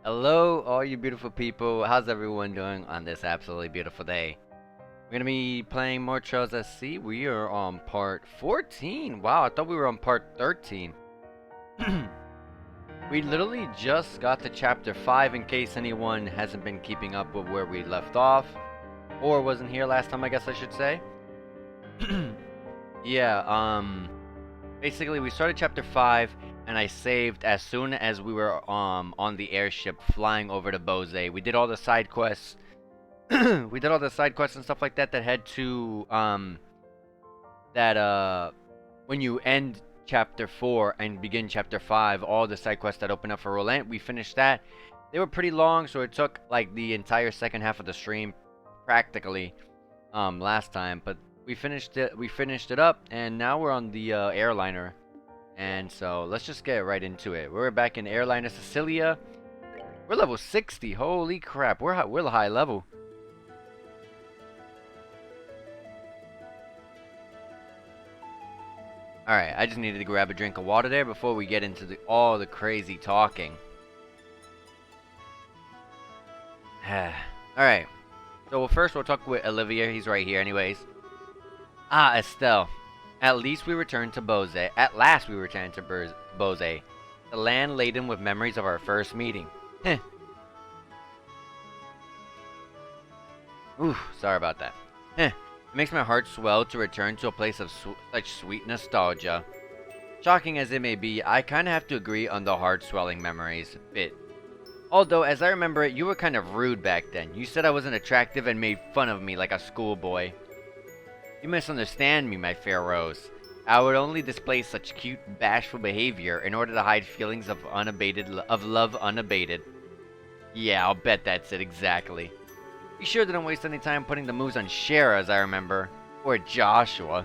Hello, all you beautiful people. How's everyone doing on this absolutely beautiful day? We're gonna be playing more Trails at Sea. We are on part 14. Wow, I thought we were on part 13. We literally just got to chapter 5 in case anyone hasn't been keeping up with where we left off. Or wasn't here last time, I guess I should say. Yeah, basically we started chapter 5 and I saved as soon as we were on the airship flying over to Bose. We did all the side quests. We did all the side quests and stuff like that that had to when you end chapter 4 and begin chapter 5, all the side quests that open up for Roland, we finished that. They were pretty long, so it took like the entire second half of the stream practically last time, but we finished it up, and now we're on the airliner. And so let's just get right into it. We're back in airliner Sicilia. We're level 60. Holy crap, we're high level. Alright, I just needed to grab a drink of water there before we get into all the crazy talking. Alright, so first we'll talk with Olivier. He's right here anyways. Ah, Estelle. At least we returned to Bose. At last we returned to Bose. The land laden with memories of our first meeting. Heh. Ooh, sorry about that. Heh. It makes my heart swell to return to a place of such sweet nostalgia. Shocking as it may be, I kinda have to agree on the heart-swelling memories bit. Although, as I remember it, you were kind of rude back then. You said I wasn't attractive and made fun of me like a schoolboy. You misunderstand me, my fair Rose. I would only display such cute, bashful behavior in order to hide feelings of love unabated. Yeah, I'll bet that's it exactly. You sure didn't waste any time putting the moves on Shara, as I remember. Or Joshua.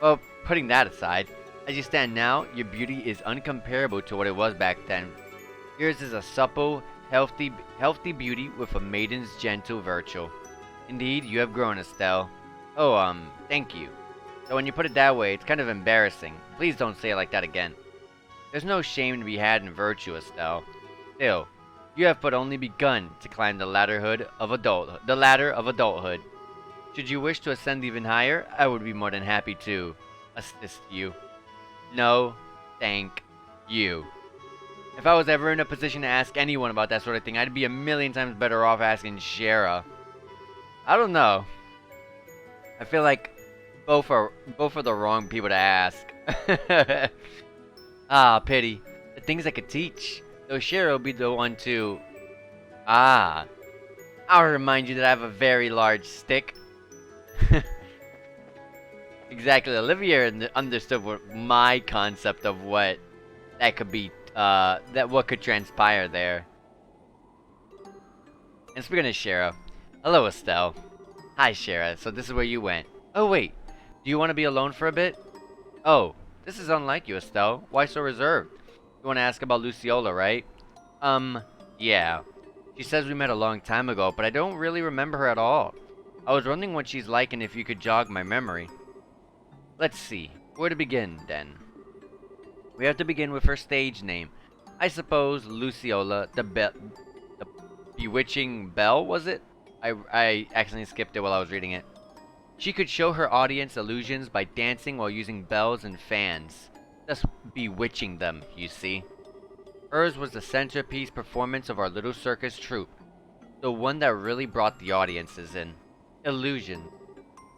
Well, putting that aside, as you stand now, your beauty is uncomparable to what it was back then. Yours is a supple, healthy beauty with a maiden's gentle virtue. Indeed, you have grown, Estelle. Oh, thank you. So when you put it that way, it's kind of embarrassing. Please don't say it like that again. There's no shame to be had in virtue, Estelle. Still, you have but only begun to climb the ladder of adulthood. Should you wish to ascend even higher, I would be more than happy to assist you. No, thank you. If I was ever in a position to ask anyone about that sort of thing, I'd be a million times better off asking Shara. I don't know. I feel like both are the wrong people to ask. Ah, pity. The things I could teach. Though Shara will be the one to... Ah. I'll remind you that I have a very large stick. Exactly. Olivier understood what my concept of what that could be, what could transpire there. And speaking of Shara, hello Estelle. Hi Shara, so this is where you went. Oh wait, do you want to be alone for a bit? Oh, this is unlike you, Estelle. Why so reserved? You want to ask about Luciola, right? Yeah. She says we met a long time ago, but I don't really remember her at all. I was wondering what she's like and if you could jog my memory. Let's see. Where to begin, then? We have to begin with her stage name. I suppose Luciola, the Bewitching Belle, was it? I accidentally skipped it while I was reading it. She could show her audience illusions by dancing while using bells and fans, thus bewitching them, you see. Hers was the centerpiece performance of our little circus troupe, the one that really brought the audiences in. Illusion.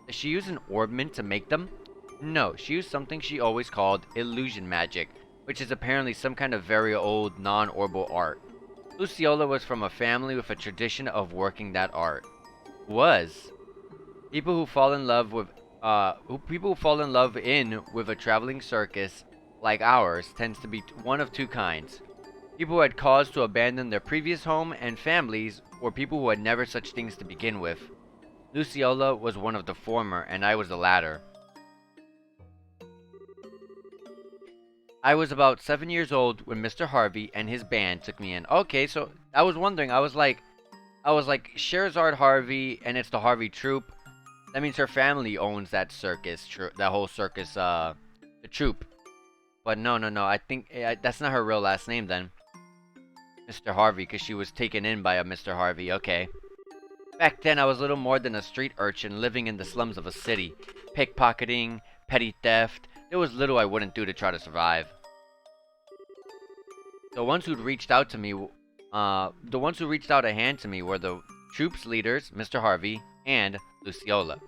Does she use an orbment to make them? No, she used something she always called illusion magic, which is apparently some kind of very old non-orbal art. Luciola was from a family with a tradition of working that art. People who fall in love with a traveling circus like ours tends to be one of two kinds. People who had cause to abandon their previous home and families, or people who had never such things to begin with. Luciola was one of the former, and I was the latter. I was about 7 years old when Mr. Harvey and his band took me in. Okay, so I was wondering, I was like Sherazard Harvey, and it's the Harvey troupe. That means her family owns that circus, that whole circus, the troupe. But no, I think that's not her real last name then. Mr. Harvey because she was taken in by a Mr. Harvey, okay. Back then, I was little more than a street urchin living in the slums of a city. Pickpocketing, petty theft, there was little I wouldn't do to try to survive. The ones who reached out a hand to me were the troops leaders, Mr. Harvey, and Luciola.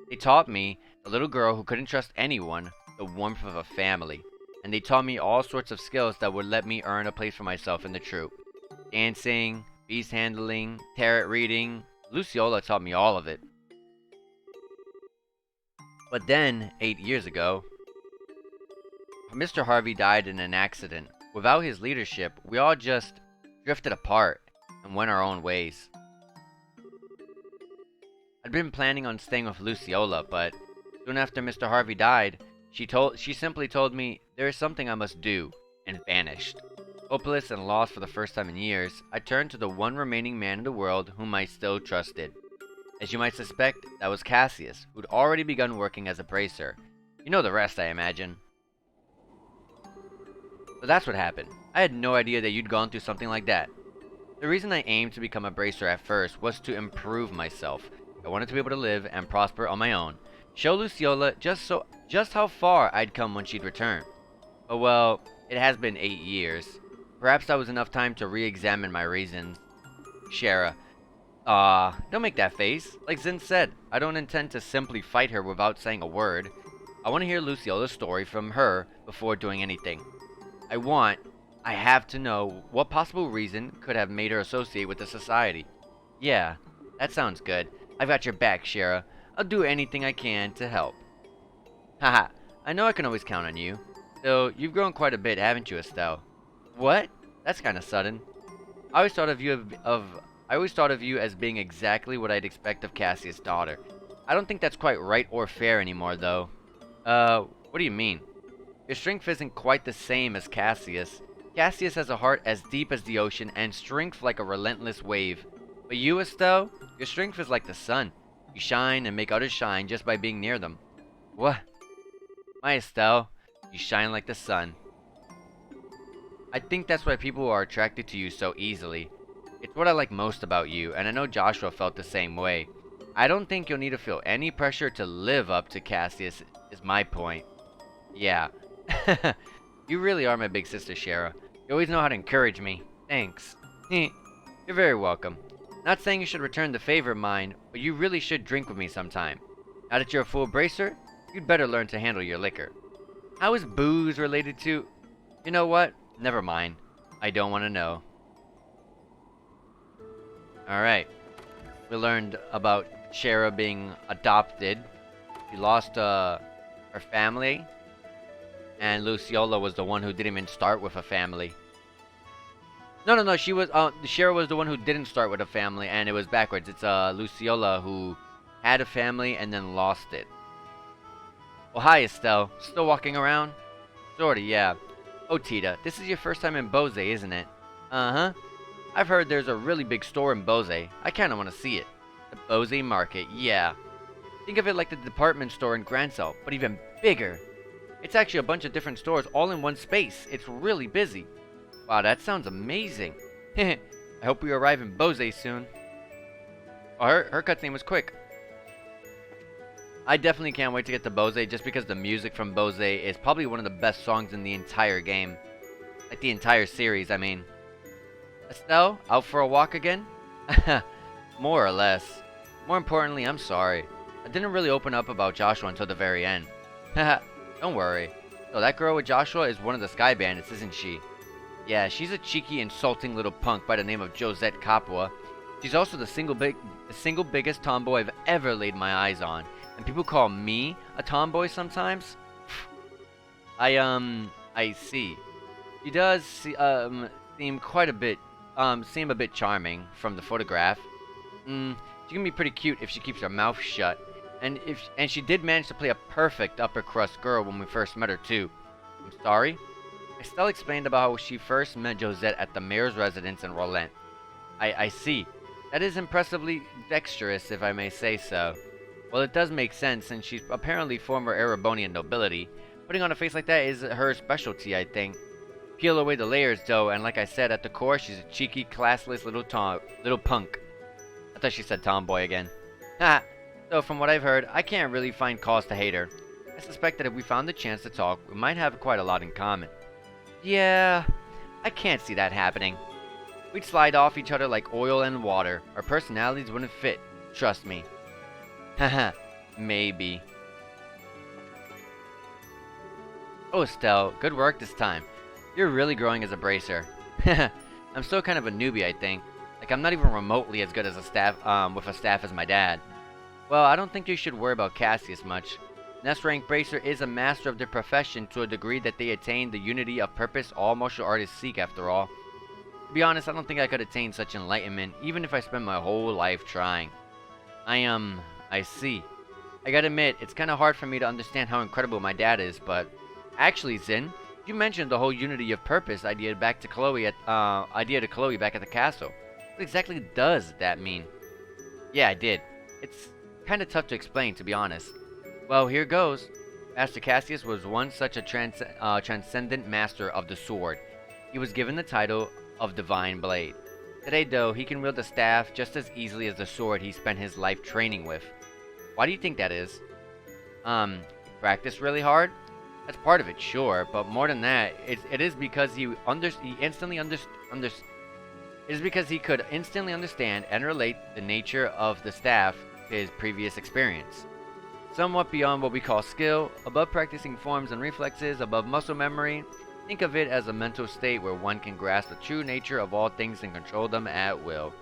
They taught me, the little girl who couldn't trust anyone, the warmth of a family. And they taught me all sorts of skills that would let me earn a place for myself in the troop. Dancing, beast handling, tarot reading. Luciola taught me all of it. But then, 8 years ago, Mr. Harvey died in an accident. Without his leadership, we all just drifted apart and went our own ways. I'd been planning on staying with Luciola, but soon after Mr. Harvey died, she simply told me there is something I must do, and vanished. Hopeless and lost for the first time in years, I turned to the one remaining man in the world whom I still trusted. As you might suspect, that was Cassius, who'd already begun working as a bracer. You know the rest, I imagine. So that's what happened. I had no idea that you'd gone through something like that. The reason I aimed to become a bracer at first was to improve myself. I wanted to be able to live and prosper on my own. Show Luciola just how far I'd come when she'd return. But well, it has been 8 years. Perhaps that was enough time to re-examine my reasons. Shara. Don't make that face. Like Zin said, I don't intend to simply fight her without saying a word. I want to hear Luciola's story from her before doing anything. I have to know what possible reason could have made her associate with the society. Yeah, that sounds good. I've got your back, Shara. I'll do anything I can to help. Haha, I know I can always count on you. Though, you've grown quite a bit, haven't you, Estelle? What? That's kinda sudden. I always thought of you as being exactly what I'd expect of Cassius' daughter. I don't think that's quite right or fair anymore, though. What do you mean? Your strength isn't quite the same as Cassius. Cassius has a heart as deep as the ocean and strength like a relentless wave. But you, Estelle, your strength is like the sun. You shine and make others shine just by being near them. What? My Estelle, you shine like the sun. I think that's why people are attracted to you so easily. It's what I like most about you, and I know Joshua felt the same way. I don't think you'll need to feel any pressure to live up to Cassius, is my point. Yeah. You really are my big sister, Shara. You always know how to encourage me. Thanks. You're very welcome. Not saying you should return the favor of mine, but you really should drink with me sometime. Now that you're a full bracer, you'd better learn to handle your liquor. How is booze related to... You know what? Never mind. I don't want to know. Alright. We learned about Shara being adopted. She lost her family. And Luciola was the one who didn't even start with a family. No, she was, Shara was the one who didn't start with a family, and it was backwards. It's, Luciola who had a family and then lost it. Well, hi, Estelle. Still walking around? Sorta, yeah. Oh, Tita, this is your first time in Bose, isn't it? Uh-huh. I've heard there's a really big store in Bose. I kinda wanna see it. The Bose Market, yeah. Think of it like the department store in Grancel, but even bigger. It's actually a bunch of different stores all in one space. It's really busy. Wow, that sounds amazing. I hope we arrive in Bose soon. Oh, her cutscene was quick. I definitely can't wait to get to Bose just because the music from Bose is probably one of the best songs in the entire game. Like the entire series, I mean. Estelle, out for a walk again? More or less. More importantly, I'm sorry. I didn't really open up about Joshua until the very end. Haha, don't worry. So that girl with Joshua is one of the Sky Bandits, isn't she? Yeah, she's a cheeky, insulting little punk by the name of Josette Capua. She's also the single biggest tomboy I've ever laid my eyes on. And people call me a tomboy sometimes? I see. She does seem a bit charming from the photograph. She can be pretty cute if she keeps her mouth shut. And she did manage to play a perfect upper crust girl when we first met her too. I'm sorry? Estelle explained about how she first met Josette at the mayor's residence in Roland. I see. That is impressively dexterous, if I may say so. Well, it does make sense, since she's apparently former Erebonian nobility. Putting on a face like that is her specialty, I think. Peel away the layers, though, and like I said, at the core, she's a cheeky, classless little punk. I thought she said tomboy again. Ha! So, from what I've heard, I can't really find cause to hate her. I suspect that if we found the chance to talk, we might have quite a lot in common. Yeah, I can't see that happening. We'd slide off each other like oil and water. Our personalities wouldn't fit. Trust me. Haha, maybe. Oh, Estelle, good work this time. You're really growing as a bracer. I'm still kind of a newbie, I think. Like, I'm not even remotely as good as a staff, with a staff as my dad. Well, I don't think you should worry about Cassius much. An S-rank bracer is a master of their profession to a degree that they attain the unity of purpose all martial artists seek, after all. To be honest, I don't think I could attain such enlightenment, even if I spent my whole life trying. I see. I gotta admit, it's kinda hard for me to understand how incredible my dad is, but... Actually, Zin, you mentioned the whole unity of purpose idea to Chloe back at the castle. What exactly does that mean? Yeah, I did. It's kinda tough to explain, to be honest. Well, here goes. Master Cassius was once such a transcendent master of the sword. He was given the title of Divine Blade. Today, though, he can wield the staff just as easily as the sword he spent his life training with. Why do you think that is? Practice really hard? That's part of it, sure, but more than that, it is because he could instantly understand and relate the nature of the staff to his previous experience. Somewhat beyond what we call skill, above practicing forms and reflexes, above muscle memory, think of it as a mental state where one can grasp the true nature of all things and control them at will.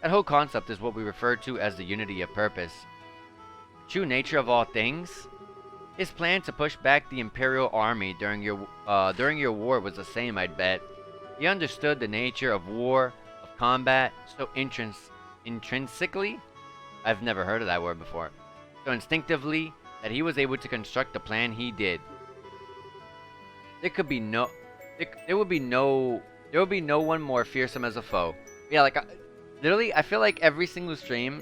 That whole concept is what we refer to as the unity of purpose. True nature of all things? His plan to push back the Imperial army during your war was the same, I'd bet. He understood the nature of war, of combat, so intrinsically? I've never heard of that word before. So instinctively, that he was able to construct the plan he did. There would be no one more fearsome as a foe. Yeah, like, literally, I feel like every single stream,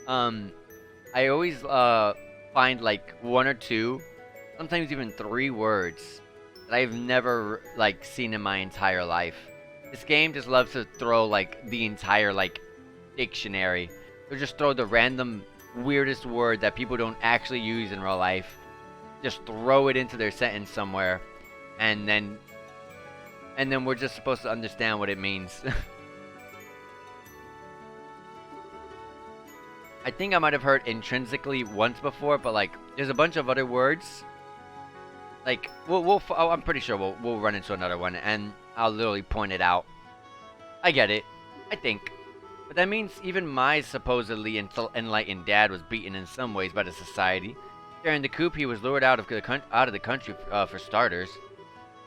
I always, find like one or two, sometimes even 3 words that I've never like seen in my entire life. This game just loves to throw like the entire like dictionary. They'll just throw the random weirdest word that people don't actually use in real life. Just throw it into their sentence somewhere, and then we're just supposed to understand what it means. I think I might have heard intrinsically once before, but like, there's a bunch of other words. Like, I'm pretty sure we'll run into another one, and I'll literally point it out. I get it, I think, but that means even my supposedly enlightened dad was beaten in some ways by the society. During the coup, he was lured out of the country for starters.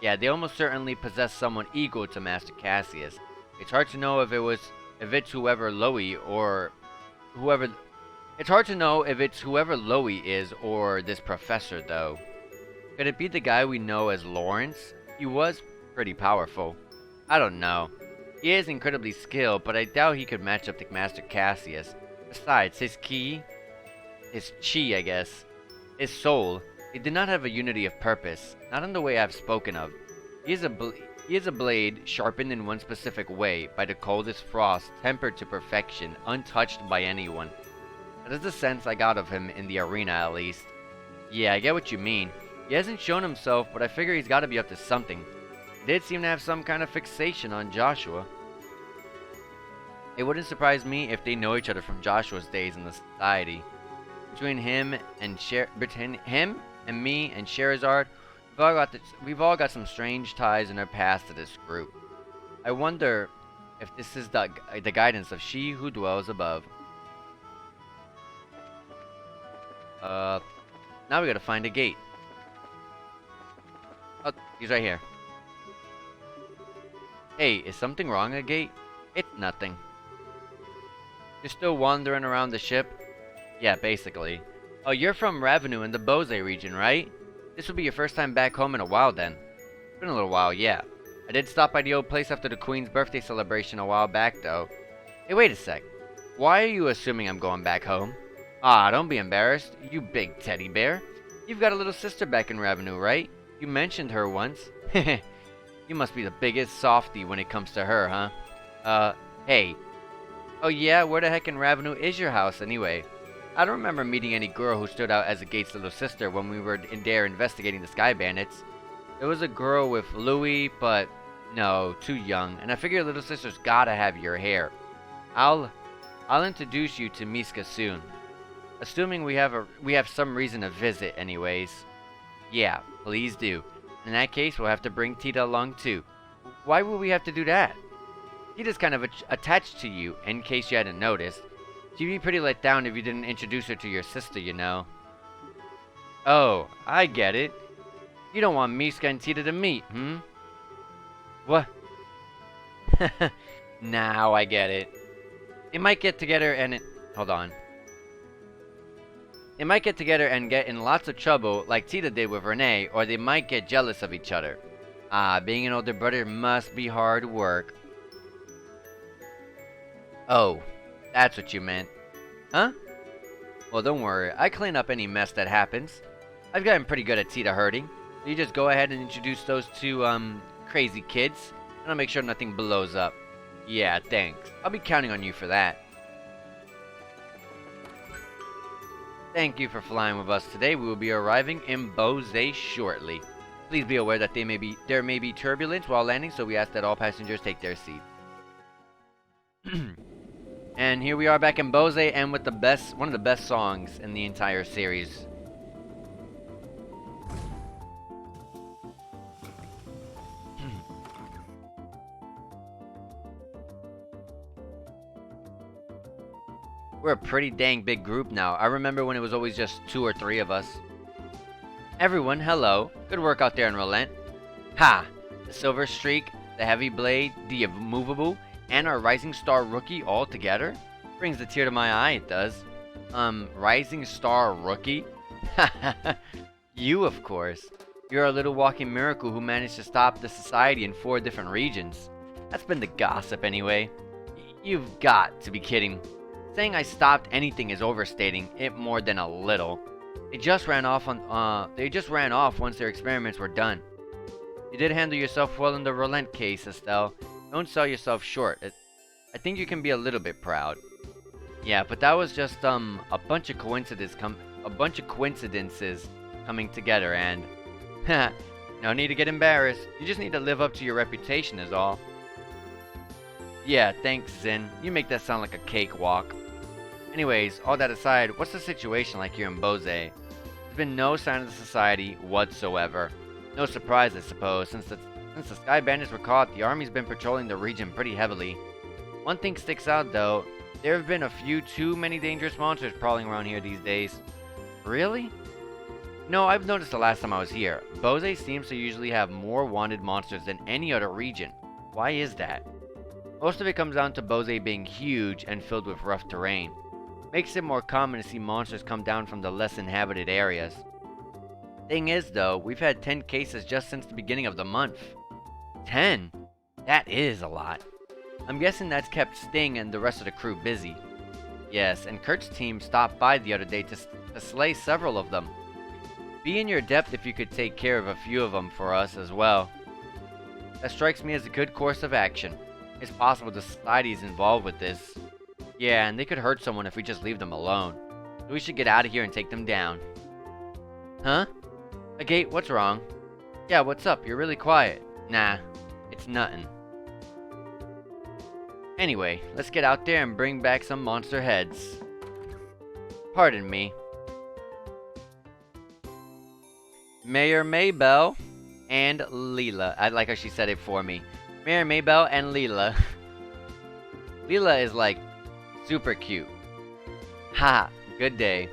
Yeah, they almost certainly possessed someone equal to Master Cassius. It's hard to know if it's whoever Loey is or this professor, though. Could it be the guy we know as Lawrence? He was pretty powerful. I don't know. He is incredibly skilled, but I doubt he could match up to Master Cassius. Besides, his chi, I guess, his soul, he did not have a unity of purpose, not in the way I've spoken of. He is a blade sharpened in one specific way, by the coldest frost, tempered to perfection, untouched by anyone. That is the sense I got of him in the arena, at least. Yeah, I get what you mean. He hasn't shown himself, but I figure he's gotta be up to something. He did seem to have some kind of fixation on Joshua. It wouldn't surprise me if they know each other from Joshua's days in the society. Between him and me and Sherazard, we've all got some strange ties in our past to this group. I wonder if this is the guidance of she who dwells above. Now we gotta find a gate. Oh, he's right here. Hey, is something wrong at the gate? It's nothing. You're still wandering around the ship? Yeah, basically. Oh, you're from Ravenou in the Bose region, right? This will be your first time back home in a while then. It's been a little while, yeah. I did stop by the old place after the Queen's birthday celebration a while back, though. Hey, wait a sec. Why are you assuming I'm going back home? Ah, don't be embarrassed, you big teddy bear. You've got a little sister back in Ravenou, right? You mentioned her once. You must be the biggest softie when it comes to her, huh? Hey. Oh yeah, where the heck in Ravenel is your house anyway? I don't remember meeting any girl who stood out as a Gate's little sister when we were in there investigating the Sky Bandits. There was a girl with Louis, but no, too young, and I figure your little sister's gotta have your hair. I'll introduce you to Miska soon. Assuming we have some reason to visit anyways. Yeah, please do. In that case, we'll have to bring Tita along too. Why would we have to do that? Tita's kind of attached to you, in case you hadn't noticed. She'd be pretty let down if you didn't introduce her to your sister, you know. Oh, I get it. You don't want Miska and Tita to meet, hmm? What? Now I get it. They might get together and hold on. They might get together and get in lots of trouble like Tita did with Renee, or they might get jealous of each other. Ah, being an older brother must be hard work. Oh, that's what you meant. Huh? Well, don't worry. I clean up any mess that happens. I've gotten pretty good at Tita hurting. So you just go ahead and introduce those two, crazy kids, and I'll make sure nothing blows up. Yeah, thanks. I'll be counting on you for that. Thank you for flying with us today. We will be arriving in Bose shortly. Please be aware that there may be turbulence while landing, so we ask that all passengers take their seats. And here we are back in Bose, and with one of the best songs in the entire series. We're a pretty dang big group now. I remember when it was always just 2 or 3 of us. Everyone, hello. Good work out there in Relent. Ha! The Silver Streak, the Heavy Blade, the Immovable, and our Rising Star Rookie all together? Brings a tear to my eye, it does. Rising Star Rookie? You, of course. You're a little walking miracle who managed to stop the society in 4 different regions. That's been the gossip anyway. You've got to be kidding. Saying I stopped anything is overstating it more than a little. They just ran off once their experiments were done. You did handle yourself well in the Relent case, Estelle. Don't sell yourself short. I think you can be a little bit proud. Yeah, but that was just a bunch of coincidences coming together, and no need to get embarrassed. You just need to live up to your reputation is all. Yeah, thanks, Zin. You make that sound like a cakewalk. Anyways, all that aside, what's the situation like here in Bose? There's been no sign of the society whatsoever. No surprise, I suppose, since the Sky Bandits were caught, the army's been patrolling the region pretty heavily. One thing sticks out though, there have been a few too many dangerous monsters prowling around here these days. Really? No, I've noticed the last time I was here. Bose seems to usually have more wanted monsters than any other region. Why is that? Most of it comes down to Bose being huge and filled with rough terrain. Makes it more common to see monsters come down from the less inhabited areas. Thing is though, we've had 10 cases just since the beginning of the month. 10? That is a lot. I'm guessing that's kept Sting and the rest of the crew busy. Yes, and Kurt's team stopped by the other day to slay several of them. Be in your depth if you could take care of a few of them for us as well. That strikes me as a good course of action. It's possible the society is involved with this. Yeah, and they could hurt someone if we just leave them alone. So we should get out of here and take them down. Huh? Agate, what's wrong? Yeah, what's up? You're really quiet. Nah, it's nothing. Anyway, let's get out there and bring back some monster heads. Pardon me. Mayor Maybell and Leela. I like how she said it for me. Mayor Maybell and Leela. Leela is like super cute. Ha, good day.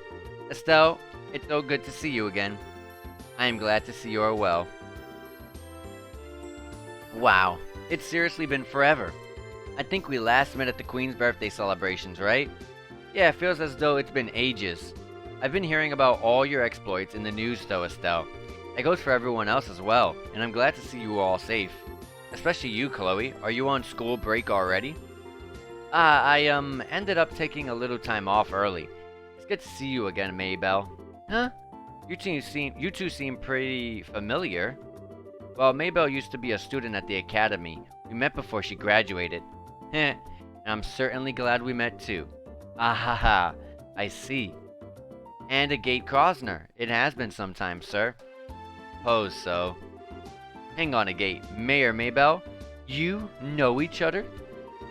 Estelle, it's so good to see you again. I am glad to see you are well. Wow, it's seriously been forever. I think we last met at the Queen's birthday celebrations, right? Yeah, it feels as though it's been ages. I've been hearing about all your exploits in the news though, Estelle. That goes for everyone else as well, and I'm glad to see you all safe. Especially you, Chloe. Are you on school break already? I ended up taking a little time off early. It's good to see you again, Maybell. Huh? You two seem pretty familiar. Well, Maybell used to be a student at the academy. We met before she graduated. Heh, and I'm certainly glad we met too. Ah ha ha, I see. And a Gate Crosner. It has been some time, sir. Suppose so. Hang on a Gate. Mayor Maybell? You know each other?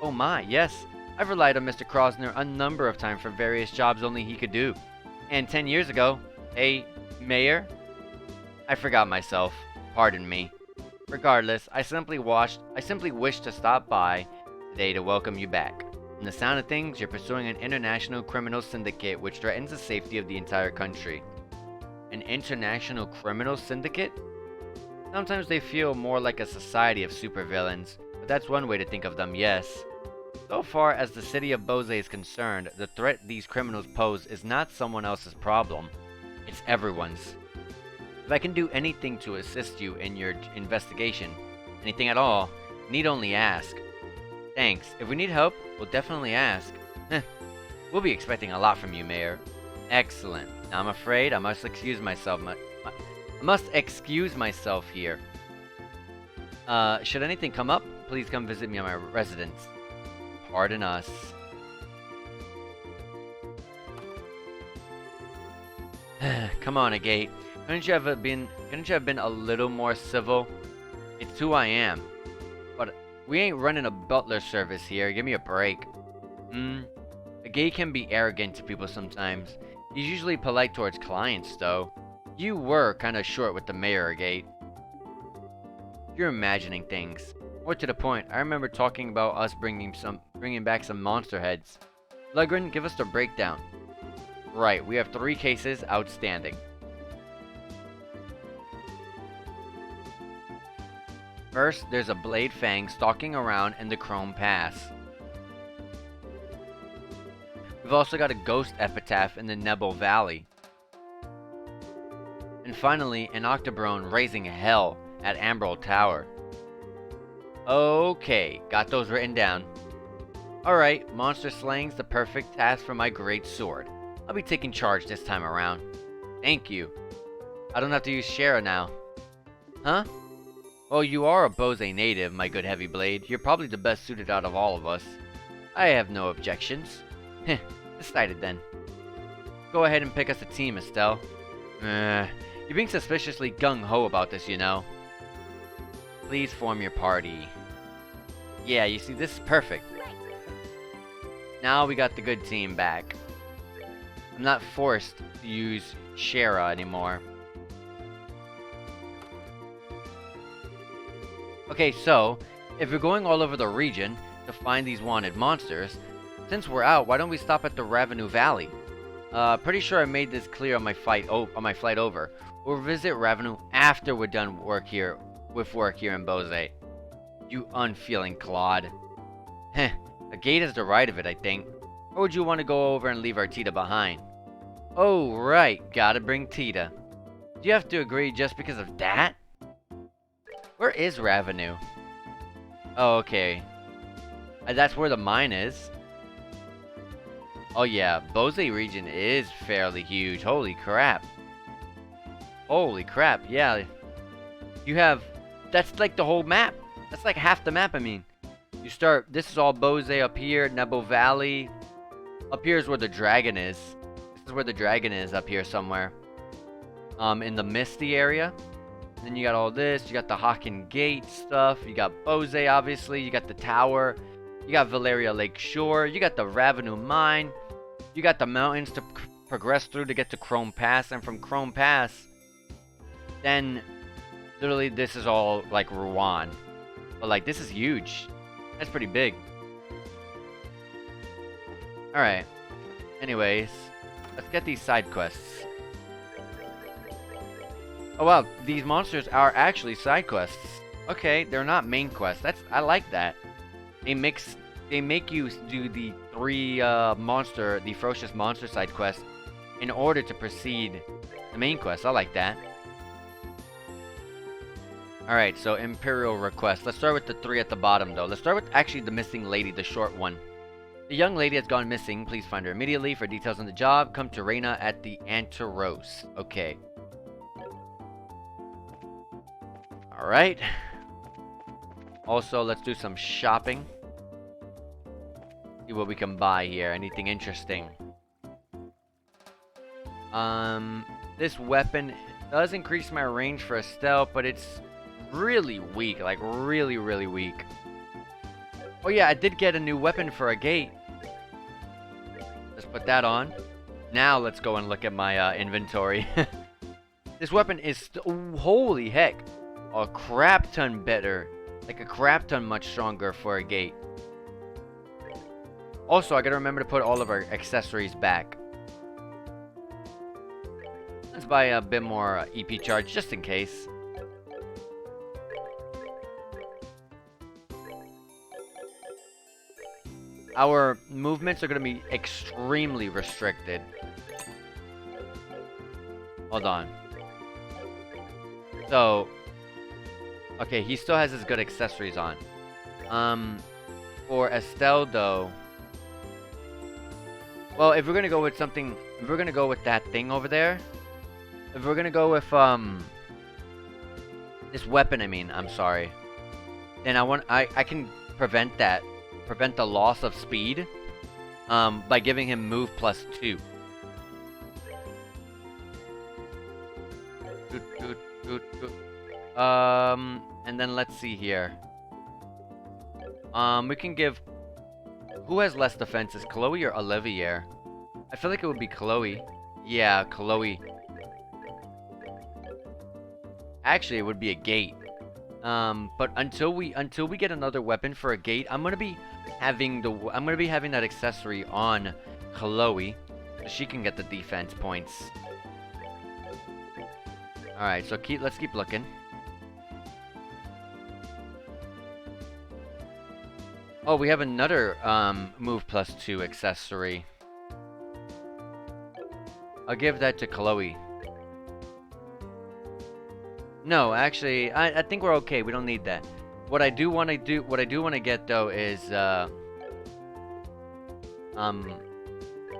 Oh my, yes. I've relied on Mr. Crosner a number of times for various jobs only he could do. And 10 years ago, hey, Mayor? I forgot myself. Pardon me. Regardless, I simply wished to stop by today to welcome you back. From the sound of things, you're pursuing an international criminal syndicate which threatens the safety of the entire country. An international criminal syndicate? Sometimes they feel more like a society of supervillains, but that's one way to think of them, yes. So far as the city of Bose is concerned, the threat these criminals pose is not someone else's problem. It's everyone's. If I can do anything to assist you in your investigation, anything at all, need only ask. Thanks. If we need help, we'll definitely ask. We'll be expecting a lot from you, Mayor. Excellent. Now I'm afraid I must excuse myself. I must excuse myself here. Should anything come up, please come visit me at my residence. Pardon us. Come on, Agate. Couldn't you have been a little more civil? It's who I am. But we ain't running a butler service here. Give me a break. Agate can be arrogant to people sometimes. He's usually polite towards clients, though. You were kinda short with the mayor, Agate. You're imagining things. More to the point, I remember talking about us bringing back some monster heads. Legren, give us the breakdown. Right, we have 3 cases outstanding. First, there's a Blade Fang stalking around in the Chrome Pass. We've also got a Ghost Epitaph in the Nebel Valley. And finally, an Octobrone raising hell at Amberl Tower. Okay, got those written down. Alright, monster slaying's the perfect task for my great sword. I'll be taking charge this time around. Thank you. I don't have to use Shara now. Huh? Well, you are a Bose native, my good heavy blade. You're probably the best suited out of all of us. I have no objections. Heh, decided then. Go ahead and pick us a team, Estelle. You're being suspiciously gung-ho about this, you know. Please form your party. Yeah, you see, this is perfect. Now we got the good team back. I'm not forced to use Shara anymore. Okay, so, if we're going all over the region to find these wanted monsters, since we're out, why don't we stop at the Ravenous Valley? Pretty sure I made this clear on my flight over. We'll visit Ravenous after we're done with work here in Bose. You unfeeling clod. Heh, a gate is the right of it, I think. Or would you want to go over and leave our Tita behind? Oh, right, gotta bring Tita. Do you have to agree just because of that? Where is Ravenous? Oh, okay. That's where the mine is. Oh yeah, Bose region is fairly huge. Holy crap. Holy crap, yeah. You have... That's like the whole map. That's like half the map, I mean. You start... This is all Bose up here, Nebel Valley. Up here is where the dragon is. This is where the dragon is, up here somewhere. In the Misty area. Then you got all this, you got the Hawken Gate stuff, you got Bose obviously, you got the tower, you got Valeria Lake Shore, you got the Ravenous Mine, you got the mountains to progress through to get to Chrome Pass, and from Chrome Pass, then literally this is all like Rouen. But like this is huge. That's pretty big. Alright. Anyways, let's get these side quests. Oh wow, these monsters are actually side quests. Okay, they're not main quests. I like that. They make you do the the Ferocious monster side quest in order to proceed the main quest. I like that. Alright, so Imperial Requests. Let's start with the 3 at the bottom though. Let's start with actually the missing lady, the short one. The young lady has gone missing. Please find her immediately. For details on the job, come to Reina at the Anteros. Okay. Alright. Also, let's do some shopping. See what we can buy here. Anything interesting. This weapon does increase my range for a stealth, but it's really weak. Like, really, really weak. Oh yeah, I did get a new weapon for a gate. Let's put that on. Now let's go and look at my inventory. This weapon is, holy heck, a crap ton better. Like a crap ton much stronger for a gate. Also, I gotta remember to put all of our accessories back. Let's buy a bit more EP charge just in case. Our movements are gonna be extremely restricted. Hold on. So, okay, he still has his good accessories on. For Estelle though, well, if we're gonna go with something, if we're gonna go with that thing over there, if we're gonna go with this weapon, I'm sorry, then I can prevent the loss of speed, by giving him move +2. And then let's see here. We can give... Who has less defenses, Chloe or Olivier? I feel like it would be Chloe. Yeah, Chloe. Actually, it would be a gate. But until we get another weapon for a gate, I'm gonna be having that accessory on Chloe, so she can get the defense points. All right, so let's keep looking. Oh, we have another move +2 accessory. I'll give that to Chloe. No, actually, I think we're okay. We don't need that. What I do want to get though is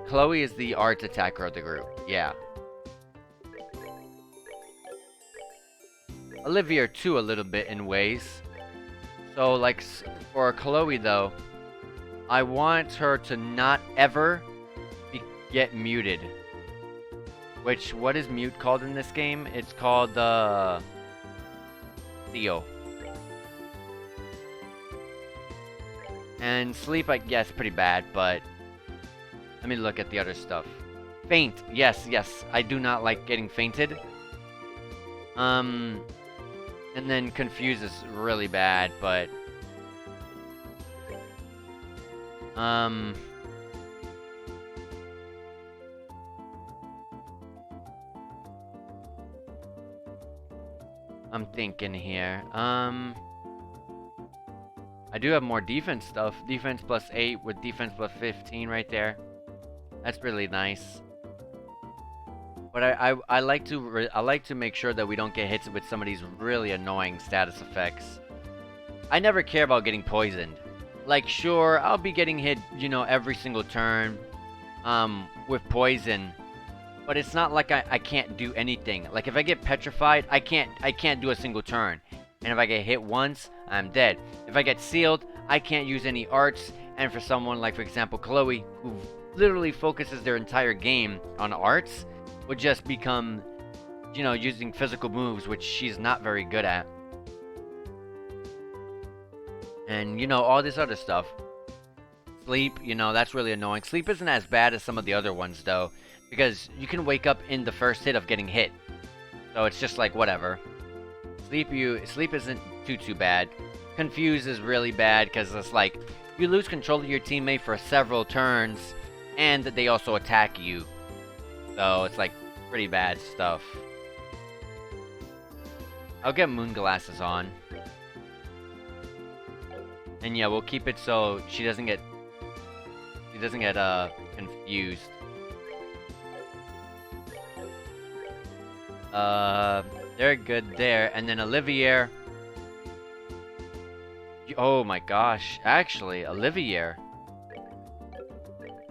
Chloe is the arts attacker of the group. Yeah. Olivier too, a little bit in ways. So like for Chloe though, I want her to not ever get muted. Which, what is mute called in this game? It's called Theo. And sleep, I guess, pretty bad, but let me look at the other stuff. Faint, yes, I do not like getting fainted. And then confuse is really bad, but I'm thinking here. I do have more defense stuff. Defense +8 with defense +15 right there. That's really nice. But I like to make sure that we don't get hit with some of these really annoying status effects. I never care about getting poisoned. Like, sure, I'll be getting hit, you know, every single turn with poison. But it's not like I can't do anything. Like, if I get petrified, I can't do a single turn. And if I get hit once, I'm dead. If I get sealed, I can't use any arts. And for someone like, for example, Chloe, who literally focuses their entire game on arts, would just become, you know, using physical moves, which she's not very good at. And, you know, all this other stuff. Sleep, you know, that's really annoying. Sleep isn't as bad as some of the other ones, though, because you can wake up in the first hit of getting hit. So it's just like, whatever. Sleep isn't too bad. Confuse is really bad, because it's like, you lose control of your teammate for several turns, and they also attack you. So it's like pretty bad stuff. I'll get moon glasses on. And yeah, we'll keep it so she doesn't get confused. They're good there. And then Olivier. Oh my gosh, actually, Olivier.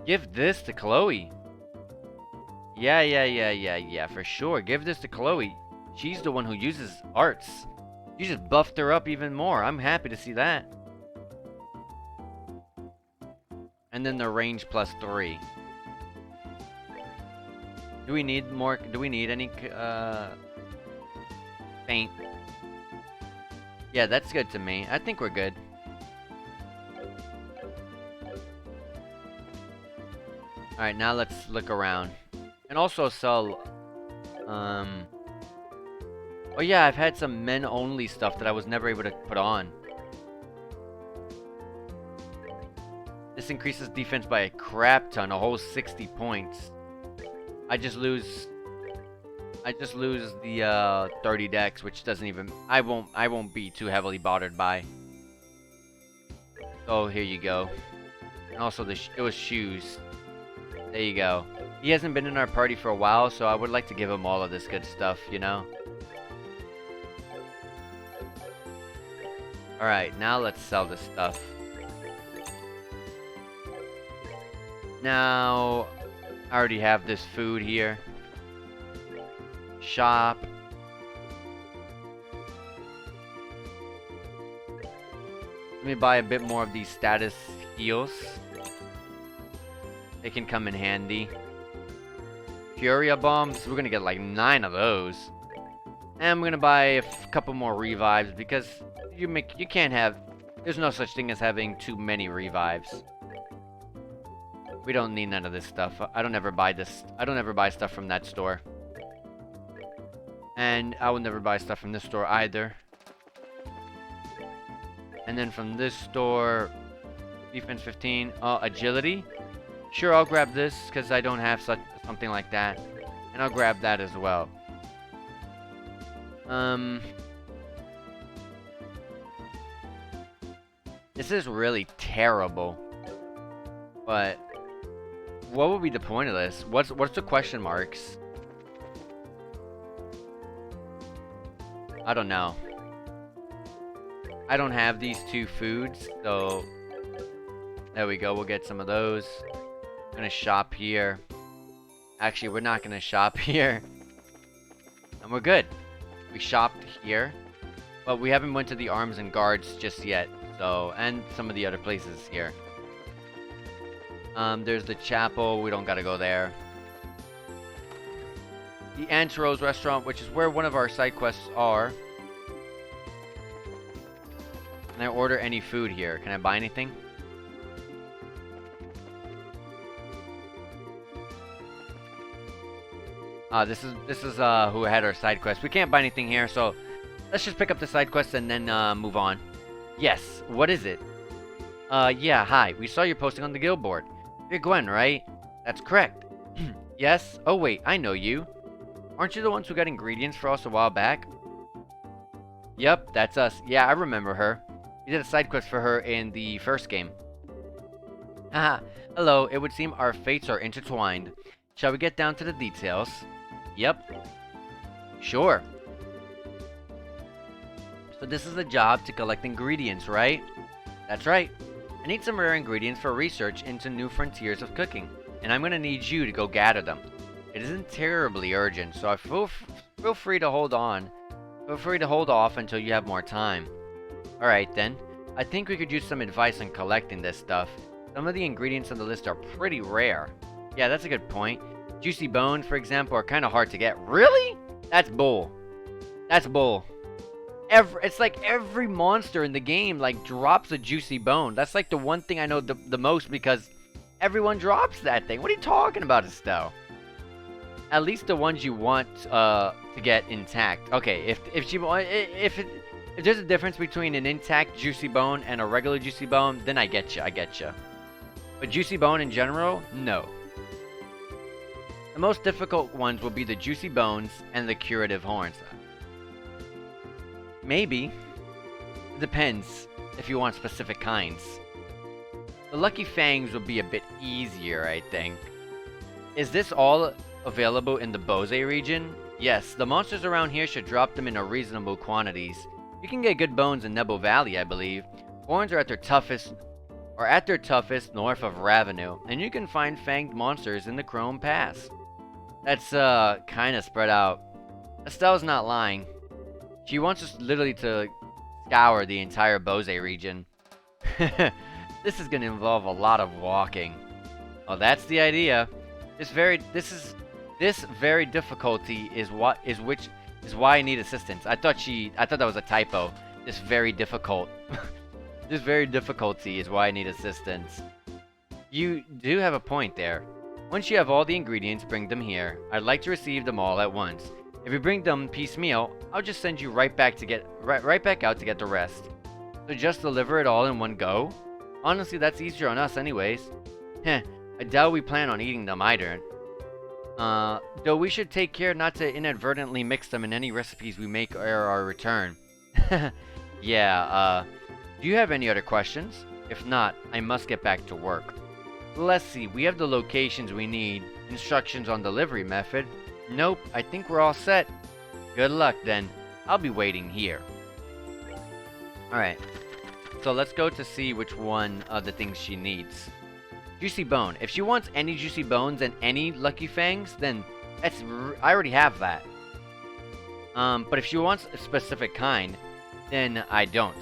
Give this to Chloe. Yeah, for sure. Give this to Chloe. She's the one who uses arts. You just buffed her up even more. I'm happy to see that. And then the range +3. Do we need more? Do we need any faint? Yeah, that's good to me. I think we're good. Alright, now let's look around. And also sell, oh yeah, I've had some men-only stuff that I was never able to put on. This increases defense by a crap ton, a whole 60 points. I just lose the 30 dex, which doesn't even I won't be too heavily bothered by. So here you go. And also it was shoes. There you go. He hasn't been in our party for a while, so I would like to give him all of this good stuff, you know? Alright, now let's sell this stuff. Now, I already have this food here. Shop. Let me buy a bit more of these status heals. They can come in handy. Furia bombs, we're gonna get like 9 of those. And I'm gonna buy a couple more revives because you can't have, there's no such thing as having too many revives. We don't need none of this stuff. I don't ever buy stuff from that store. And I will never buy stuff from this store either. And then from this store, defense 15, agility. Sure, I'll grab this because I don't have something like that. And I'll grab that as well. This is really terrible. But what would be the point of this? What's the question marks? I don't know. I don't have these 2 foods, so there we go. We'll get some of those. I'm gonna shop here. Actually, we're not gonna shop here. And we're good. We shopped here, but we haven't went to the arms and guards just yet. So, and some of the other places here. There's the chapel. We don't gotta go there. The Aunt Rose restaurant, which is where one of our side quests are. Can I order any food here? Can I buy anything? This is who had our side quest. We can't buy anything here, so let's just pick up the side quest and then move on. Yes, what is it? Yeah, hi. We saw your posting on the guild board. You're Gwen, right? That's correct. Yes? Oh wait, I know you. Aren't you the ones who got ingredients for us a while back? Yep, that's us. Yeah, I remember her. We did a side quest for her in the first game. Haha. Hello, it would seem our fates are intertwined. Shall we get down to the details? Yep. Sure. So this is a job to collect ingredients, right? That's right. I need some rare ingredients for research into new frontiers of cooking, and I'm gonna need you to go gather them. It isn't terribly urgent, so feel free to hold on. Feel free to hold off until you have more time. Alright then. I think we could use some advice on collecting this stuff. Some of the ingredients on the list are pretty rare. Yeah, that's a good point. Juicy bone, for example, are kind of hard to get. Really? That's bull. That's bull. It's like every monster in the game like drops a juicy bone. That's like the one thing I know the most because everyone drops that thing. What are you talking about, Estelle? At least the ones you want to get intact. Okay, if there's a difference between an intact juicy bone and a regular juicy bone, then I get you. But juicy bone in general, no. The most difficult ones will be the juicy bones and the curative horns. Maybe. It depends if you want specific kinds. The lucky fangs will be a bit easier, I think. Is this all available in the Bose region? Yes, the monsters around here should drop them in a reasonable quantities. You can get good bones in Nebo Valley, I believe. Horns are at their toughest north of Ravenel, and you can find fanged monsters in the Chrome Pass. That's kinda spread out. Estelle's not lying. She wants us literally to scour the entire Bose region. This is going to involve a lot of walking. Oh, that's the idea. This very difficulty is why I need assistance. I thought that was a typo. This very difficult. This very difficulty is why I need assistance. You do have a point there. Once you have all the ingredients, bring them here. I'd like to receive them all at once. If you bring them piecemeal, I'll just send you right back out to get the rest. So just deliver it all in one go? Honestly, that's easier on us anyways. Heh, I doubt we plan on eating them either. Though we should take care not to inadvertently mix them in any recipes we make or our return. Yeah, do you have any other questions? If not, I must get back to work. Let's see, we have the locations we need. Instructions on delivery method. Nope, I think we're all set. Good luck then. I'll be waiting here. Alright, so let's go to see which one of the things she needs. Juicy bone. If she wants any juicy bones and any lucky fangs, then I already have that. But if she wants a specific kind, then I don't.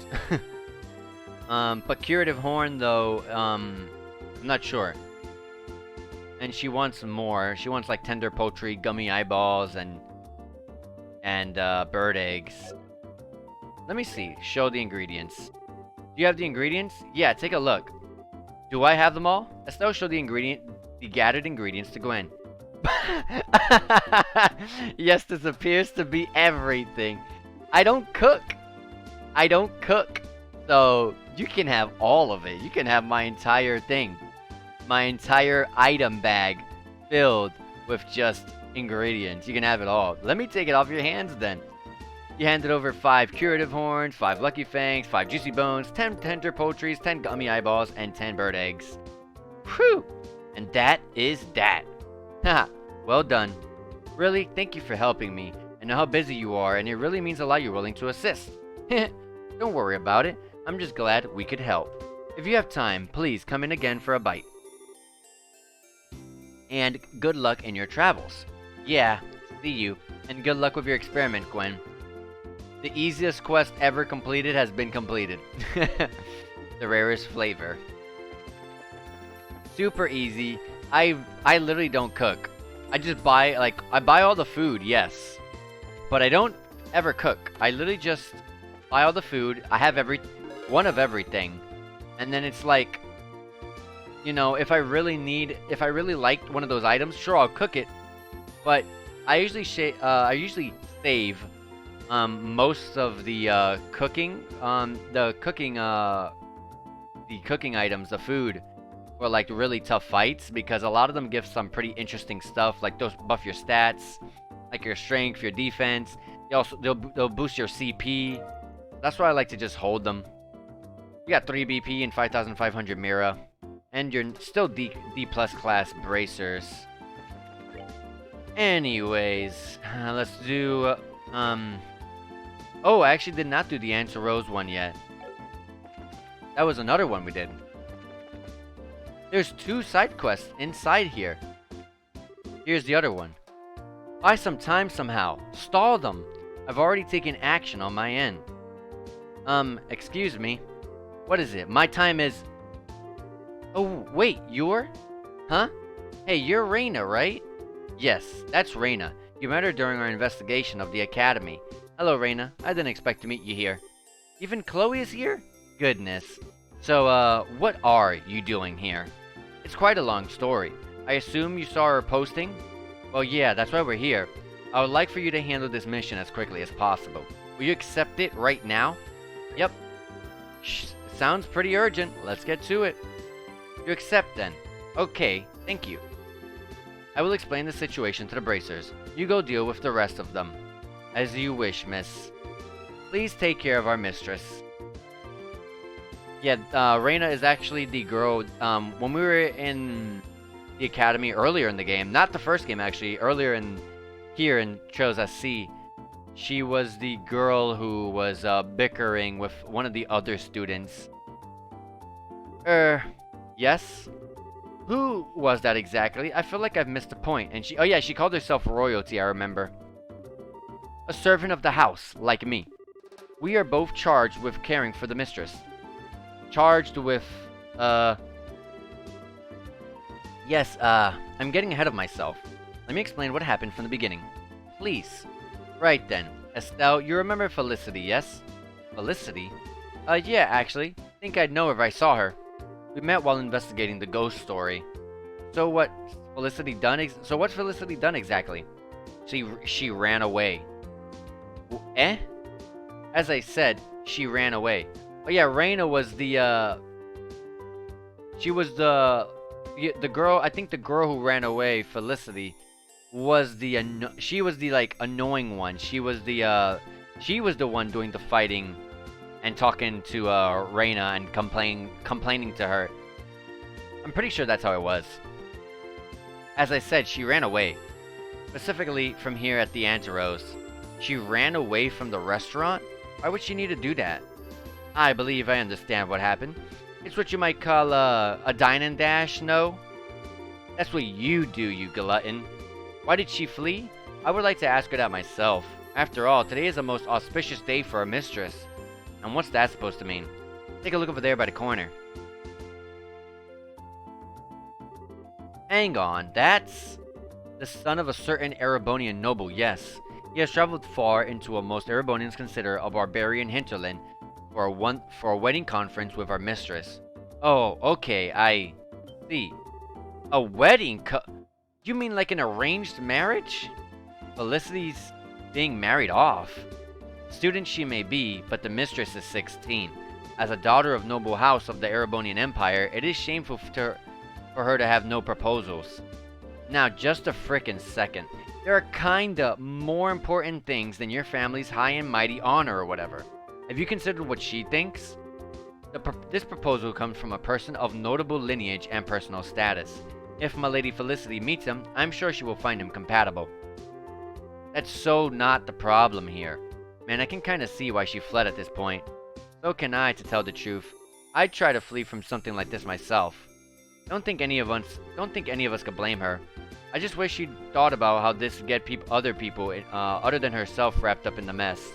But curative horn though, I'm not sure. And she wants more. She wants like tender poultry, gummy eyeballs, and bird eggs. Let me see. Show the ingredients. Do you have the ingredients? Yeah, take a look. Do I have them all? Estelle showed the gathered ingredients to Gwen. Yes, this appears to be everything. I don't cook. So you can have all of it. You can have my entire thing. My entire item bag filled with just ingredients. You can have it all. Let me take it off your hands then. You handed over 5 curative horns, 5 lucky fangs, 5 juicy bones, 10 tender poultries, 10 gummy eyeballs, and 10 bird eggs. Whew! And that is that. Haha, well done. Really, thank you for helping me. I know how busy you are, and it really means a lot you're willing to assist. Don't worry about it. I'm just glad we could help. If you have time, please come in again for a bite. And good luck in your travels. Yeah, see you. And good luck with your experiment, Gwen. The easiest quest ever completed has been completed. The rarest flavor. Super easy. I literally don't cook. I just buy, I buy all the food, yes. But I don't ever cook. I literally just buy all the food. I have one of everything. And then it's like, you know, if I really like one of those items, sure, I'll cook it. But I usually save most of the cooking items, the food, for like really tough fights, because a lot of them give some pretty interesting stuff, like those buff your stats, like your strength, your defense. They'll boost your CP. That's why I like to just hold them. You got 3 BP and 5,500 Mira, and you're still D+ class bracers. Anyways, let's do oh, I actually did not do the Answer Rose one yet. That was another one we did. There's 2 side quests inside here. Here's the other one. Buy some time somehow. Stall them. I've already taken action on my end. Excuse me. What is it? My time is... Oh, wait, you're? Huh? Hey, you're Reina, right? Yes, that's Reina. You met her during our investigation of the Academy. Hello, Reina. I didn't expect to meet you here. Even Chloe is here? Goodness. So, what are you doing here? It's quite a long story. I assume you saw her posting? Well, yeah, that's why we're here. I would like for you to handle this mission as quickly as possible. Will you accept it right now? Yep. Shh, sounds pretty urgent. Let's get to it. You accept then. Okay, thank you. I will explain the situation to the bracers. You go deal with the rest of them. As you wish, miss. Please take care of our mistress. Yeah, Reina is actually the girl, when we were in the Academy earlier in the game, not the first game actually, earlier here in Trails SC, she was the girl who was bickering with one of the other students. Yes? Who was that exactly? I feel like I've missed a point. And she called herself royalty, I remember. A servant of the house, like me. We are both charged with caring for the mistress. Charged with, Yes, I'm getting ahead of myself. Let me explain what happened from the beginning. Please. Right then. Estelle, you remember Felicity, yes? Felicity? Yeah, actually. Think I'd know if I saw her. We met while investigating the ghost story. So what's Felicity done exactly? She ran away. Eh? As I said, she ran away. Oh yeah, Reina was the, she was the girl, I think the girl who ran away, Felicity, was she was the, like, annoying one. She was the one doing the fighting and talking to, Reina and complaining to her. I'm pretty sure that's how it was. As I said, she ran away. Specifically from here at the Anteros. She ran away from the restaurant? Why would she need to do that? I believe I understand what happened. It's what you might call, a dine and dash, no? That's what you do, you glutton. Why did she flee? I would like to ask her that myself. After all, today is the most auspicious day for our mistress. And what's that supposed to mean? Take a look over there by the corner. Hang on, that's the son of a certain Erebonian noble, yes. He has traveled far into what most Erebonians consider a barbarian hinterland for a wedding conference with our mistress. Oh, okay, I see. A wedding you mean like an arranged marriage? Felicity's being married off. Student she may be, but the mistress is 16. As a daughter of noble house of the Erebonian Empire, it is shameful for her to have no proposals. Now, just a frickin' second. There are kinda more important things than your family's high and mighty honor or whatever. Have you considered what she thinks? This proposal comes from a person of notable lineage and personal status. If my Lady Felicity meets him, I'm sure she will find him compatible. That's so not the problem here. Man, I can kinda see why she fled at this point. So can I, to tell the truth. I'd try to flee from something like this myself. Don't think any of us could blame her. I just wish she'd thought about how this would get other people, other than herself, wrapped up in the mess.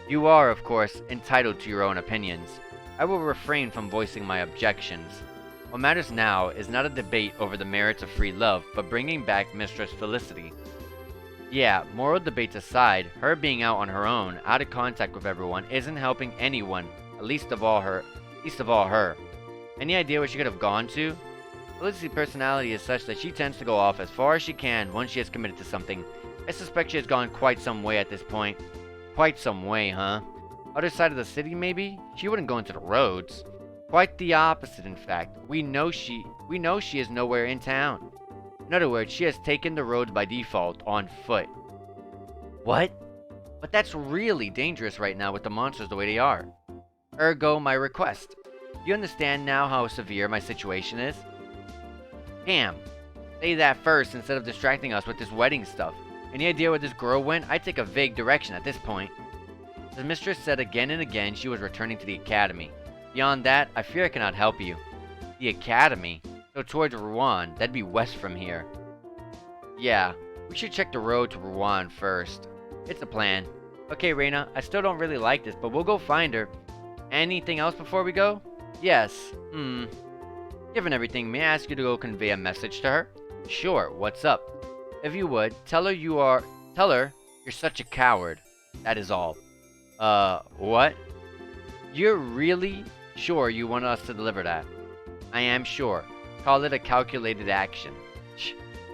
You are, of course, entitled to your own opinions. I will refrain from voicing my objections. What matters now is not a debate over the merits of free love, but bringing back Mistress Felicity. Yeah, moral debates aside, her being out on her own, out of contact with everyone, isn't helping anyone, least of all her. Any idea where she could have gone to? Felicity's personality is such that she tends to go off as far as she can once she is committed to something. I suspect she has gone quite some way at this point. Quite some way, huh? Other side of the city, maybe? She wouldn't go into the roads. Quite the opposite, in fact. We know she is nowhere in town. In other words, she has taken the roads by default, on foot. What? But that's really dangerous right now with the monsters the way they are. Ergo, my request. Do you understand now how severe my situation is? Damn. Say that first instead of distracting us with this wedding stuff. Any idea where this girl went? I take a vague direction at this point. The mistress said again and again she was returning to the academy. Beyond that, I fear I cannot help you. The academy? So towards Rouen, that'd be west from here. Yeah, we should check the road to Rouen first. It's a plan. Okay, Reina, I still don't really like this, but we'll go find her. Anything else before we go? Yes. Given everything, may I ask you to go convey a message to her? Sure, what's up? If you would, tell her you're such a coward. That is all. What? You're really sure you want us to deliver that? I am sure. Call it a calculated action.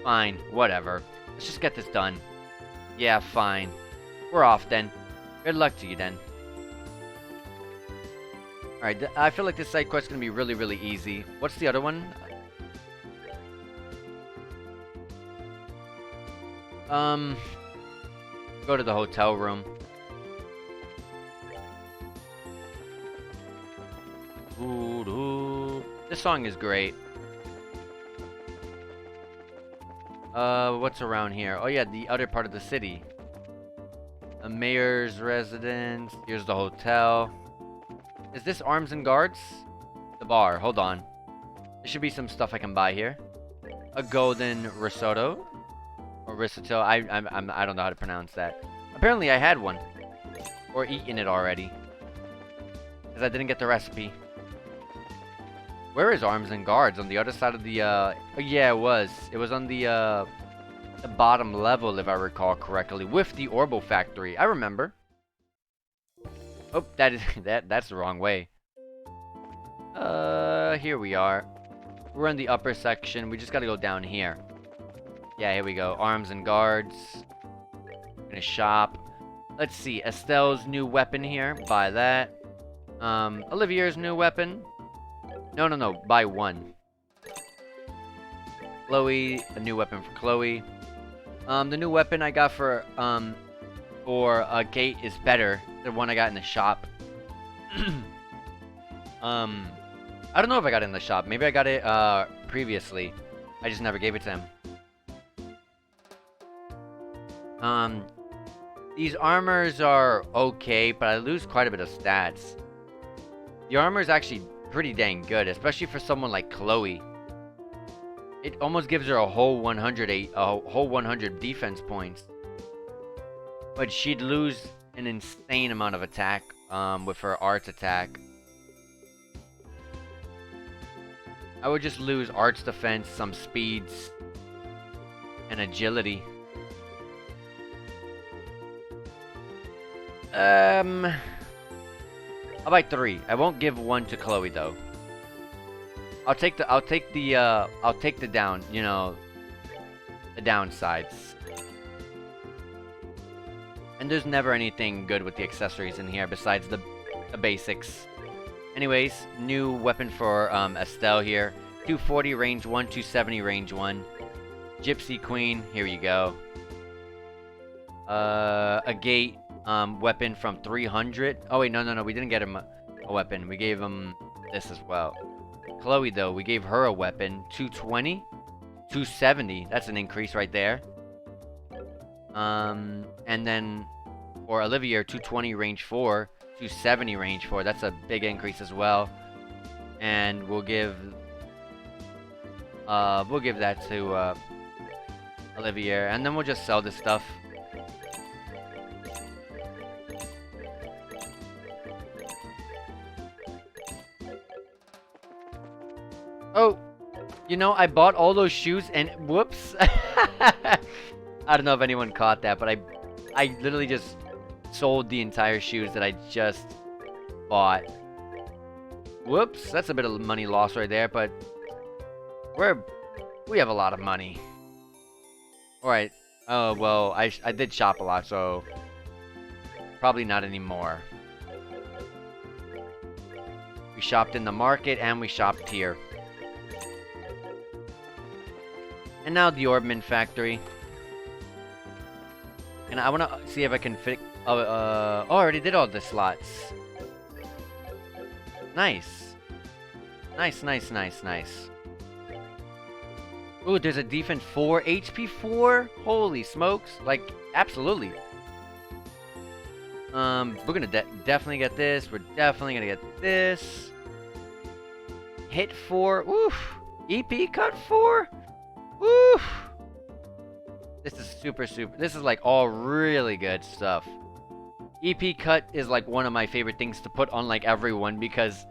Fine, whatever. Let's just get this done. Yeah, fine. We're off then. Good luck to you then. Alright, I feel like this side quest is going to be really, really easy. What's the other one? Go to the hotel room. Ooh, this song is great. What's around here? Oh yeah, the other part of the city. A mayor's residence. Here's the hotel. Is this Arms and Guards? The bar. Hold on. There should be some stuff I can buy here. A golden risotto. Or risotto. I don't know how to pronounce that. Apparently I had one. Or eaten it already. Because I didn't get the recipe. Where is Arms and Guards? On the other side of the, oh, yeah, it was. It was on the bottom level, if I recall correctly. With the Orbo Factory. I remember. Oh, that's the wrong way. Here we are. We're in the upper section. We just gotta go down here. Yeah, here we go. Arms and Guards. Gonna shop. Let's see. Estelle's new weapon here. Buy that. Olivier's new weapon. No. Buy one. Chloe. A new weapon for Chloe. The new weapon I got for a gate is better than one I got in the shop. I don't know if I got it in the shop. Maybe I got it previously. I just never gave it to him. These armors are okay, but I lose quite a bit of stats. The armor is actually pretty dang good, especially for someone like Chloe. It almost gives her a whole 100 defense points. But she'd lose an insane amount of attack with her arts attack. I would just lose arts defense, some speeds, and agility. I'll buy 3. I won't give 1 to Chloe though. I'll take the down, you know, the downsides. And there's never anything good with the accessories in here besides the basics. Anyways, new weapon for Estelle here. 240 range 1, 270 range 1. Gypsy Queen, here you go. A gate weapon from 300. Oh wait, no, we didn't get him a weapon. We gave him this as well. Chloe though, we gave her a weapon. 220, 270. That's an increase right there. And then for Olivia, 220 range 4, 270 range 4. That's a big increase as well. And we'll give that to Olivia, and then we'll just sell this stuff. Oh, you know, I bought all those shoes and whoops. I don't know if anyone caught that, but I literally just sold the entire shoes that I just bought. Whoops, that's a bit of money lost right there, but we have a lot of money. Alright. Oh, well, I did shop a lot, so probably not anymore. We shopped in the market and we shopped here. And now the Orbman factory. And I want to see if I can fit. Oh, I already did all the slots. Nice. Nice. Ooh, there's a defense 4, HP 4. Holy smokes! Like, absolutely. We're gonna definitely get this. We're definitely gonna get this. Hit 4. Oof. EP cut 4. Oof. This is super. This is like all really good stuff. EP cut is like one of my favorite things to put on like everyone because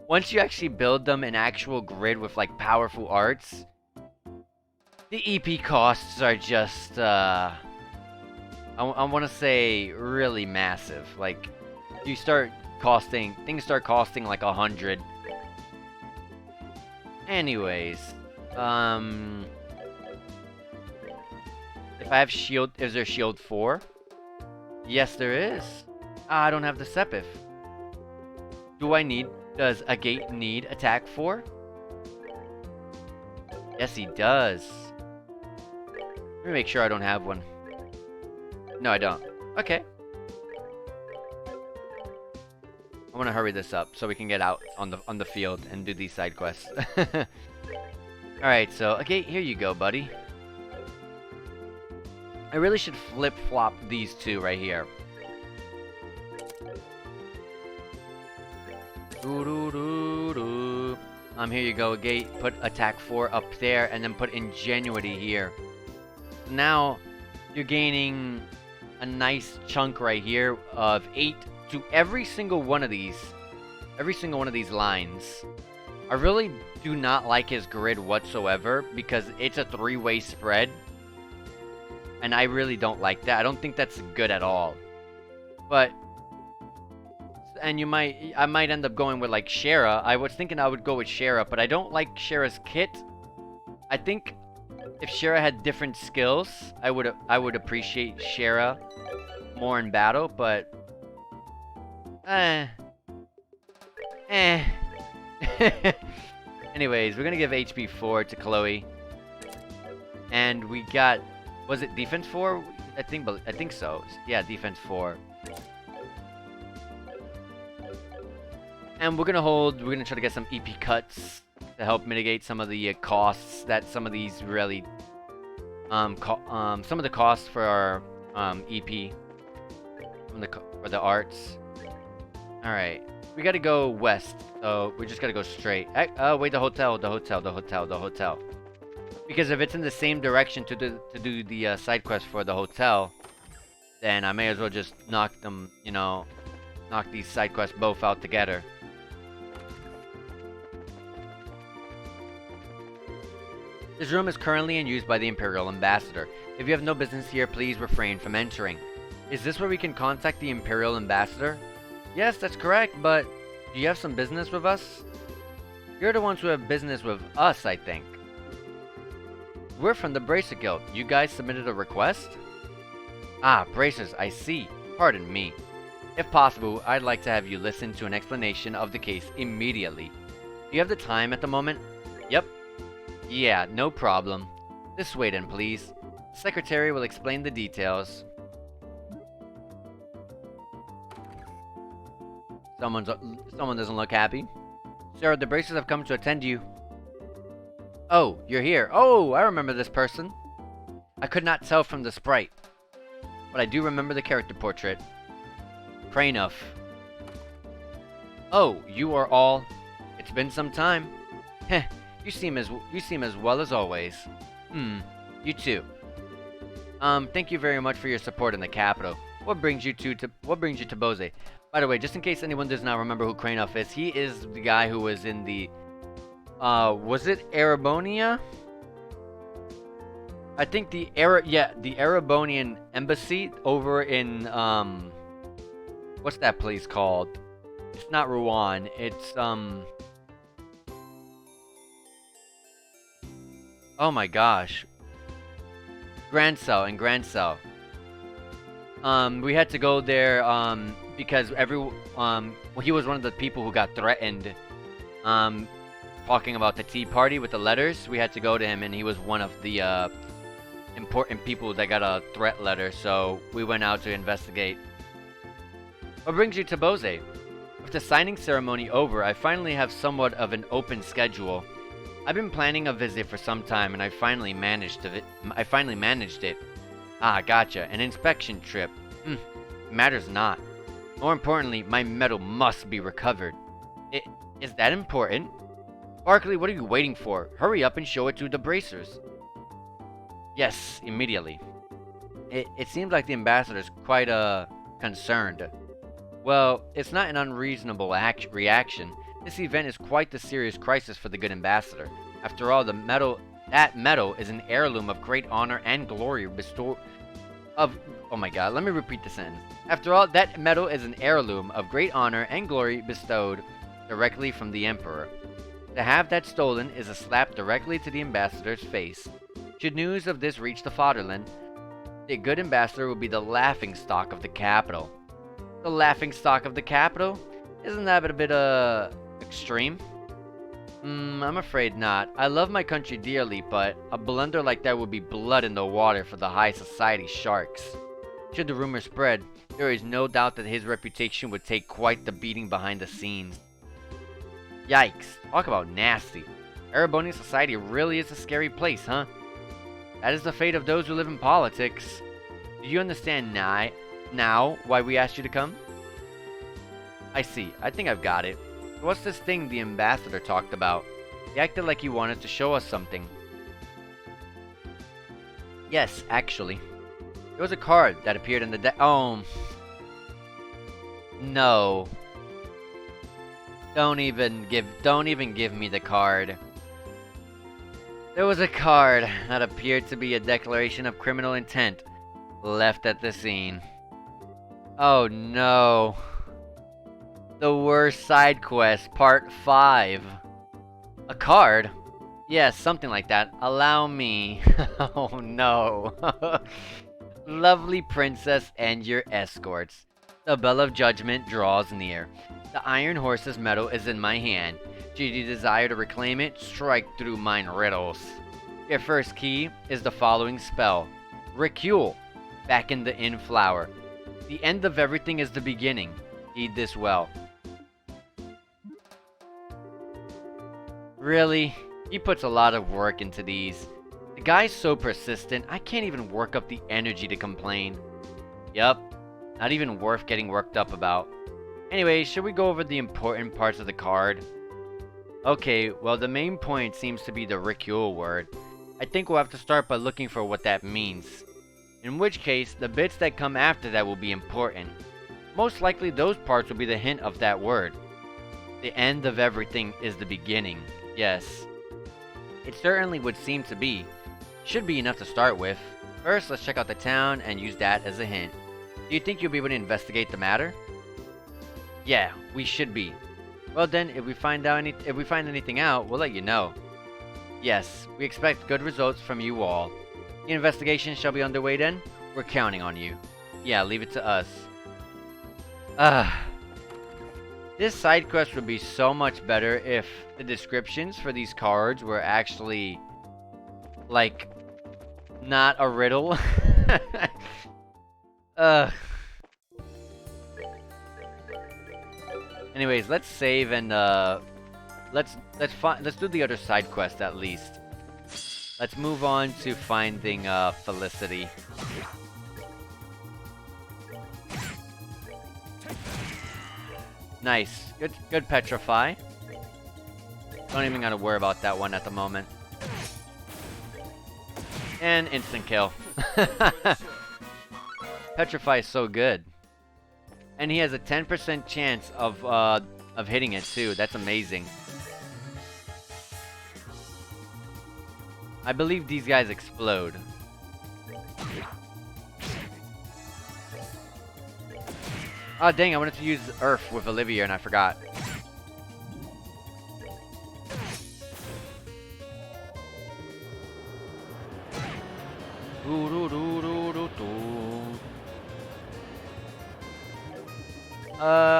once you actually build them in actual grid with like powerful arts, the EP costs are just I want to say really massive. Like things start costing like 100. Anyways, if I have shield, is there shield 4? Yes, there is. I don't have the Sepif. Does a gate need attack 4? Yes, he does. Let me make sure I don't have one. No, I don't. Okay. I want to hurry this up so we can get out on the field and do these side quests. Alright, so, okay, here you go, buddy. I really should flip-flop these two right here. Here you go, Gate. Put attack 4 up there, and then put ingenuity here. Now, you're gaining a nice chunk right here of 8 to every single one of these lines. I really do not like his grid whatsoever because it's a 3-way spread. And I really don't like that. I don't think that's good at all. But, and I might end up going with like Shara. I was thinking I would go with Shara, but I don't like Shara's kit. I think if Shara had different skills, I would appreciate Shara more in battle, but Anyways, we're gonna give HP 4 to Chloe. And we got, was it defense 4? I think so. Yeah, defense 4. And we're gonna try to get some EP cuts to help mitigate some of the costs that some of these really some of the costs for our EP for the arts. All right, we gotta go west, so we just gotta go straight. Wait, the hotel. Because if it's in the same direction to do the side quest for the hotel, then I may as well just knock them, knock these side quests both out together. This room is currently in use by the Imperial Ambassador. If you have no business here, please refrain from entering. Is this where we can contact the Imperial Ambassador? Yes, that's correct, but do you have some business with us? You're the ones who have business with us, I think. We're from the Bracer Guild. You guys submitted a request? Ah, bracers, I see. Pardon me. If possible, I'd like to have you listen to an explanation of the case immediately. Do you have the time at the moment? Yep. Yeah, no problem. This way then, please. The secretary will explain the details. Someone doesn't look happy. Sir, the bracers have come to attend you. Oh, you're here. Oh, I remember this person. I could not tell from the sprite, but I do remember the character portrait. Cranoff. Oh, you are all. It's been some time. Heh, you seem as well as always. You too. Thank you very much for your support in the capital. What brings you to Bose? By the way, just in case anyone does not remember who Cranoff is, he is the guy who was in the was it Erebonia? I think the Erebonian embassy over in what's that place called? It's not Rouen. It's oh my gosh. Grancel. We had to go there because he was one of the people who got threatened. Talking about the Tea Party with the letters, we had to go to him, and he was one of the important people that got a threat letter. So we went out to investigate. What brings you to Bose? With the signing ceremony over, I finally have somewhat of an open schedule. I've been planning a visit for some time, and I finally managed it. Ah, gotcha. An inspection trip. Matters not. More importantly, my medal must be recovered. Is that important? Barkley, what are you waiting for? Hurry up and show it to the bracers. Yes, immediately. It seems like the ambassador's quite concerned. Well, it's not an unreasonable reaction. This event is quite the serious crisis for the good ambassador. After all, that medal is an heirloom of great honor and glory bestowed of... Oh my god, let me repeat the sentence. After all, that medal is an heirloom of great honor and glory bestowed directly from the Emperor. To have that stolen is a slap directly to the ambassador's face. Should news of this reach the fatherland, the good ambassador will be the laughingstock of the capital. The laughingstock of the capital? Isn't that a bit, extreme? I'm afraid not. I love my country dearly, but a blunder like that would be blood in the water for the high society sharks. Should the rumor spread, there is no doubt that his reputation would take quite the beating behind the scenes. Yikes. Talk about nasty. Erebonian society really is a scary place, huh? That is the fate of those who live in politics. Do you understand now why we asked you to come? I see. I think I've got it. What's this thing the ambassador talked about? He acted like he wanted to show us something. Yes, actually. There was a card that appeared in the deck. Oh. No. Don't even give me the card. There was a card that appeared to be a declaration of criminal intent left at the scene. Oh no. The worst side quest, part 5. A card? Yes, something like that. Allow me. Oh no. Lovely princess and your escorts. The bell of judgment draws near. The iron horse's medal is in my hand. Should you desire to reclaim it, strike through mine riddles. Your first key is the following spell. Recule. Back in the inn flower. The end of everything is the beginning. Heed this well. Really? He puts a lot of work into these. The guy's so persistent, I can't even work up the energy to complain. Yup. Not even worth getting worked up about. Anyway, should we go over the important parts of the card? Okay, well the main point seems to be the recule word. I think we'll have to start by looking for what that means. In which case, the bits that come after that will be important. Most likely those parts will be the hint of that word. The end of everything is the beginning. Yes. It certainly would seem to be. Should be enough to start with. First, let's check out the town and use that as a hint. Do you think you'll be able to investigate the matter? Yeah, we should be. Well then, if we find anything out, we'll let you know. Yes, we expect good results from you all. The investigation shall be underway then? We're counting on you. Yeah, leave it to us. This side quest would be so much better if the descriptions for these cards were actually, like, not a riddle. Anyways, let's save and let's do the other side quest at least. Let's move on to finding Felicity. Nice. Good petrify. Don't even gotta worry about that one at the moment. And instant kill. Petrify is so good. And he has a 10% chance of hitting it too. That's amazing. I believe these guys explode. Oh dang, I wanted to use Earth with Olivia and I forgot.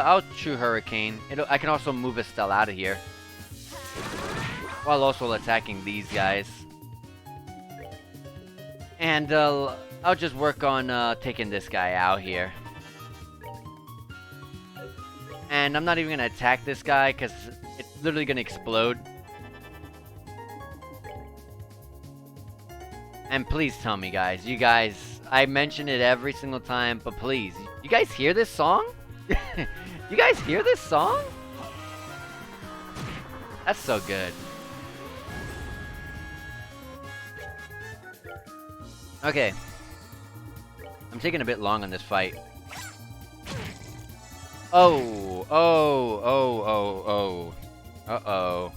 I'll chew Hurricane. I can also move Estelle out of here. While also attacking these guys. And I'll just work on taking this guy out here. And I'm not even gonna attack this guy because it's literally gonna explode. And please tell me, guys. You guys, I mention it every single time, but please. You guys hear this song? You guys hear this song? That's so good. Okay. I'm taking a bit long on this fight. Oh, oh, oh, oh, oh. Uh-oh.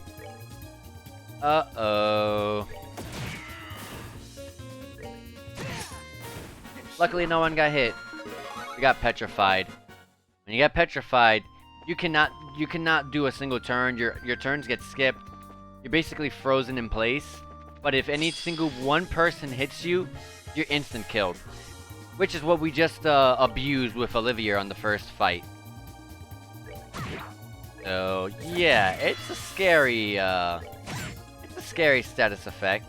Uh-oh. Luckily, no one got hit. We got petrified. When you get petrified, you cannot do a single turn. Your turns get skipped. You're basically frozen in place. But if any single one person hits you, you're instant killed. Which is what we just abused with Olivia on the first fight. So yeah, it's a scary status effect.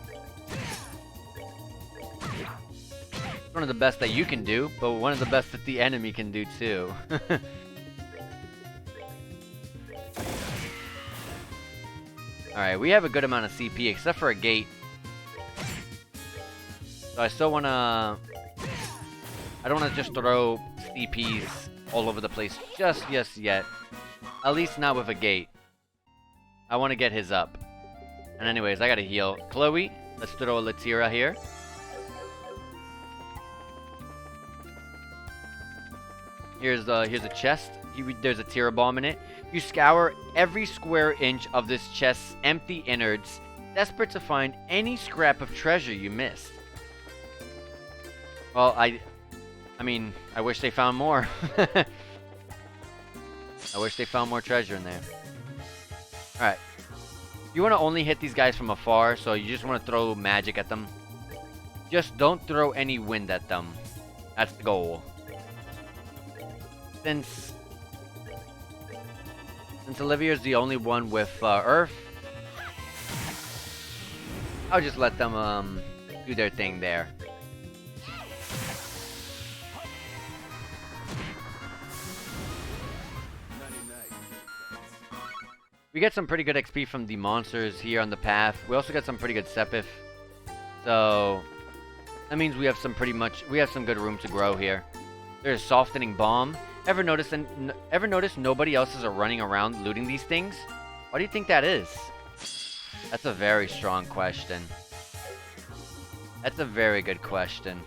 One of the best that you can do, but one of the best that the enemy can do too. Alright, we have a good amount of CP, except for a gate. So I still wanna... I don't wanna just throw CPs all over the place just yet. At least not with a gate. I wanna get his up. And anyways, I gotta heal. Chloe, let's throw a Latira here. Here's a chest. There's a tear bomb in it. You scour every square inch of this chest's empty innards, desperate to find any scrap of treasure you missed. Well, I mean, I wish they found more. I wish they found more treasure in there. Alright. You want to only hit these guys from afar, so you just want to throw magic at them. Just don't throw any wind at them. That's the goal. Since Olivia's the only one with Earth, I'll just let them do their thing there. We get some pretty good XP from the monsters here on the path. We also get some pretty good Sepith. So that means we have some good room to grow here. There's a softening bomb. Ever notice nobody else is running around looting these things? Why do you think that is? That's a very strong question. That's a very good question.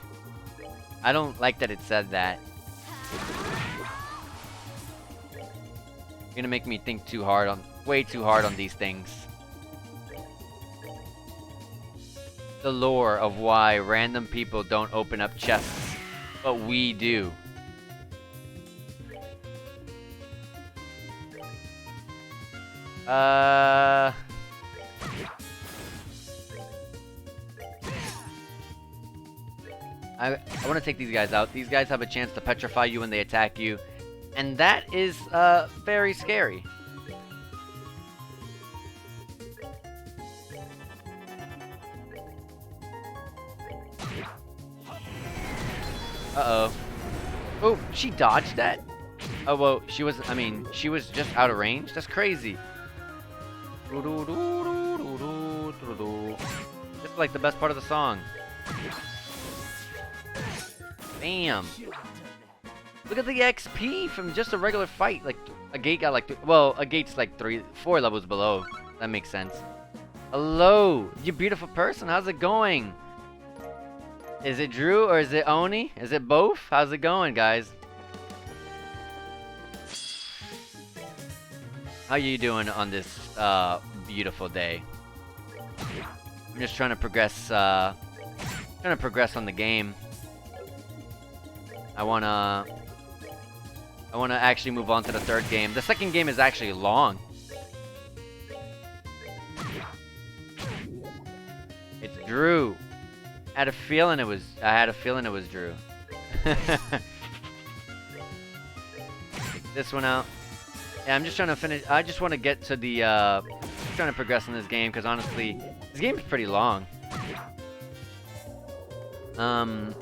I don't like that it said that. You're gonna make me think way too hard on these things. The lore of why random people don't open up chests, but we do. I want to take these guys out. These guys have a chance to petrify you when they attack you, and that is very scary. Uh-oh. Oh, she dodged that? Oh, well, she was just out of range? That's crazy. Just like the best part of the song. Bam. Look at the XP from just a regular fight. Like, a gate got like... Well, a gate's like 4 levels below. That makes sense. Hello, you beautiful person. How's it going? Is it Drew or is it Oni? Is it both? How's it going, guys? How you doing on this beautiful day? I'm just trying to progress. On the game. I wanna actually move on to the third game. The second game is actually long. It's Drew. I had a feeling it was Drew. This one out. Yeah, I'm just trying to finish. I just want to get to the trying to progress in this game because honestly, this game is pretty long. I'm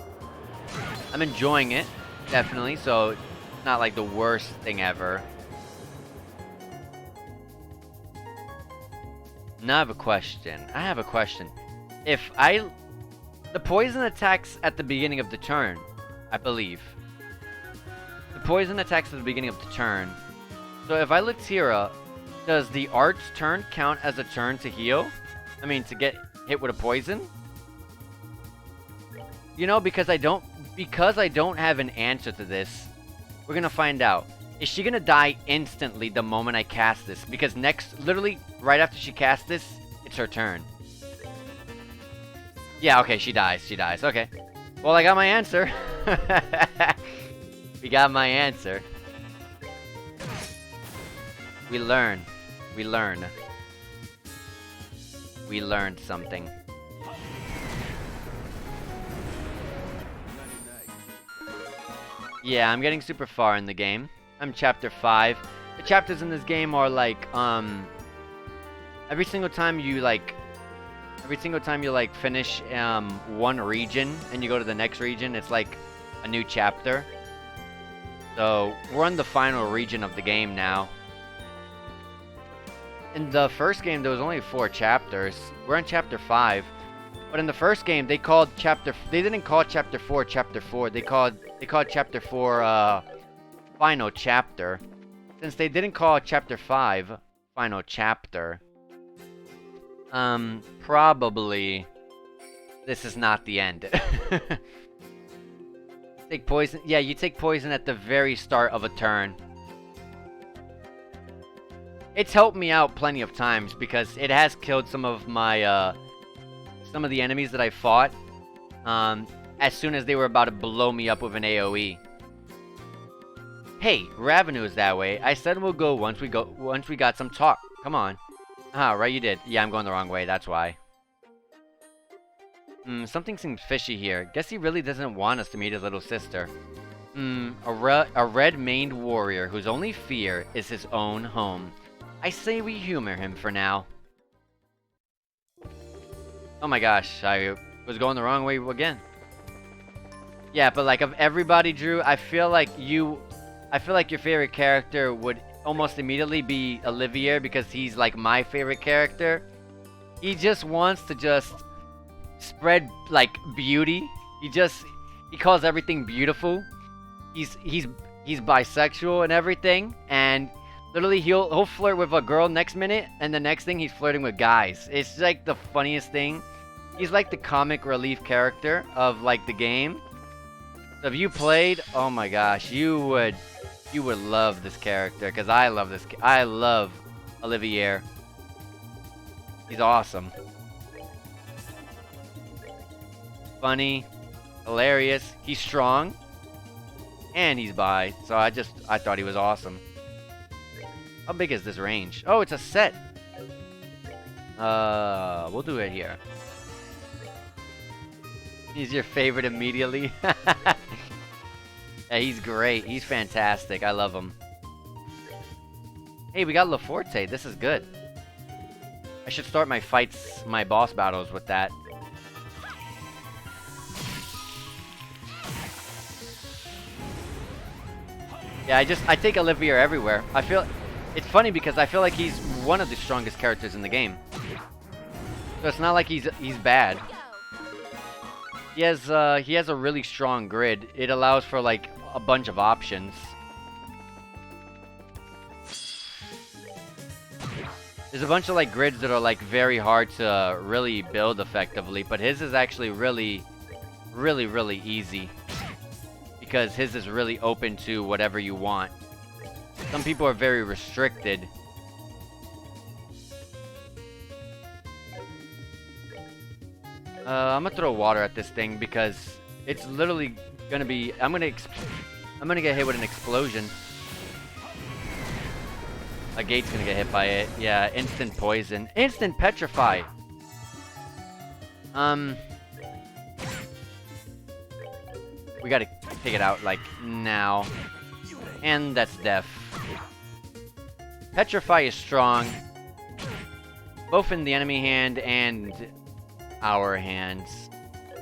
enjoying it, definitely, so it's not like the worst thing ever. Now I have a question. The poison attacks at the beginning of the turn, I believe. The poison attacks at the beginning of the turn. So if I look Tira, does the art's turn count as a turn to heal? I mean, to get hit with a poison? You know, because I don't have an answer to this, we're gonna find out. Is she gonna die instantly the moment I cast this? Because literally, right after she casts this, it's her turn. Yeah, okay, she dies. Okay. Well, I got my answer. We got my answer. We learned something. Yeah, I'm getting super far in the game. I'm chapter 5. The chapters in this game are like, every single time you finish one region and you go to the next region, it's like a new chapter. So we're on the final region of the game now. In the first game, there was only 4 chapters. We're on chapter 5. But in the first game, they didn't call chapter 4 chapter 4. They called chapter 4 final chapter. Since they didn't call chapter 5 final chapter, probably this is not the end. Take poison. Yeah, you take poison at the very start of a turn. It's helped me out plenty of times because it has killed some of my, some of the enemies that I fought, as soon as they were about to blow me up with an AoE. Hey, Ravenu is that way. I said we'll go once we got some talk. Come on. Ah, right, you did. Yeah, I'm going the wrong way, that's why. Something seems fishy here. Guess he really doesn't want us to meet his little sister. A red-maned warrior whose only fear is his own home. I say we humor him for now. Oh my gosh, I was going the wrong way again. Yeah, but like of everybody, Drew, I feel like your favorite character would almost immediately be Olivier because he's like my favorite character. He just wants to just spread like beauty. He calls everything beautiful. He's bisexual and everything, and literally he'll flirt with a girl next minute, and the next thing he's flirting with guys. It's like the funniest thing. He's like the comic relief character of like the game. So if you played, oh my gosh, you would love this character because I love Olivier. He's awesome. Funny, hilarious, he's strong, and he's bi, so I thought he was awesome. How big is this range? Oh, it's a set. We'll do it here. He's your favorite immediately? Yeah, he's great. He's fantastic. I love him. Hey, we got Laforte. This is good. I should start my fights, my boss battles with that. Yeah, I take Olivier everywhere. It's funny because I feel like he's one of the strongest characters in the game. So it's not like he's bad. He has a really strong grid. It allows for like a bunch of options. There's a bunch of like grids that are like very hard to really build effectively, but his is actually really easy. Because his is really open to whatever you want. Some people are very restricted. I'm gonna throw water at this thing because it's literally gonna be. I'm gonna get hit with an explosion. A gate's gonna get hit by it. Yeah, instant poison, instant petrify. We gotta take it out like now, and that's death. Petrify is strong, both in the enemy hand and our hands.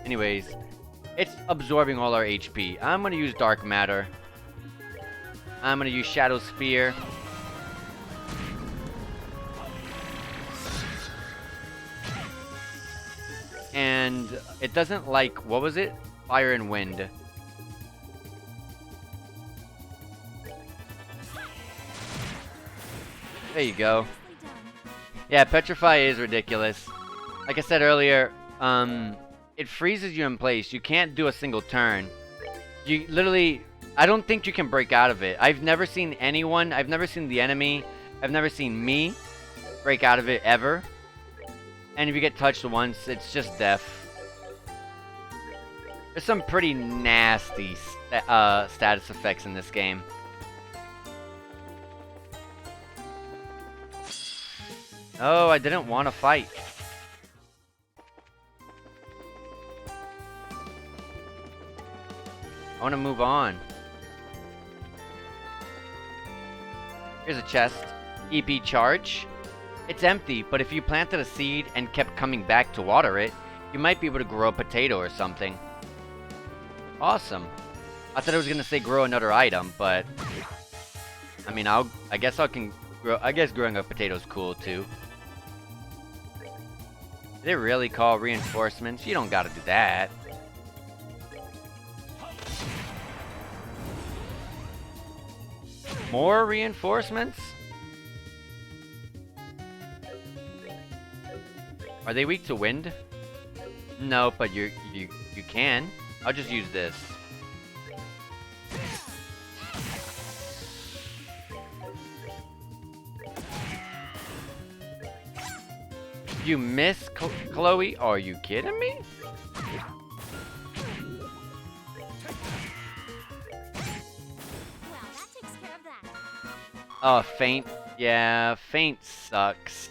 Anyways, it's absorbing all our HP. I'm gonna use Dark Matter. I'm gonna use Shadow Sphere. And it doesn't like, what was it? Fire and Wind. There you go. Yeah, Petrify is ridiculous. Like I said earlier, it freezes you in place. You can't do a single turn. You literally, I don't think you can break out of it. I've never seen anyone, I've never seen the enemy, I've never seen me break out of it ever. And if you get touched once, it's just death. There's some pretty nasty status effects in this game. Oh, I didn't want to fight. I want to move on. Here's a chest. EP charge. It's empty, but if you planted a seed and kept coming back to water it, you might be able to grow a potato or something. Awesome. I thought I was gonna say grow another item, but I mean, I guess growing a potato is cool too. Did it really call reinforcements? You don't gotta do that. More reinforcements? Are they weak to wind? No, but you can. I'll just use this. You miss, Chloe? Are you kidding me? Oh, feint. Yeah, feint sucks.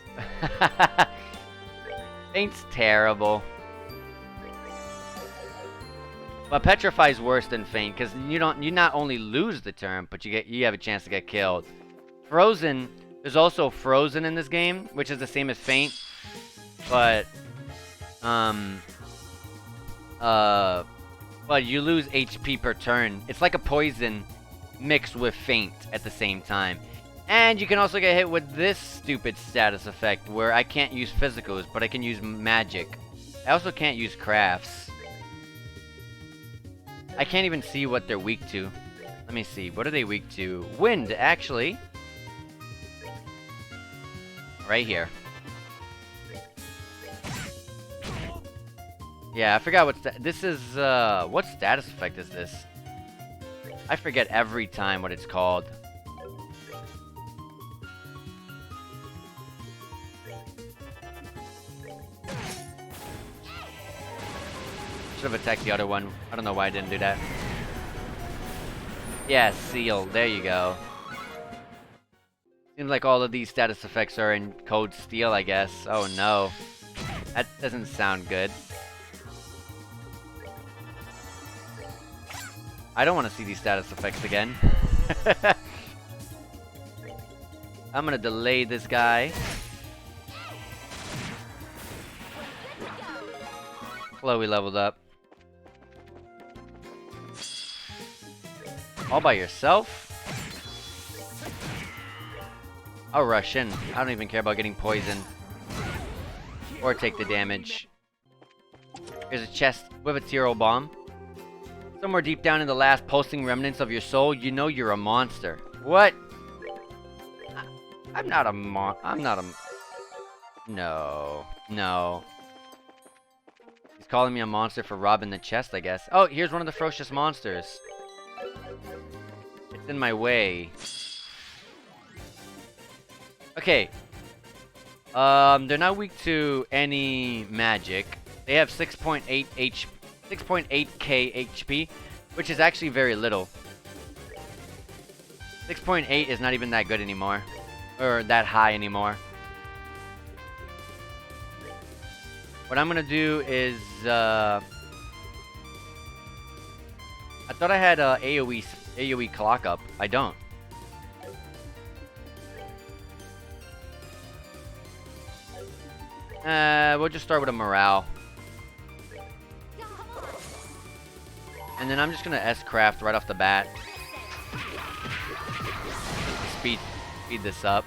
Feint's terrible. But petrify's worse than feint because you not only lose the turn, but you have a chance to get killed. Frozen. There's also frozen in this game, which is the same as feint, but but you lose HP per turn. It's like a poison mixed with feint at the same time. And you can also get hit with this stupid status effect where I can't use physicals, but I can use magic. I also can't use crafts. I can't even see what they're weak to. Let me see. What are they weak to? Wind, actually. Right here. Yeah, I forgot what this is. What status effect is this? I forget every time what it's called. Should have attacked the other one. I don't know why I didn't do that. Yeah, seal. There you go. Seems like all of these status effects are in code steel, I guess. Oh no. That doesn't sound good. I don't want to see these status effects again. I'm gonna delay this guy. Chloe leveled up. All by yourself? I'll rush in. I don't even care about getting poisoned. Or take the damage. Here's a chest with a Tyrol bomb. Somewhere deep down in the last pulsing remnants of your soul, you know you're a monster. What? I'm not a No. No. He's calling me a monster for robbing the chest, I guess. Oh, here's one of the ferocious monsters. It's in my way. Okay. They're not weak to any magic. They have 6.8k HP, which is actually very little. 6.8 is not even that good anymore. Or that high anymore. What I'm gonna do is, I thought I had AoE clock up. I don't. We'll just start with a morale. And then I'm just gonna S-craft right off the bat. Speed this up.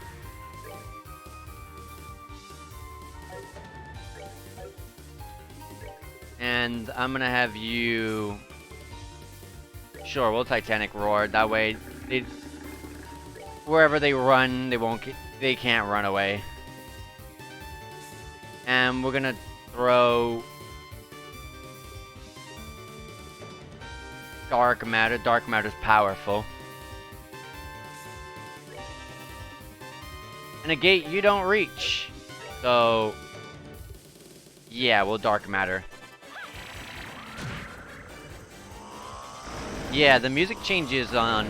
And I'm gonna have you... Sure, we'll Titanic Roar. That way, wherever they run, they can't run away. And we're gonna throw... Dark Matter. Dark Matter's powerful. And a gate you don't reach. So... yeah, we'll Dark Matter. Yeah, the music changes on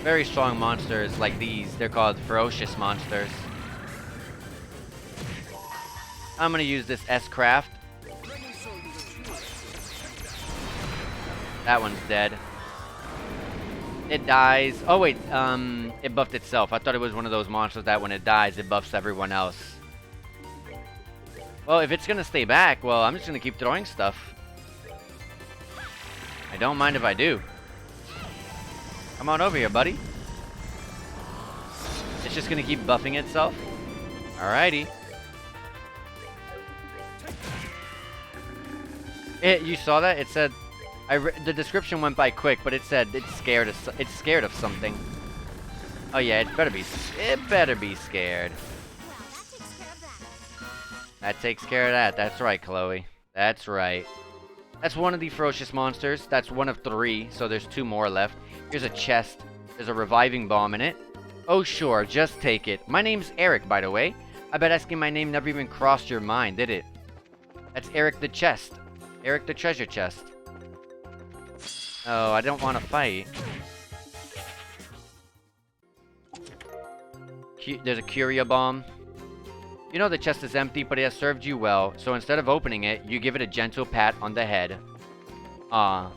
very strong monsters like these. They're called Ferocious monsters. I'm gonna use this S-craft. That one's dead. It dies. Oh wait, it buffed itself. I thought it was one of those monsters that when it dies, it buffs everyone else. Well, if it's gonna stay back, well, I'm just gonna keep throwing stuff. I don't mind if I do. Come on over here, buddy. It's just gonna keep buffing itself. Alrighty. You saw that? It said... the description went by quick, but it said it's scared of something. Oh yeah, it better be scared. That takes care of that. That's right, Chloe. That's right. That's one of the ferocious monsters. That's one of 3, so there's 2 more left. Here's a chest. There's a reviving bomb in it. Oh sure, just take it. My name's Eric, by the way. I bet asking my name never even crossed your mind, did it? That's Eric the Chest. Eric the Treasure Chest. Oh, I don't want to fight. There's a Curia Bomb. You know the chest is empty, but it has served you well, so instead of opening it, you give it a gentle pat on the head. Ah.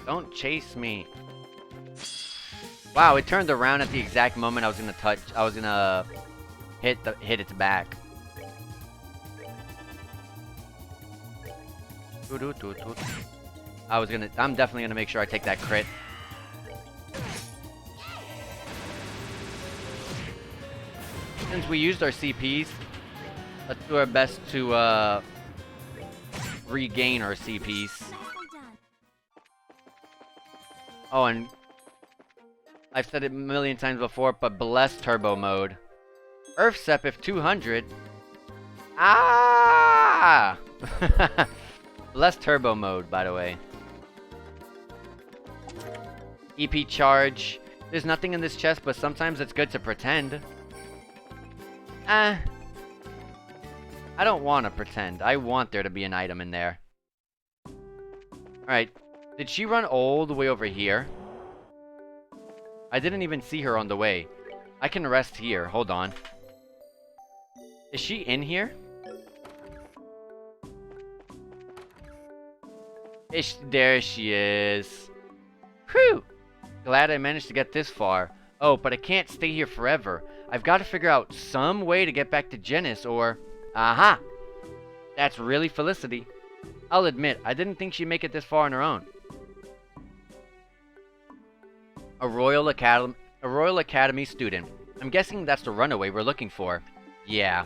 Don't chase me. Wow, it turned around at the exact moment I was gonna hit its back. I'm definitely gonna make sure I take that crit. Since we used our CPs, let's do our best to regain our CPs. Oh, and I've said it a million times before, but bless turbo mode. Earthsep if 200. Ah! Bless turbo mode, by the way. EP charge. There's nothing in this chest, but sometimes it's good to pretend. I don't want to pretend. I want there to be an item in there. Alright. Did she run all the way over here? I didn't even see her on the way. I can rest here. Hold on. Is she in here? There she is. Whew! Glad I managed to get this far. Oh, but I can't stay here forever. I've got to figure out some way to get back to Genis or... Aha! That's really Felicity. I'll admit, I didn't think she'd make it this far on her own. A Royal Academy student. I'm guessing that's the runaway we're looking for. Yeah.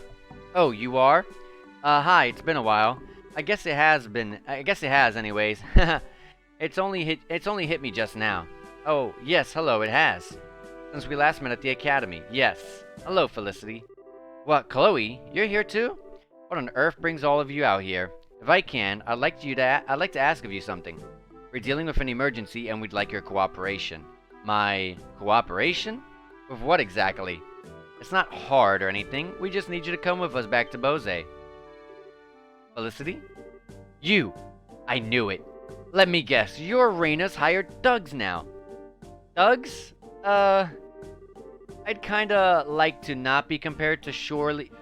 Oh, you are? Hi, it's been a while. I guess it has anyways. It's only hit me just now. Oh, yes, hello, it has. Since we last met at the academy, yes. Hello, Felicity. What, Chloe? You're here too? What on earth brings all of you out here? If I can, I'd like to ask of you something. We're dealing with an emergency and we'd like your cooperation. My cooperation? With what exactly? It's not hard or anything. We just need you to come with us back to Bose. Felicity? You! I knew it. Let me guess, you're Reina's hired thugs now. Thugs? I'd kinda like to not be compared to shorely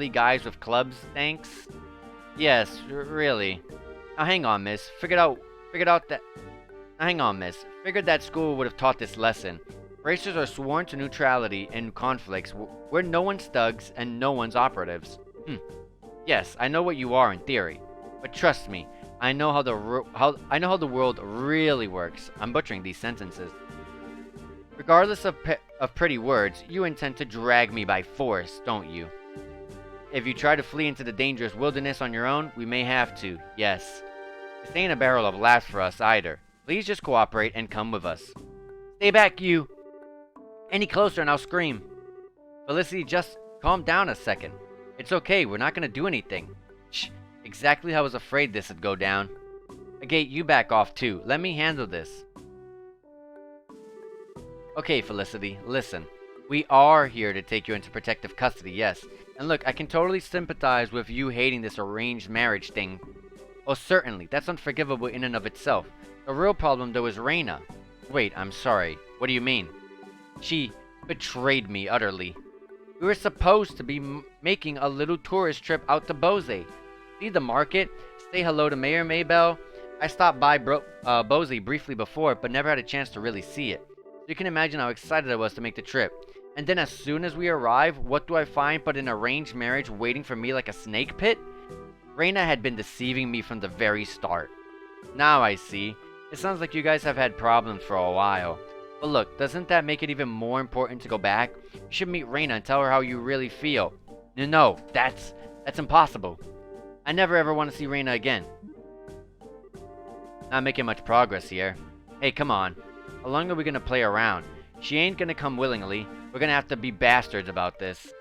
guys with clubs, thanks. Yes, really. Now hang on, miss. Figured that school would have taught this lesson. Racers are sworn to neutrality in conflicts where no one's thugs and no one's operatives. Yes, I know what you are in theory, but trust me, I know how the world really works. I'm butchering these sentences. Regardless of pretty words, you intend to drag me by force, don't you? If you try to flee into the dangerous wilderness on your own, we may have to, yes. This ain't a barrel of laughs for us either. Please just cooperate and come with us. Stay back, you! Any closer and I'll scream. Felicity, just calm down a second. It's okay, we're not gonna do anything. Shh, exactly how I was afraid this would go down. Agate, you back off too. Let me handle this. Okay, Felicity, listen. We are here to take you into protective custody, yes. And look, I can totally sympathize with you hating this arranged marriage thing. Oh, certainly, that's unforgivable in and of itself. The real problem, though, is Reina. Wait, I'm sorry. What do you mean? She betrayed me utterly. We were supposed to be making a little tourist trip out to Bose. See the market, say hello to Mayor Maybell. I stopped by Bose briefly before, but never had a chance to really see it. You can imagine how excited I was to make the trip. And then as soon as we arrive, what do I find but an arranged marriage waiting for me like a snake pit? Reina had been deceiving me from the very start. Now I see. It sounds like you guys have had problems for a while. But look, doesn't that make it even more important to go back? You should meet Reina and tell her how you really feel. No, that's impossible. I never ever want to see Reina again. Not making much progress here. Hey, come on. How long are we gonna play around? She ain't gonna come willingly. We're gonna have to be bastards about this.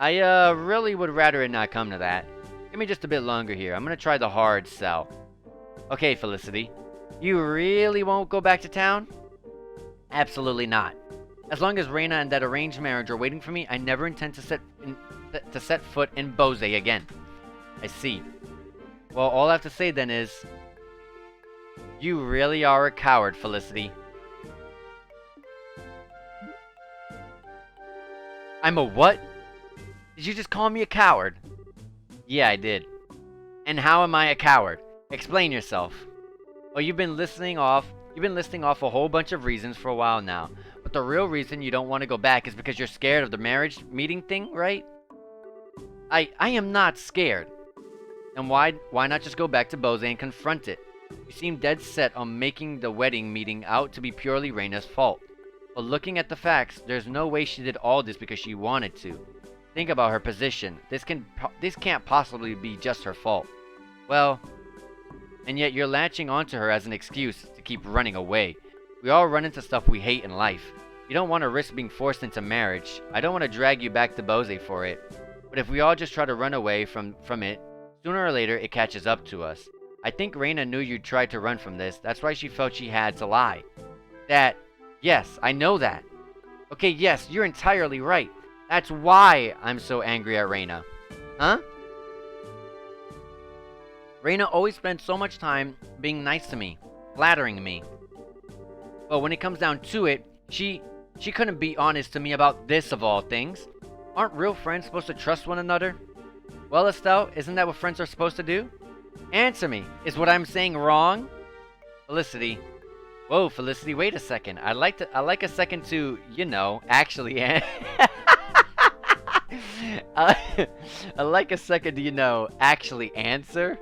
I really would rather it not come to that. Give me just a bit longer here. I'm gonna try the hard sell. Okay, Felicity. You really won't go back to town? Absolutely not. As long as Reina and that arranged marriage are waiting for me, I never intend to set foot in Bose again. I see. Well, all I have to say then is, you really are a coward, Felicity. I'm a what? Did you just call me a coward? Yeah, I did. And how am I a coward? Explain yourself. Oh, you've been listing off a whole bunch of reasons for a while now. But the real reason you don't want to go back is because you're scared of the marriage meeting thing, right? I am not scared. And why not just go back to Bose and confront it? You seem dead set on making the wedding meeting out to be purely Reina's fault. But looking at the facts, there's no way she did all this because she wanted to. Think about her position. This can't possibly be just her fault. Well, and yet you're latching onto her as an excuse to keep running away. We all run into stuff we hate in life. You don't want to risk being forced into marriage. I don't want to drag you back to Bose for it. But if we all just try to run away from it, sooner or later it catches up to us. I think Reina knew you'd try to run from this. That's why she felt she had to lie. Yes, I know that. Okay, yes, you're entirely right. That's why I'm so angry at Reina. Huh? Reina always spends so much time being nice to me, flattering me. But when it comes down to it, she couldn't be honest to me about this of all things. Aren't real friends supposed to trust one another? Well, Estelle, isn't that what friends are supposed to do? Answer me. Is what I'm saying wrong? Felicity. Whoa, Felicity, wait a second. I'd like a second to, actually I'd like a second to, actually answer.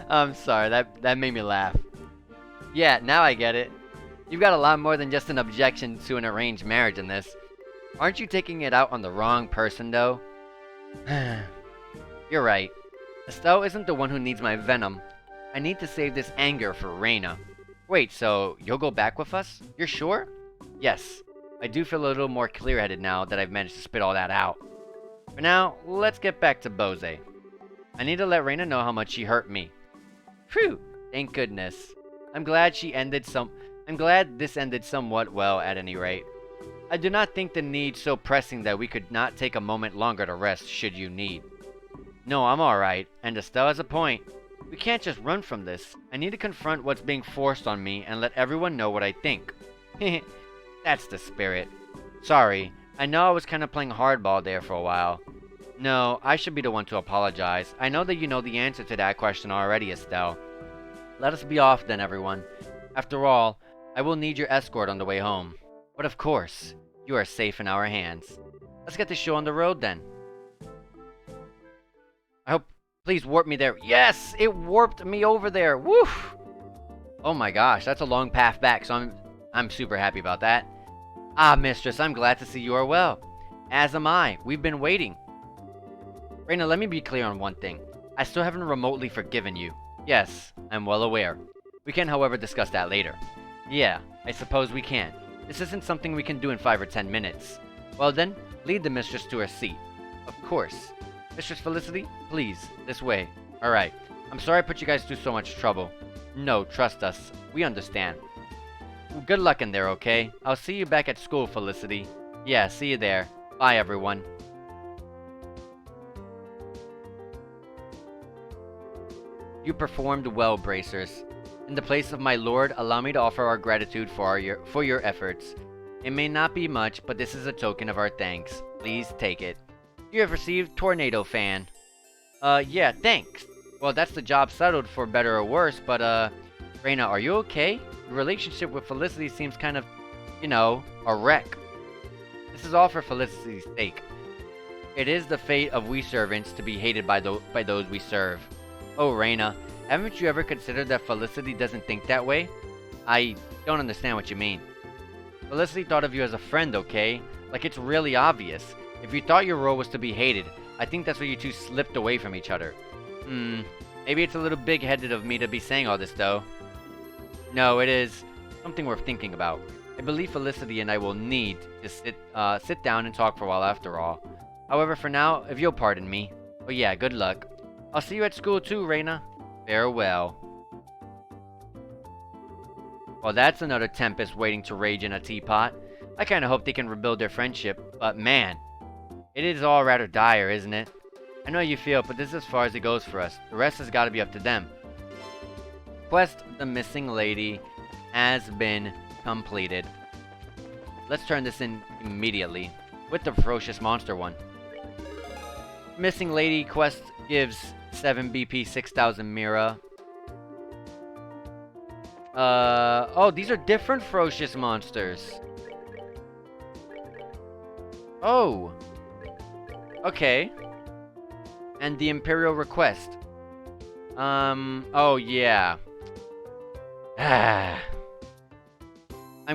I'm sorry, that made me laugh. Yeah, now I get it. You've got a lot more than just an objection to an arranged marriage in this. Aren't you taking it out on the wrong person, though? You're right. Estelle isn't the one who needs my venom. I need to save this anger for Reina. Wait, so you'll go back with us? You're sure? Yes. I do feel a little more clear-headed now that I've managed to spit all that out. For now, let's get back to Bose. I need to let Reina know how much she hurt me. Phew! Thank goodness. I'm glad this ended somewhat well at any rate. I do not think the need so pressing that we could not take a moment longer to rest should you need. No, I'm alright, and Estelle has a point. We can't just run from this. I need to confront what's being forced on me and let everyone know what I think. That's the spirit. Sorry, I know I was kind of playing hardball there for a while. No, I should be the one to apologize. I know that you know the answer to that question already, Estelle. Let us be off then, everyone. After all, I will need your escort on the way home. But of course, you are safe in our hands. Let's get the show on the road then. I hope... Please warp me there. Yes! It warped me over there. Woof! Oh my gosh, that's a long path back, so I'm super happy about that. Ah, mistress, I'm glad to see you are well. As am I. We've been waiting. Reina, let me be clear on one thing. I still haven't remotely forgiven you. Yes, I'm well aware. We can, however, discuss that later. Yeah, I suppose we can. This isn't something we can do in 5 or 10 minutes. Well then, lead the mistress to her seat. Of course. Mistress Felicity, please, this way. Alright, I'm sorry I put you guys through so much trouble. No, trust us. We understand. Good luck in there, okay? I'll see you back at school, Felicity. Yeah, see you there. Bye, everyone. You performed well, Bracers. In the place of my lord, allow me to offer our gratitude for your efforts. It may not be much, but this is a token of our thanks. Please take it. You have received Tornado Fan. Yeah, thanks. Well, that's the job settled for better or worse, but, Reina, are you okay? Your relationship with Felicity seems kind of, a wreck. This is all for Felicity's sake. It is the fate of we servants to be hated by those we serve. Oh, Reina, haven't you ever considered that Felicity doesn't think that way? I don't understand what you mean. Felicity thought of you as a friend, okay? Like it's really obvious. If you thought your role was to be hated, I think that's where you two slipped away from each other. Maybe it's a little big-headed of me to be saying all this, though. No, it is something worth thinking about. I believe Felicity and I will need to sit down and talk for a while after all. However, for now, if you'll pardon me. Oh yeah, good luck. I'll see you at school too, Reina. Farewell. Well, that's another tempest waiting to rage in a teapot. I kinda hope they can rebuild their friendship, but man, it is all rather dire, isn't it? I know you feel, but this is as far as it goes for us. The rest has gotta be up to them. Quest the missing lady has been completed. Let's turn this in immediately with the ferocious monster one. Missing lady quest gives 7 BP, 6,000 Mira. Oh, these are different ferocious monsters. Oh. Okay. And the Imperial Request. Oh yeah. I'm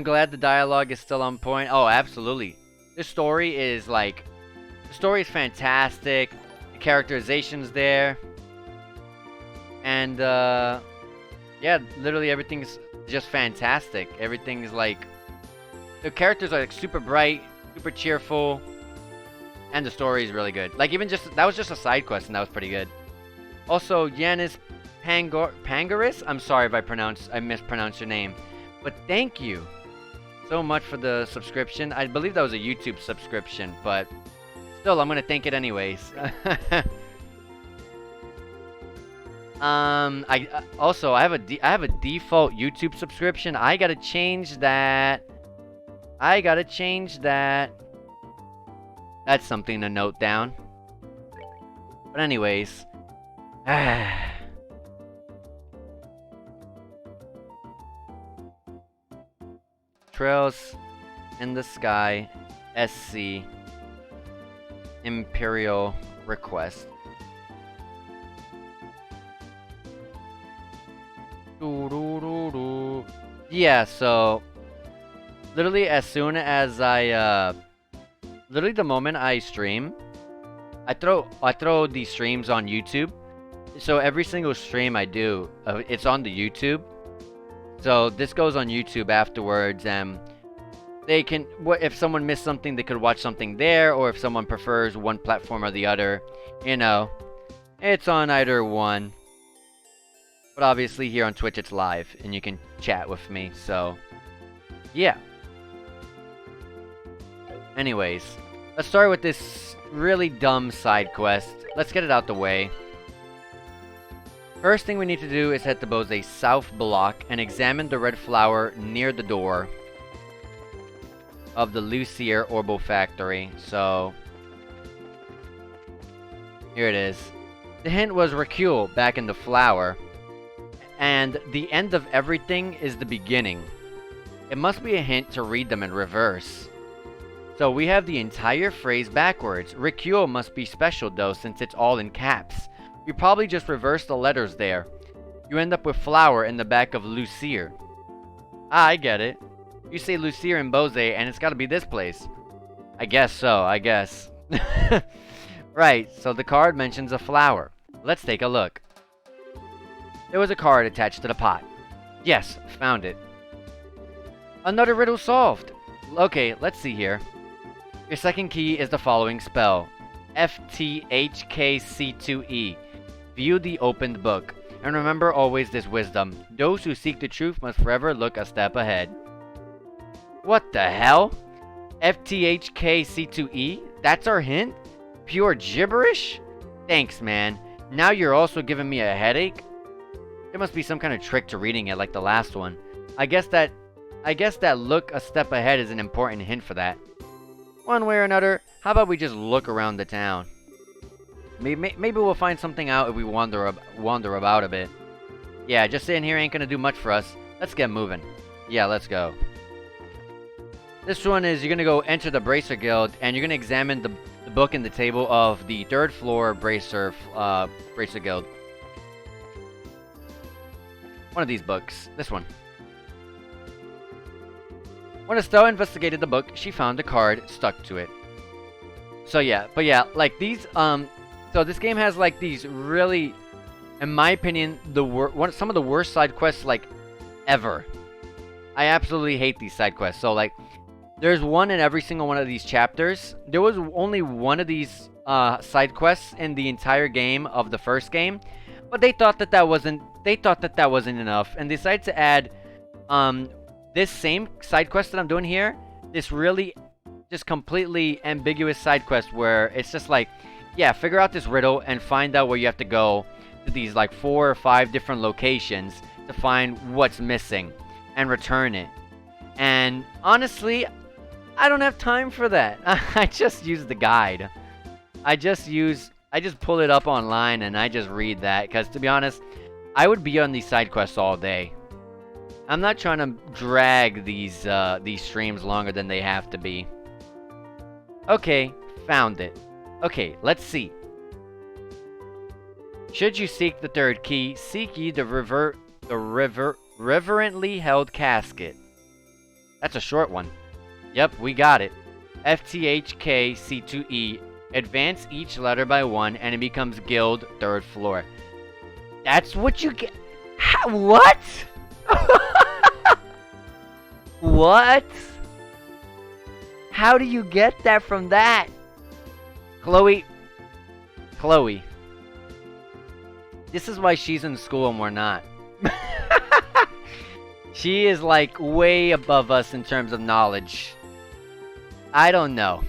glad the dialogue is still on point. Oh, absolutely. This story is like... The story is fantastic. The characterization's there. And, yeah, literally everything's just fantastic. Everything's like... The characters are like super bright, super cheerful. And the story is really good. Like, even just... That was just a side quest, and that was pretty good. Also, Yanis Pangaris? I'm sorry if I mispronounced your name. But thank you so much for the subscription. I believe that was a YouTube subscription, but still, I'm gonna thank it anyways. I have a default YouTube subscription. I gotta change that. That's something to note down. But anyways. Trails in the Sky, SC, Imperial Request. Yeah, so literally as soon as literally the moment I stream, I throw these streams on YouTube. So every single stream I do, it's on the YouTube. So this goes on YouTube afterwards, and they can, if someone missed something, they could watch something there, or if someone prefers one platform or the other, you know, it's on either one. But obviously here on Twitch it's live, and you can chat with me, so yeah. Anyways, let's start with this really dumb side quest. Let's get it out the way. First thing we need to do is head to Bose South Block and examine the red flower near the door of the Lucier Orbo Factory. So, here it is. The hint was Recule back in the flower, and the end of everything is the beginning. It must be a hint to read them in reverse. So we have the entire phrase backwards. Recule must be special though, since it's all in caps. You probably just reverse the letters there. You end up with flower in the back of Lucier. Ah, I get it. You say Lucier in Bose, and it's gotta be this place. I guess so, I guess. Right, so the card mentions a flower. Let's take a look. There was a card attached to the pot. Yes, found it. Another riddle solved. Okay, let's see here. Your second key is the following spell. FTHKC2E. View the opened book. And remember always this wisdom. Those who seek the truth must forever look a step ahead. What the hell? FTHKC2E? That's our hint? Pure gibberish? Thanks, man. Now you're also giving me a headache? There must be some kind of trick to reading it like the last one. I guess that look a step ahead is an important hint for that. One way or another, how about we just look around the town? Maybe we'll find something out if we wander about a bit. Yeah, just sitting here ain't gonna do much for us. Let's get moving. Yeah, let's go. This one is, you're gonna go enter the Bracer Guild, and you're gonna examine the book in the table of the 3rd floor Bracer Guild. One of these books. This one. When Estelle investigated the book, she found a card stuck to it. So yeah, but yeah, like these, so this game has like these really, in my opinion, some of the worst side quests like ever. I absolutely hate these side quests. So like, there's one in every single one of these chapters. There was only one of these side quests in the entire game of the first game, But they thought that that wasn't enough, and decided to add this same side quest that I'm doing here. This really just completely ambiguous side quest where it's just like, yeah, figure out this riddle and find out where you have to go to these like 4 or 5 different locations to find what's missing and return it. And honestly, I don't have time for that. I just use the guide. I just pull it up online and I just read that, because to be honest, I would be on these side quests all day. I'm not trying to drag these streams longer than they have to be. Okay, found it. Okay, let's see. Should you seek the third key, seek ye the reverently held casket. That's a short one. Yep, we got it. FTHKC2E. Advance each letter by 1 and it becomes guild 3rd floor. That's what you get. What? What? How do you get that from that? Chloe. This is why she's in school and we're not. She is like way above us in terms of knowledge. I don't know.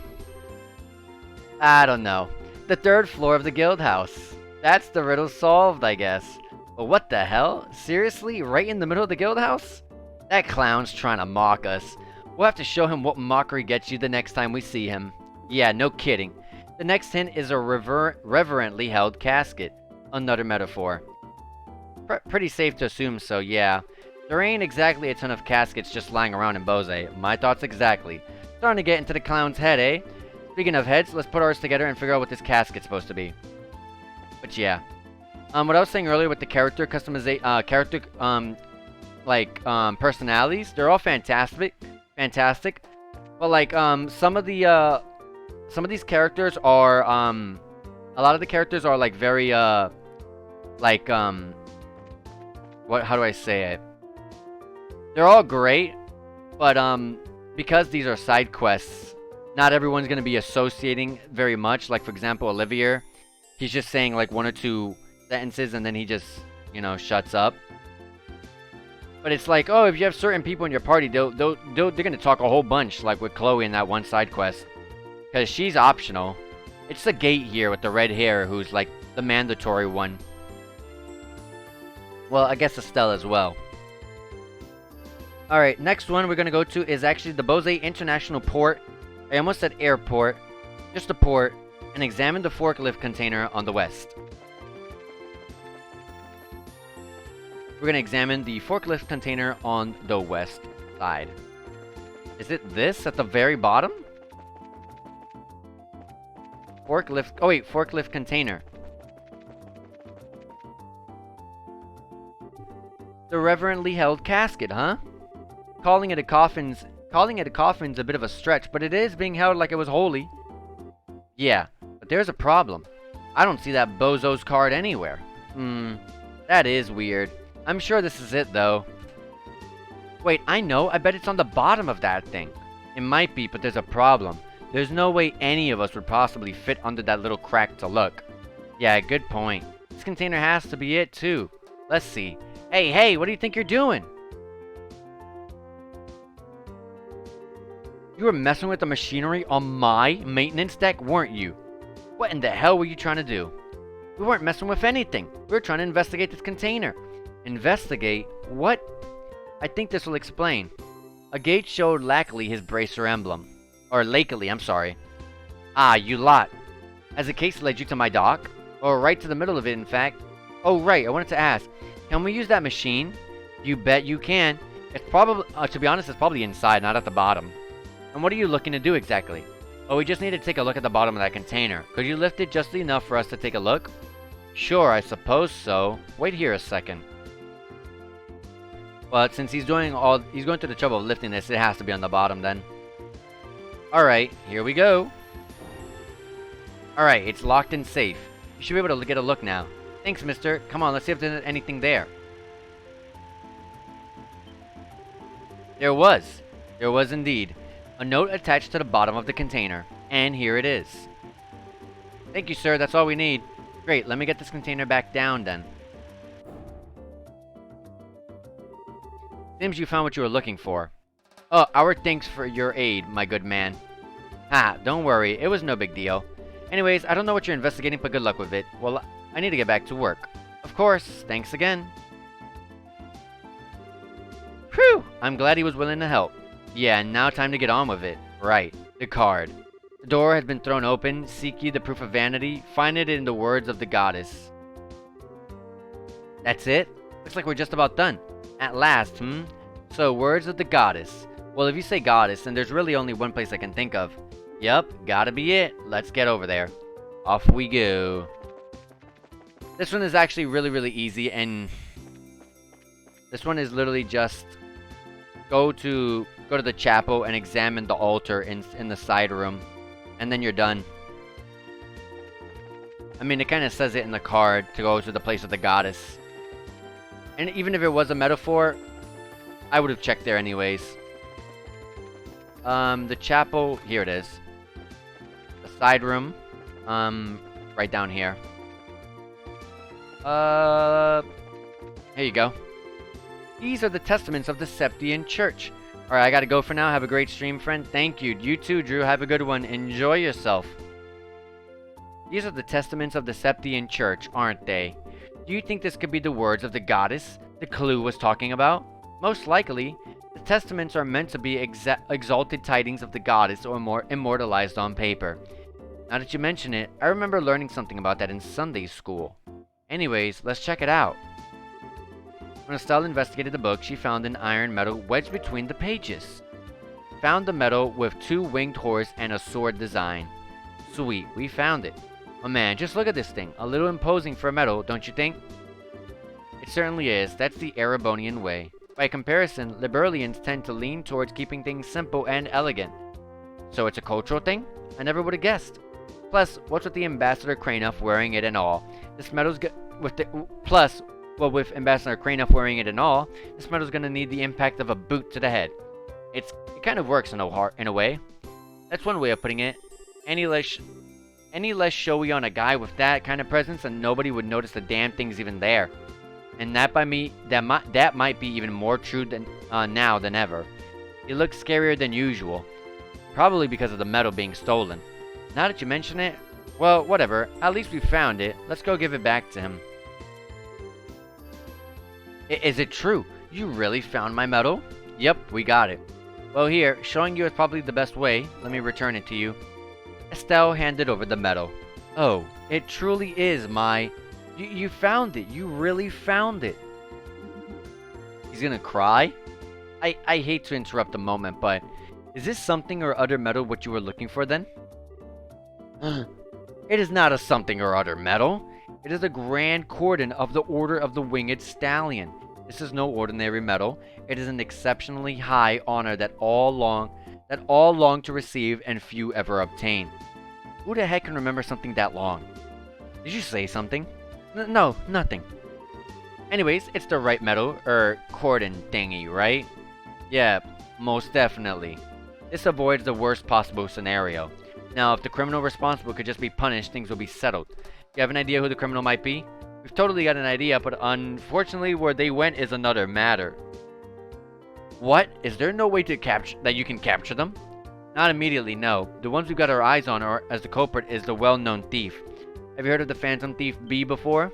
The 3rd floor of the guild house. That's the riddle solved, I guess. But what the hell? Seriously? Right in the middle of the guild house? That clown's trying to mock us. We'll have to show him what mockery gets you the next time we see him. Yeah, no kidding. The next hint is a reverently held casket. Another metaphor. Pretty safe to assume so, yeah. There ain't exactly a ton of caskets just lying around in Bose. My thoughts exactly. Starting to get into the clown's head, eh? Speaking of heads, let's put ours together and figure out what this casket's supposed to be. But yeah. What I was saying earlier with the character customization, personalities, they're all fantastic. But like, some of these characters are, a lot of the characters are like very, how do I say it? They're all great, but, because these are side quests, not everyone's going to be associating very much. Like, for example, Olivier, he's just saying like 1 or 2 sentences and then he just, you know, shuts up. But it's like, oh, if you have certain people in your party, they're going to talk a whole bunch, like with Chloe in that one side quest. Because she's optional. It's the Gate here with the red hair who's like the mandatory one. Well, I guess Estelle as well. Alright, next one we're going to go to is actually the Bose International Port. I almost said airport. Just a port. And examine the forklift container on the west. We're going to examine the forklift container on the west side. Is it this at the very bottom? Forklift. Oh wait, forklift container. The reverently held casket, huh? Calling it a coffin's a bit of a stretch, but it is being held like it was holy. Yeah, but there's a problem. I don't see that bozo's card anywhere. That is weird. I'm sure this is it, though. Wait, I know. I bet it's on the bottom of that thing. It might be, but there's a problem. There's no way any of us would possibly fit under that little crack to look. Yeah, good point. This container has to be it, too. Let's see. Hey, what do you think you're doing? You were messing with the machinery on my maintenance deck, weren't you? What in the hell were you trying to do? We weren't messing with anything. We were trying to investigate this container. Investigate? What? I think this will explain. A gate showed Lackley his bracer emblem. Or Lakely, I'm sorry. Ah, you lot. Has the case led you to my dock? Or right to the middle of it, in fact? Oh, right, I wanted to ask. Can we use that machine? You bet you can. It's probably, to be honest, it's probably inside, not at the bottom. And what are you looking to do exactly? Oh, we just need to take a look at the bottom of that container. Could you lift it just enough for us to take a look? Sure, I suppose so. Wait here a second. But since he's going through the trouble of lifting this, it has to be on the bottom then. Alright, here we go. Alright, it's locked and safe. You should be able to get a look now. Thanks, mister. Come on, let's see if there's anything there. There was indeed. A note attached to the bottom of the container. And here it is. Thank you, sir. That's all we need. Great, let me get this container back down then. Seems you found what you were looking for. Oh, our thanks for your aid, my good man. Ha, don't worry, it was no big deal. Anyways, I don't know what you're investigating, but good luck with it. Well, I need to get back to work. Of course, thanks again. Whew, I'm glad he was willing to help. Yeah, now time to get on with it. Right, the card. The door has been thrown open. Seek ye the proof of vanity. Find it in the words of the goddess. That's it? Looks like we're just about done. At last, So, words of the goddess. Well, if you say goddess, then there's really only one place I can think of. Yup, gotta be it. Let's get over there. Off we go. This one is actually really easy, and this one is literally just go to the chapel and examine the altar in the side room, and then you're done. I mean, it kind of says it in the card to go to the place of the goddess. And even if it was a metaphor, I would have checked there anyways. The chapel, here it is. The side room, right down here. Here you go. These are the testaments of the Septian Church. Alright, I gotta go for now. Have a great stream, friend. Thank you. You too, Drew. Have a good one. Enjoy yourself. These are the testaments of the Septian Church, aren't they? Do you think this could be the words of the goddess the clue was talking about? Most likely. The testaments are meant to be exalted tidings of the goddess or more immortalized on paper. Now that you mention it, I remember learning something about that in Sunday school. Anyways, let's check it out. When Estelle investigated the book, she found an iron medal wedged between the pages. Found the medal with 2 winged horse and a sword design. Sweet, we found it. Oh man, just look at this thing. A little imposing for a medal, don't you think? It certainly is. That's the Erebonian way. By comparison, Liberalians tend to lean towards keeping things simple and elegant. So it's a cultural thing? I never would have guessed. Plus, what's with the Ambassador Cranoff wearing it and all? This medal's with Ambassador Cranoff wearing it and all, this medal's gonna need the impact of a boot to the head. It kind of works in a way. That's one way of putting it. Any less showy on a guy with that kind of presence, and nobody would notice the damn thing's even there. And that might be even more true now than ever. He looks scarier than usual, probably because of the medal being stolen. Now that you mention it, well, whatever. At least we found it. Let's go give it back to him. Is it true? You really found my medal? Yep, we got it. Well, here, showing you is probably the best way. Let me return it to you. Estelle handed over the medal. Oh, it truly is my... You found it. You really found it. He's gonna cry? I hate to interrupt the moment, but... Is this something or other medal what you were looking for then? It is not a something or other medal. It is a grand cordon of the Order of the Winged Stallion. This is no ordinary medal. It is an exceptionally high honor that all long to receive and few ever obtain. Who the heck can remember something that long? Did you say something? No, nothing. Anyways, it's the right medal, cordon thingy, right? Yeah, most definitely. This avoids the worst possible scenario. Now, if the criminal responsible could just be punished, things will be settled. You have an idea who the criminal might be? We've totally got an idea, but unfortunately where they went is another matter. What? Is there no way to that you can capture them? Not immediately, no. The ones we've got our eyes on are, as the culprit is the well-known thief. Have you heard of the Phantom Thief B before?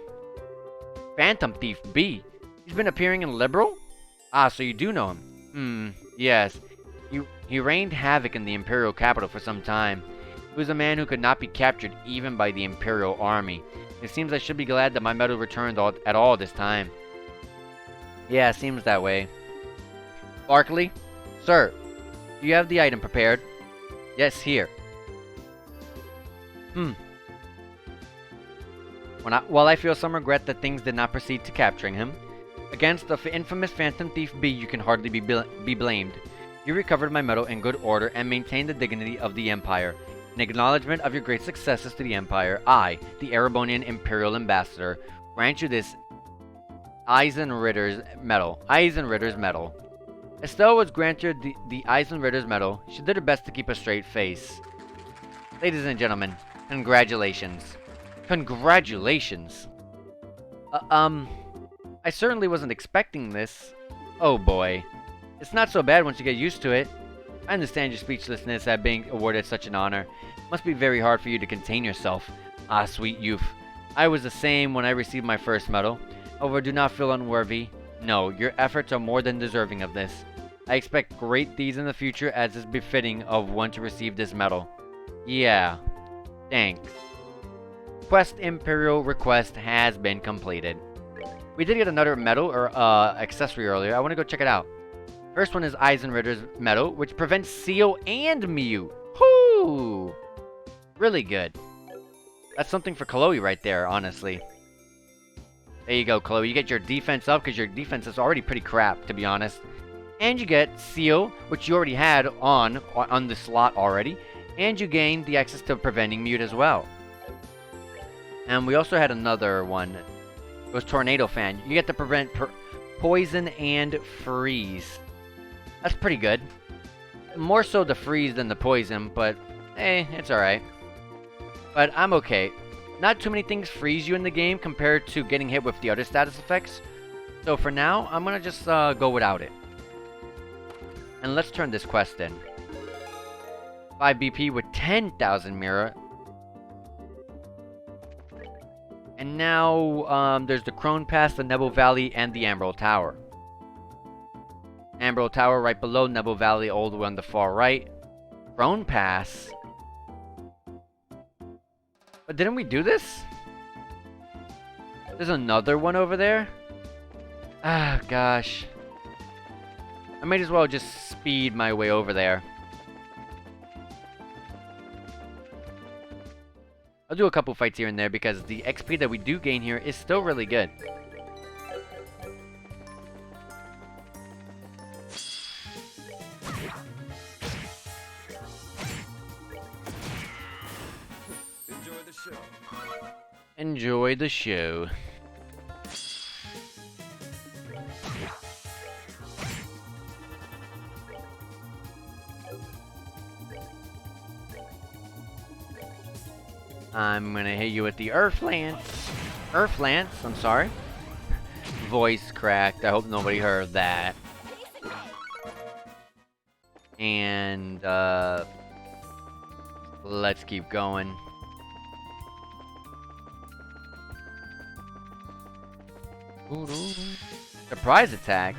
Phantom Thief B? He's been appearing in Liberl? Ah, so you do know him. Yes. He reigned havoc in the Imperial capital for some time. He was a man who could not be captured even by the Imperial army. It seems I should be glad that my medal returned at all this time. Yeah, seems that way. Barkley? Sir, do you have the item prepared? Yes, here. While I feel some regret that things did not proceed to capturing him, against the infamous Phantom Thief B you can hardly be blamed. You recovered my medal in good order and maintained the dignity of the Empire. In acknowledgement of your great successes to the Empire, I, the Erebonian Imperial Ambassador, grant you this Eisenritter's medal. Estelle was granted the Eisenritter's medal. She did her best to keep a straight face. Ladies and gentlemen, congratulations. Congratulations. I certainly wasn't expecting this. Oh boy. It's not so bad once you get used to it. I understand your speechlessness at being awarded such an honor. It must be very hard for you to contain yourself. Ah, sweet youth. I was the same when I received my first medal. However, do not feel unworthy. No, your efforts are more than deserving of this. I expect great deeds in the future as is befitting of one to receive this medal. Yeah. Thanks. Quest Imperial Request has been completed. We did get another medal or accessory earlier. I want to go check it out. First one is Eisenberger's medal, which prevents Seal and Mew. Whoo! Really good. That's something for Chloe right there, honestly. There you go, Chloe. You get your defense up because your defense is already pretty crap, to be honest. And you get Seal, which you already had on the slot already. And you gain the access to preventing Mute as well. And we also had another one. It was Tornado Fan. You get to prevent poison and freeze. That's pretty good. More so the freeze than the poison, but it's alright. But I'm okay. Not too many things freeze you in the game compared to getting hit with the other status effects. So for now, I'm gonna just go without it. And let's turn this quest in. 5 BP with 10,000 mirror. And now, there's the Crone Pass, the Nebel Valley, and the Emerald Tower. Emerald Tower right below, Nebel Valley all the way on the far right. Crone Pass? But didn't we do this? There's another one over there? Ah, gosh. I might as well just speed my way over there. I'll do a couple fights here and there because the XP that we do gain here is still really good. Enjoy the show. Enjoy the show. I'm gonna hit you with the Earth Lance. Earth Lance, I'm sorry. Voice cracked. I hope nobody heard that. And, let's keep going. Surprise attack.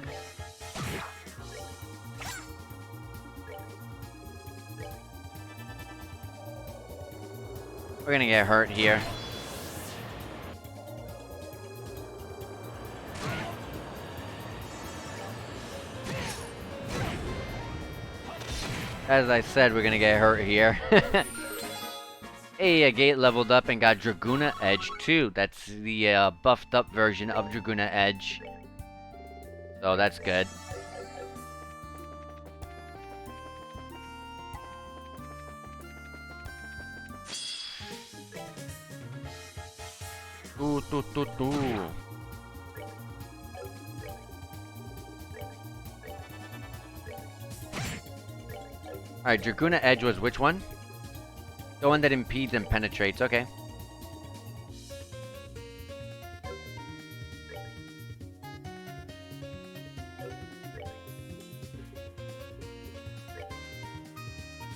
We're gonna get hurt here. As I said, we're gonna get hurt here. Hey, a gate leveled up and got Dragoona Edge too. That's the buffed up version of Dragoona Edge. So that's good. Alright, Dragoona Edge was which one? The one that impedes and penetrates, okay.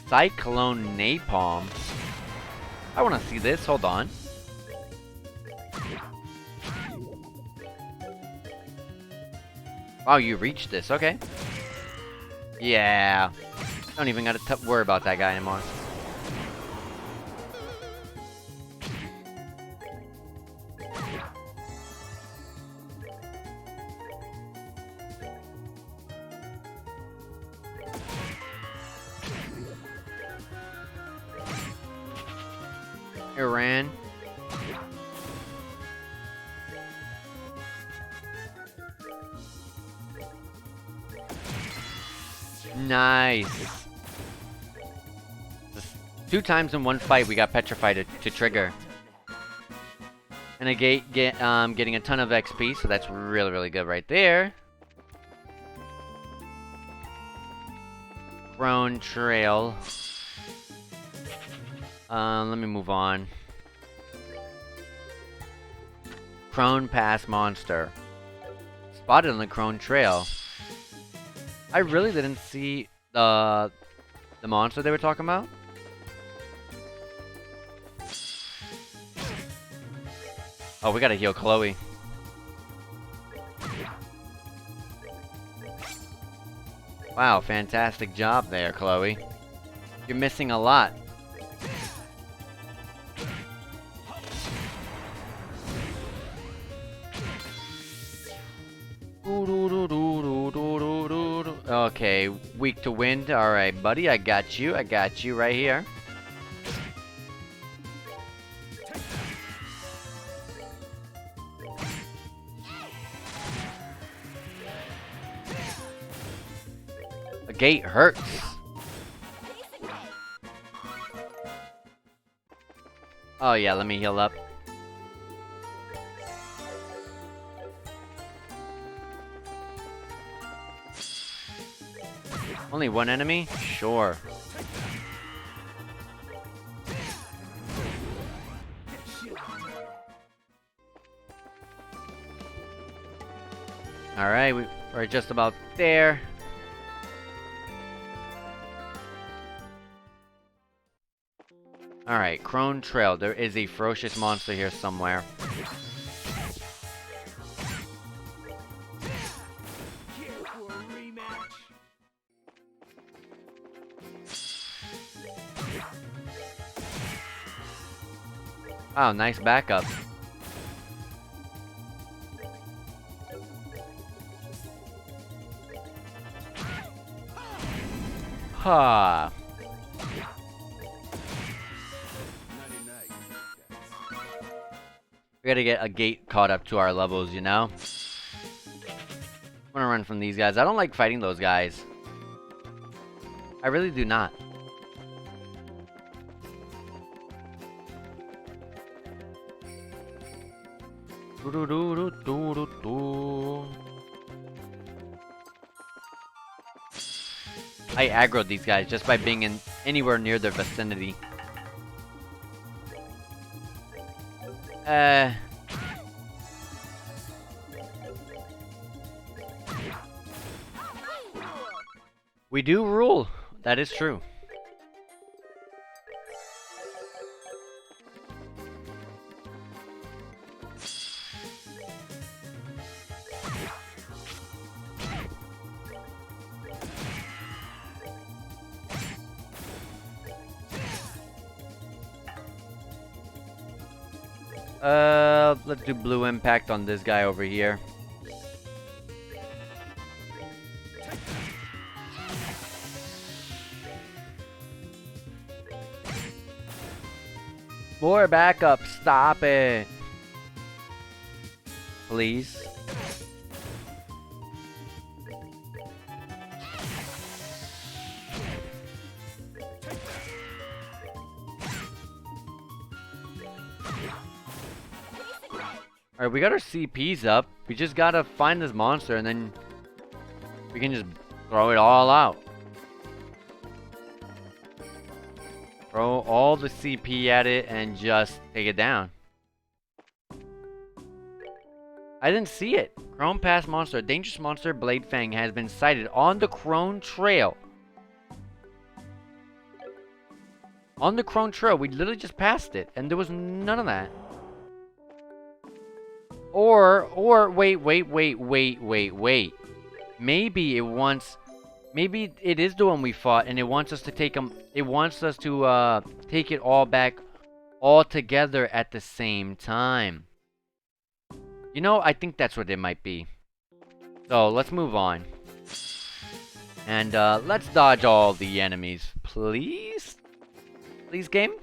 Cyclone Napalm. I wanna see this, hold on. Wow, you reached this, okay. Yeah. Don't even gotta worry about that guy anymore. Iran. Nice. Just 2 times in one fight we got petrified to trigger. And I getting a ton of XP, so that's really, really good right there. Crone Trail. Let me move on. Crone Pass Monster. Spotted on the Crone Trail. I really didn't see the monster they were talking about. Oh, we gotta heal Chloe. Wow, fantastic job there, Chloe. You're missing a lot. Okay, weak to wind. Alright, buddy, I got you. I got you right here. A gate hurts. Oh yeah, let me heal up. Only one enemy? Sure. Alright, we're just about there. Alright, Crone Trail. There is a ferocious monster here somewhere. Wow, nice backup. Ha. We gotta get a gate caught up to our levels, you know? I wanna run from these guys. I don't like fighting those guys. I really do not. I aggroed these guys just by being in anywhere near their vicinity. We do rule. That is true. Let's do blue impact on this guy over here. More backup, stop it. Please. Alright, we got our CPs up. We just gotta find this monster and then we can just throw it all out. Throw all the CP at it and just take it down. I didn't see it. Crone Pass monster, a dangerous monster, Blade Fang, has been sighted on the Crone Trail. On the Crone Trail, we literally just passed it, and there was none of that. Or, wait. Maybe it is the one we fought, and it wants us to take them. It wants us to take it all back, all together at the same time. You know, I think that's what it might be. So let's move on, and let's dodge all the enemies, please. Please, game.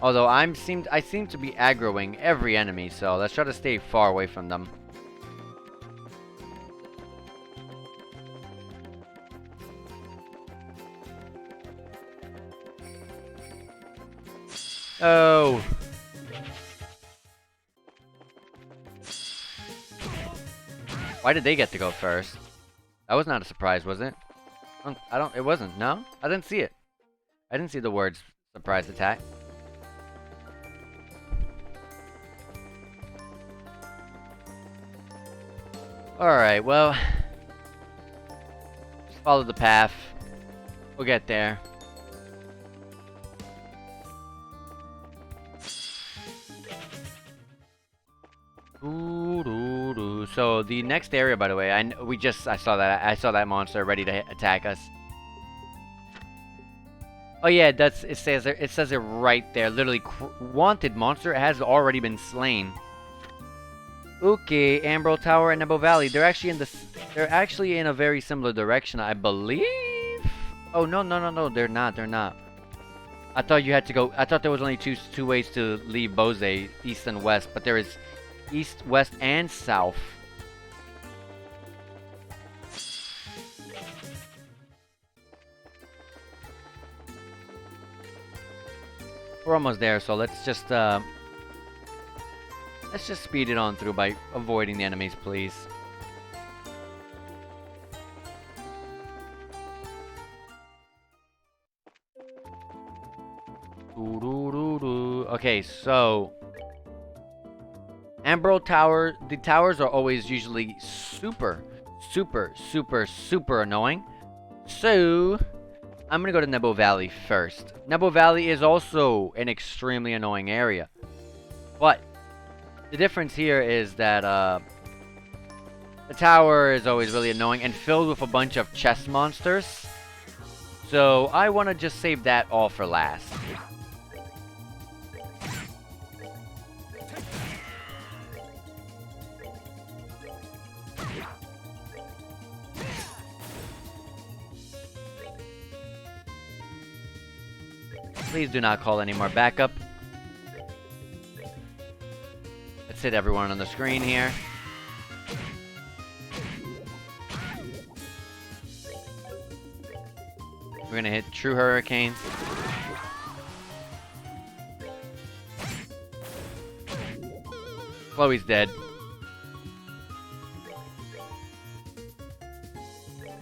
Although I seem to be aggroing every enemy, so let's try to stay far away from them. Oh. Why did they get to go first? That was not a surprise, was it? It wasn't, no? I didn't see it. I didn't see the words surprise attack. Alright, well, just follow the path. We'll get there. So the next area, by the way, I saw that monster ready to attack us. Oh yeah, it says it right there. Literally, wanted monster has already been slain. Okay, Ambro Tower and Nebo Valley. They're actually in a very similar direction, I believe. Oh no, they're not. I thought you had to go. I thought there was only two ways to leave Bose, east and west, but there is east, west, and south. We're almost there, so let's just speed it on through by avoiding the enemies, please. Okay, so Ambro Tower. The towers are always usually super annoying. So I'm gonna go to Nebo Valley first. Nebo Valley is also an extremely annoying area, but the difference here is that the tower is always really annoying and filled with a bunch of chest monsters. So I want to just save that all for last. Please do not call any more backup. Let's hit everyone on the screen here. We're gonna hit True Hurricane. Chloe's dead.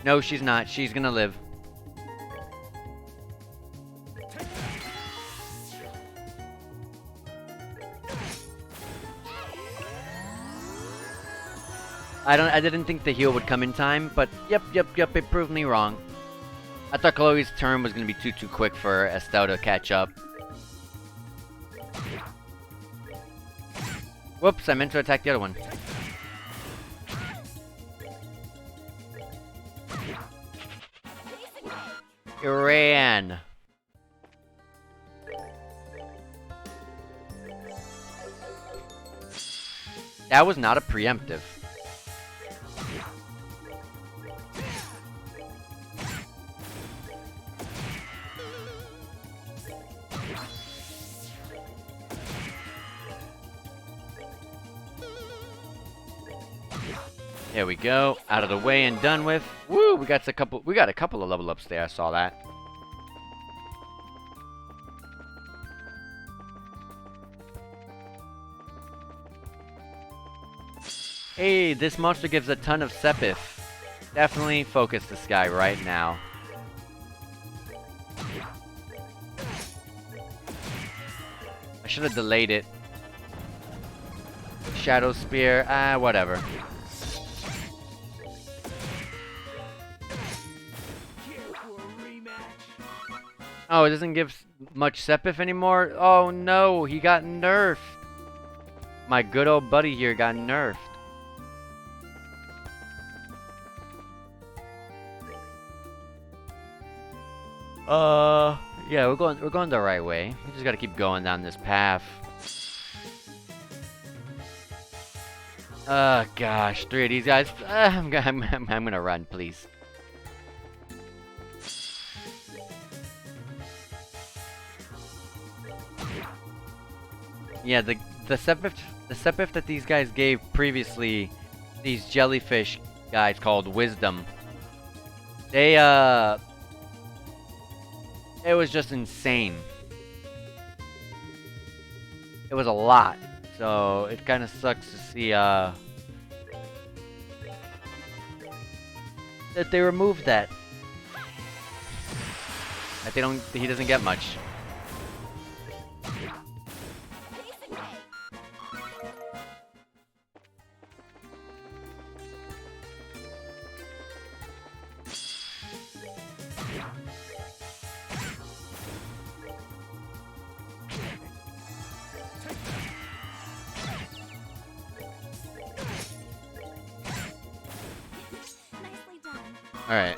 No, she's not. She's gonna live. I didn't think the heal would come in time, but yep, it proved me wrong. I thought Chloe's turn was gonna be too quick for Estelle to catch up. Whoops, I meant to attack the other one. It ran. That was not a preemptive. There we go. Out of the way and done with. Woo! We got a couple of level ups there. I saw that. Hey, this monster gives a ton of Sepith. Definitely focus this guy right now. I should have delayed it. Shadow Spear, whatever. Oh, it doesn't give much Sepith anymore? Oh no, he got nerfed. My good old buddy here got nerfed. Yeah, we're going the right way. We just gotta keep going down this path. Gosh, 3 of these guys. I'm gonna run, please. Yeah, the Sepith that these guys gave previously, these jellyfish guys called Wisdom, they it was just insane. It was a lot. So it kind of sucks to see that they removed that. That he doesn't get much. Alright.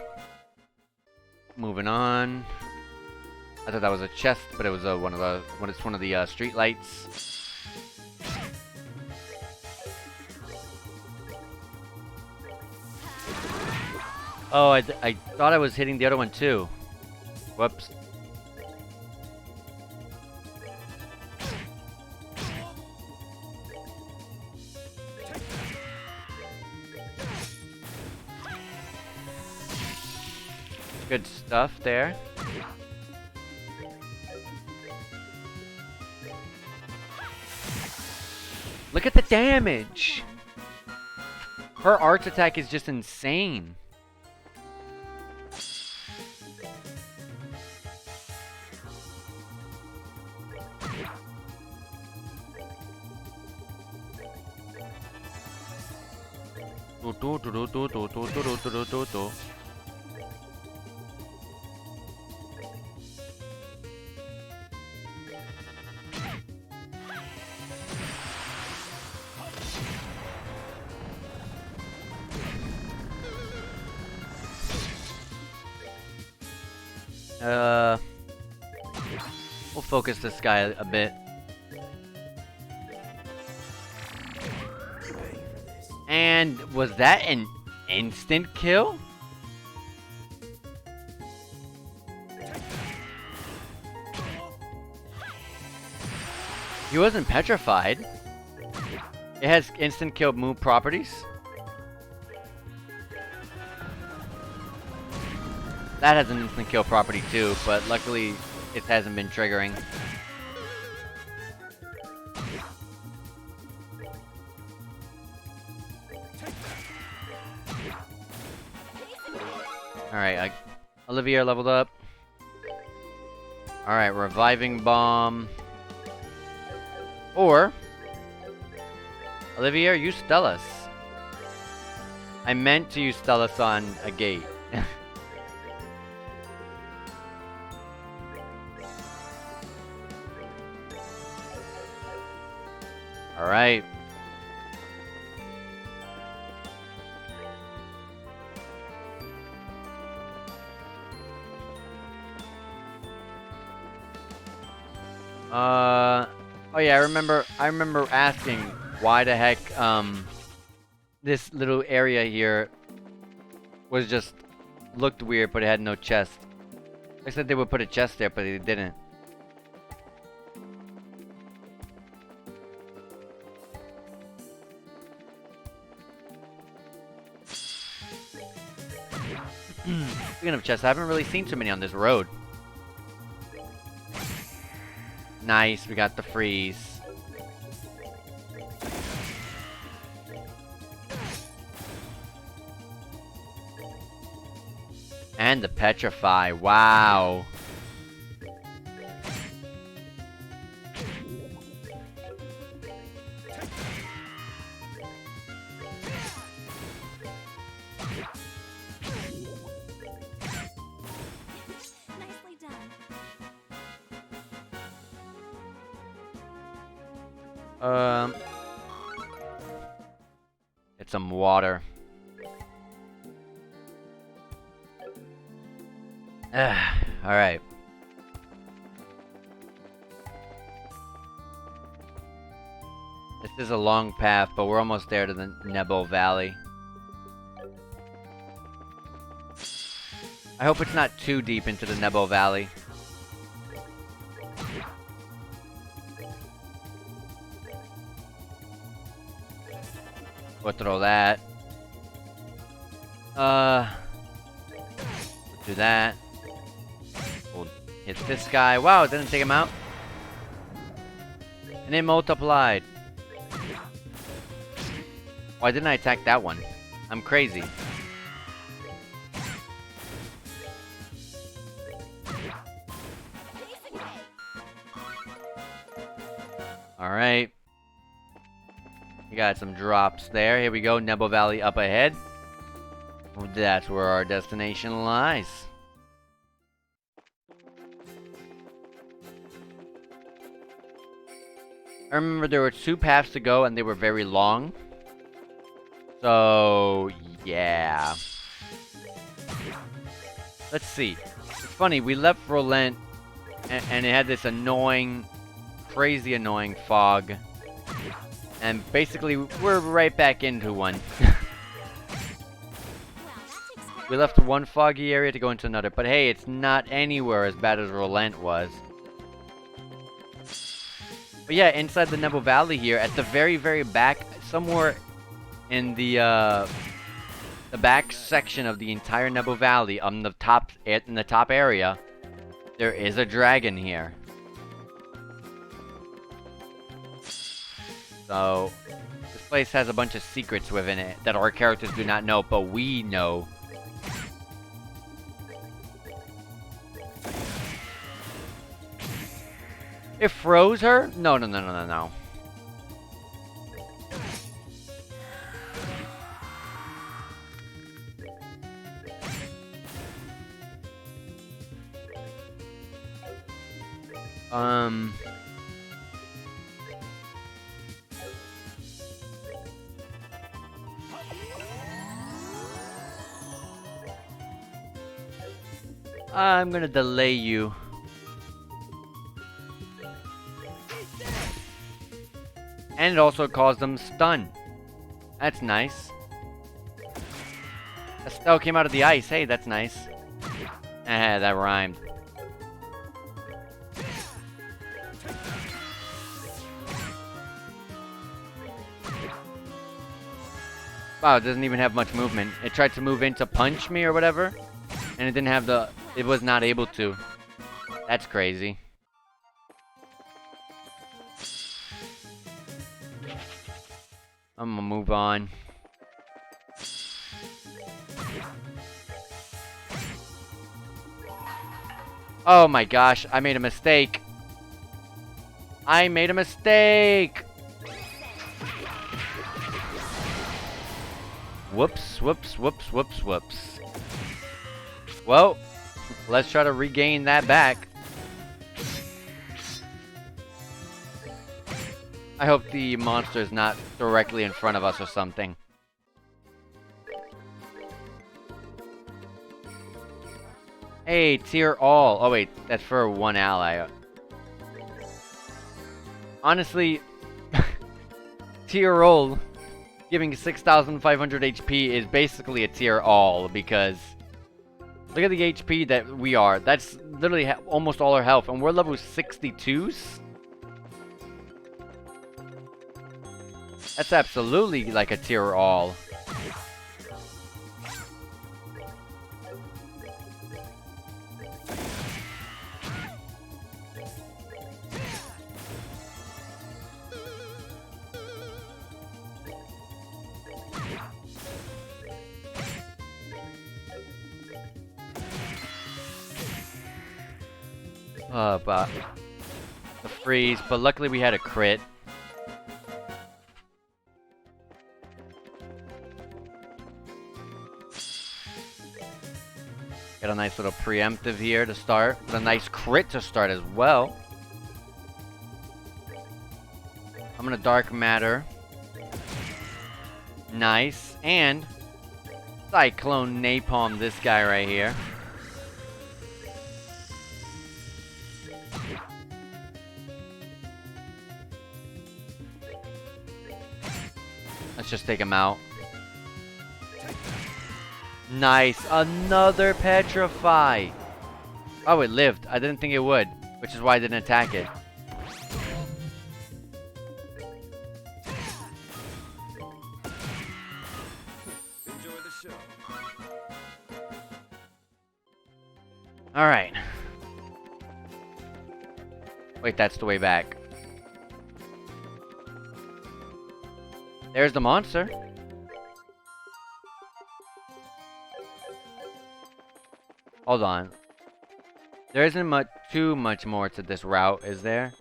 Moving on. I thought that was a chest, but it was one of the street lights. Oh, I thought I was hitting the other one too. Whoops. Good stuff there. Look at the damage! Her arts attack is just insane. We'll focus this guy a bit. And was that an instant kill? He wasn't petrified. It has instant kill move properties. That has an instant kill property too, but luckily it hasn't been triggering. Alright, Olivier leveled up. Alright, reviving bomb. Or Olivier, use Stellus. I meant to use Stellus on a gate. Alright. Oh yeah, I remember asking why the heck this little area here was just looked weird, but it had no chest. I said they would put a chest there, but they didn't. Speaking of chests, I haven't really seen too many on this road. Nice, we got the freeze. And the petrify, wow. Get some water. Alright. This is a long path, but we're almost there to the Nebo Valley. I hope it's not too deep into the Nebo Valley. We'll throw that. We'll do that. We'll hit this guy. Wow, it didn't take him out. And it multiplied. Why didn't I attack that one? I'm crazy. Alright. We got some drops there. Here we go. Nebo Valley up ahead. That's where our destination lies. I remember there were 2 paths to go and they were very long. So, yeah. let's see. It's funny, we left Rolent, and it had this annoying, crazy annoying fog. And basically, we're right back into one. We left one foggy area to go into another. But hey, it's not anywhere as bad as Rolent was. But yeah, inside the Nebo Valley here, at the very, very back, somewhere in the back section of the entire Nebo Valley, on the top, in the top area, there is a dragon here. So, this place has a bunch of secrets within it that our characters do not know, but we know. It froze her? No, no, no, no, no, no. I'm gonna delay you. And it also caused them stun. That's nice. Estelle came out of the ice. Hey, that's nice. That rhymed. Wow, it doesn't even have much movement. It tried to move in to punch me or whatever, and it didn't have the... It was not able to. That's crazy. I'm gonna move on. Oh my gosh, I made a mistake. I made a mistake! Whoops, whoops, whoops, whoops, whoops. Well, let's try to regain that back. I hope the monster is not directly in front of us or something. Hey, tier all. Oh wait, that's for one ally. Honestly, tier all giving 6,500 HP is basically a tier all, because look at the HP that we are. That's literally almost all our health, and we're level 62s. That's absolutely like a tier all. But the freeze, but luckily we had a crit. Got a nice little preemptive here to start, with a nice crit to start as well. I'm gonna Dark Matter. Nice, and Cyclone Napalm this guy right here. Let's just take him out. Nice. Another Petrify. Oh, it lived. I didn't think it would, which is why I didn't attack it. Enjoy the show. Alright. Wait, that's the way back. There's the monster. Hold on. There isn't too much more to this route, is there?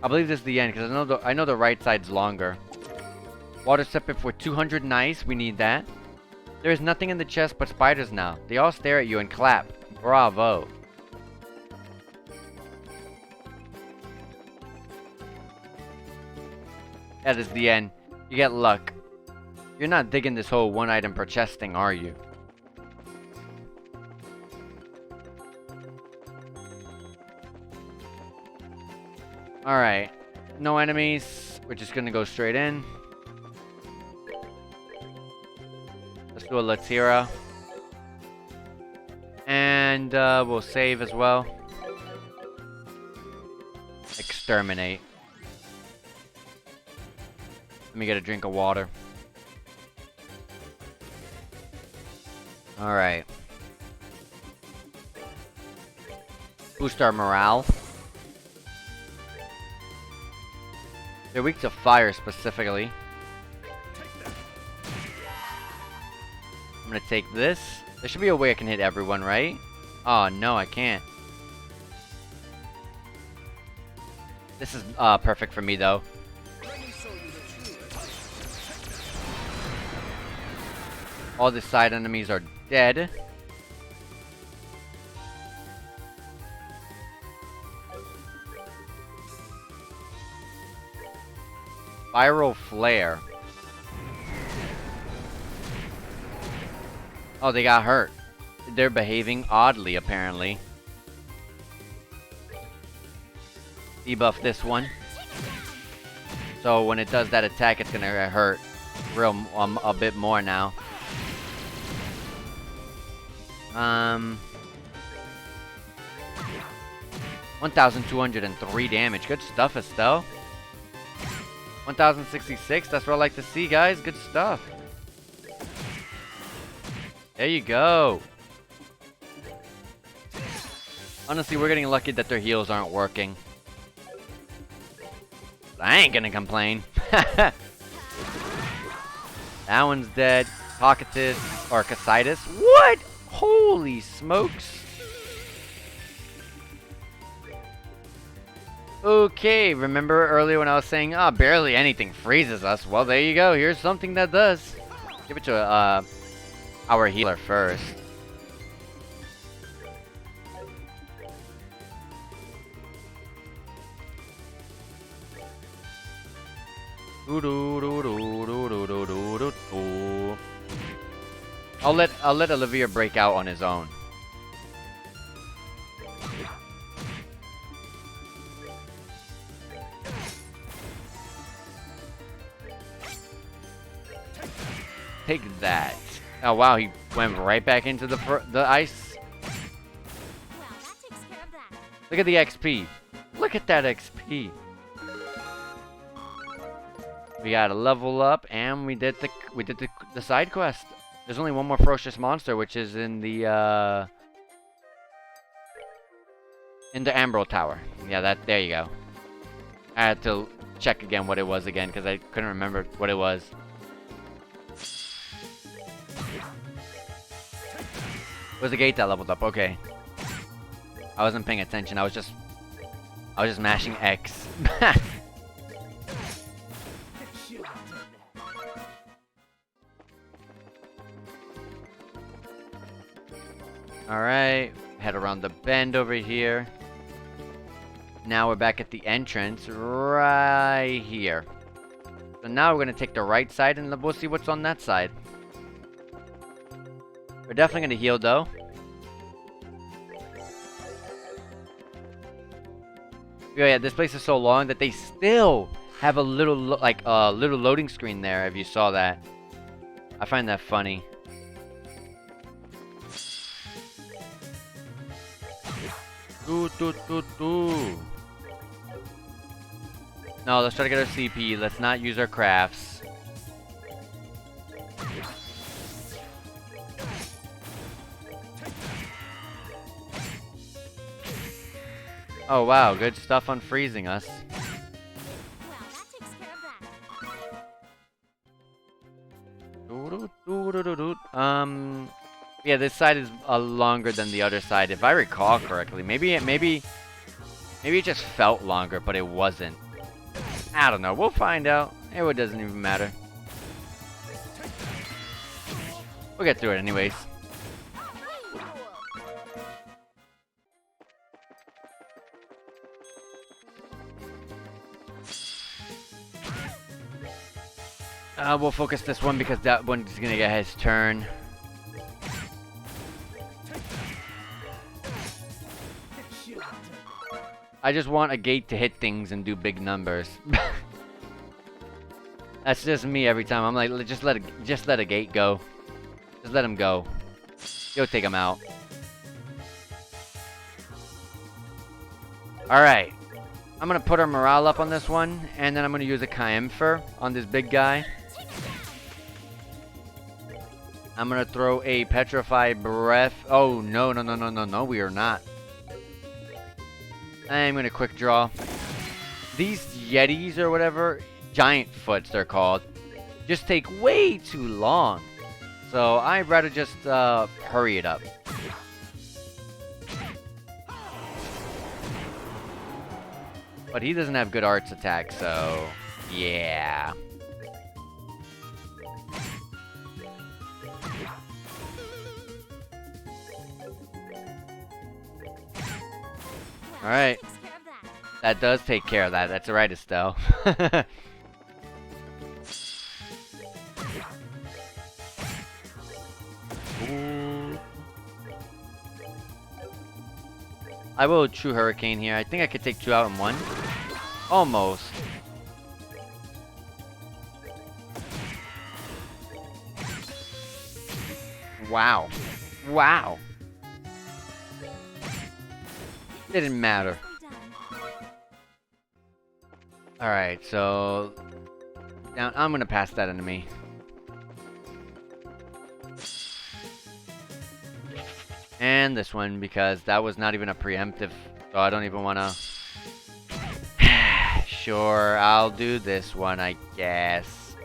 I believe this is the end, because I know the right side's longer. Water Sepip for 200, nice. We need that. There is nothing in the chest but spiders now. They all stare at you and clap. Bravo. That is the end. You get luck. You're not digging this whole one item per chest thing, are you? Alright. No enemies. We're just gonna go straight in. Let's do a Latira. And we'll save as well. Exterminate. Let me get a drink of water. Alright. Boost our morale. They're weak to fire specifically. I'm gonna take this. There should be a way I can hit everyone, right? Oh no, I can't. This is perfect for me though. All the side enemies are dead. Viral flare. Oh, they got hurt. They're behaving oddly, apparently. Debuff this one. So when it does that attack, it's gonna hurt a bit more now. 1,203 damage. Good stuff, Estelle. 1,066. That's what I like to see, guys. Good stuff. There you go. Honestly, we're getting lucky that their heals aren't working. I ain't gonna complain. That one's dead. Talkative or Casitis. What? Holy smokes. Okay, remember earlier when I was saying, oh, barely anything freezes us? Well, there you go. Here's something that does. Give it to our healer first. I'll let Olivia break out on his own. Take that. Oh wow, he went right back into the ice. Well, that takes care of that. Look at the XP. Look at that XP. We got a level up, and we did the side quest. There's only one more ferocious monster, which is in the Emerald Tower. Yeah, there you go. I had to check again what it was again because I couldn't remember what it was. It was the gate that leveled up. Okay. I wasn't paying attention. I was just mashing X. Alright, head around the bend over here. Now we're back at the entrance right here. So now we're going to take the right side and we'll see what's on that side. We're definitely going to heal though. Yeah, this place is so long that they still have a little little loading screen there if you saw that. I find that funny. No, let's try to get our CP. Let's not use our crafts. Oh wow, good stuff on freezing us. Well, that takes care of that. Yeah, this side is longer than the other side, if I recall correctly. Maybe it just felt longer, but it wasn't. I don't know. We'll find out. It doesn't even matter. We'll get through it anyways. We'll focus this one because that one's gonna get his turn. I just want a gate to hit things and do big numbers. That's just me every time. I'm like, just let a gate go. Just let him go. You'll take him out. Alright. I'm gonna put our morale up on this one, and then I'm gonna use a Kaempfer on this big guy. I'm gonna throw a Petrified Breath. Oh, no, we are not. I'm gonna quick draw. These Yetis or whatever, giant foots they're called, just take way too long. So I'd rather just hurry it up. But he doesn't have good arts attack, so yeah. Alright. That does take care of that. That's right, Estelle. Ooh. I will True Hurricane here. I think I could take 2 out in 1. Almost. Wow. Wow. Didn't matter. Alright, so down, I'm gonna pass that enemy. And this one, because that was not even a preemptive, so I don't even wanna. Sure, I'll do this one, I guess.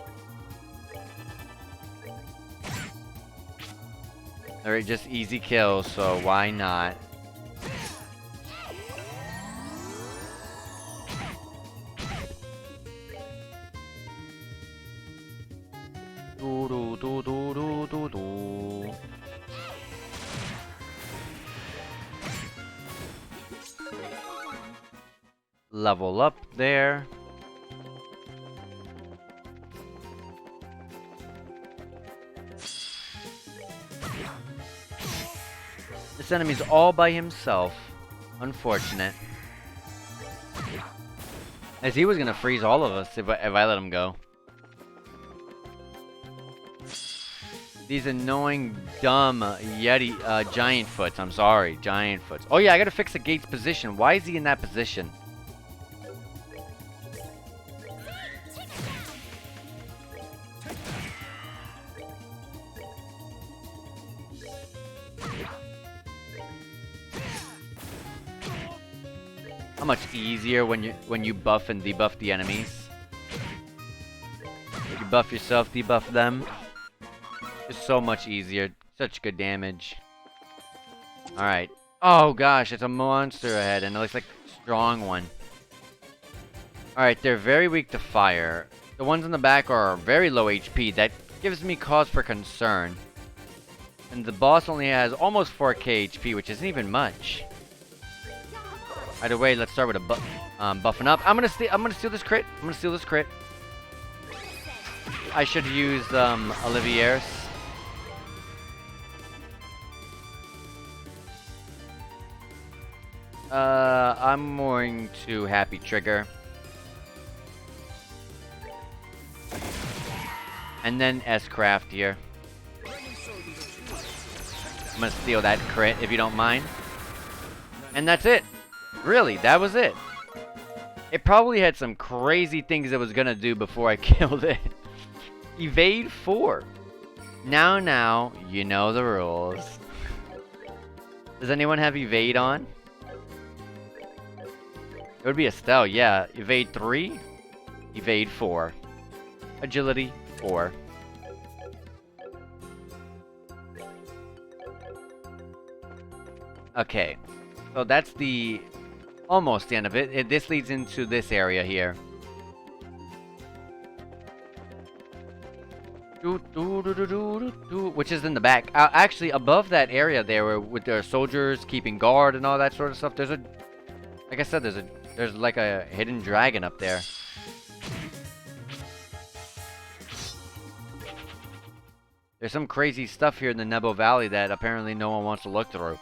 Alright, just easy kills, so why not? Level up there. This enemy's all by himself. Unfortunate. As he was gonna freeze all of us if I let him go. These annoying, dumb Yeti, giant foots. I'm sorry, giant foots. Oh yeah, I gotta fix the gate's position. Why is he in that position? How much easier when you buff and debuff the enemies. You buff yourself, debuff them. Just so much easier. Such good damage. Alright. Oh gosh, it's a monster ahead, and it looks like a strong one. Alright, they're very weak to fire. The ones in the back are very low HP. That gives me cause for concern. And the boss only has almost 4k HP, which isn't even much. Either way, let's start with a buffing up. I'm gonna steal this crit. I'm gonna steal this crit. I should use Olivier's. I'm going to Happy Trigger. And then S-Craft here. I'm gonna steal that crit if you don't mind. And that's it. Really, that was it. It probably had some crazy things it was gonna do before I killed it. Evade 4. Now, you know the rules. Does anyone have evade on? It would be Estelle, yeah. Evade 3, evade 4. Agility 4. Okay, so that's the almost the end of it. This leads into this area here. Which is in the back. Actually, above that area there, with their soldiers keeping guard and all that sort of stuff, there's a, like I said, there's like a hidden dragon up there. There's some crazy stuff here in the Nebo Valley that apparently no one wants to look through.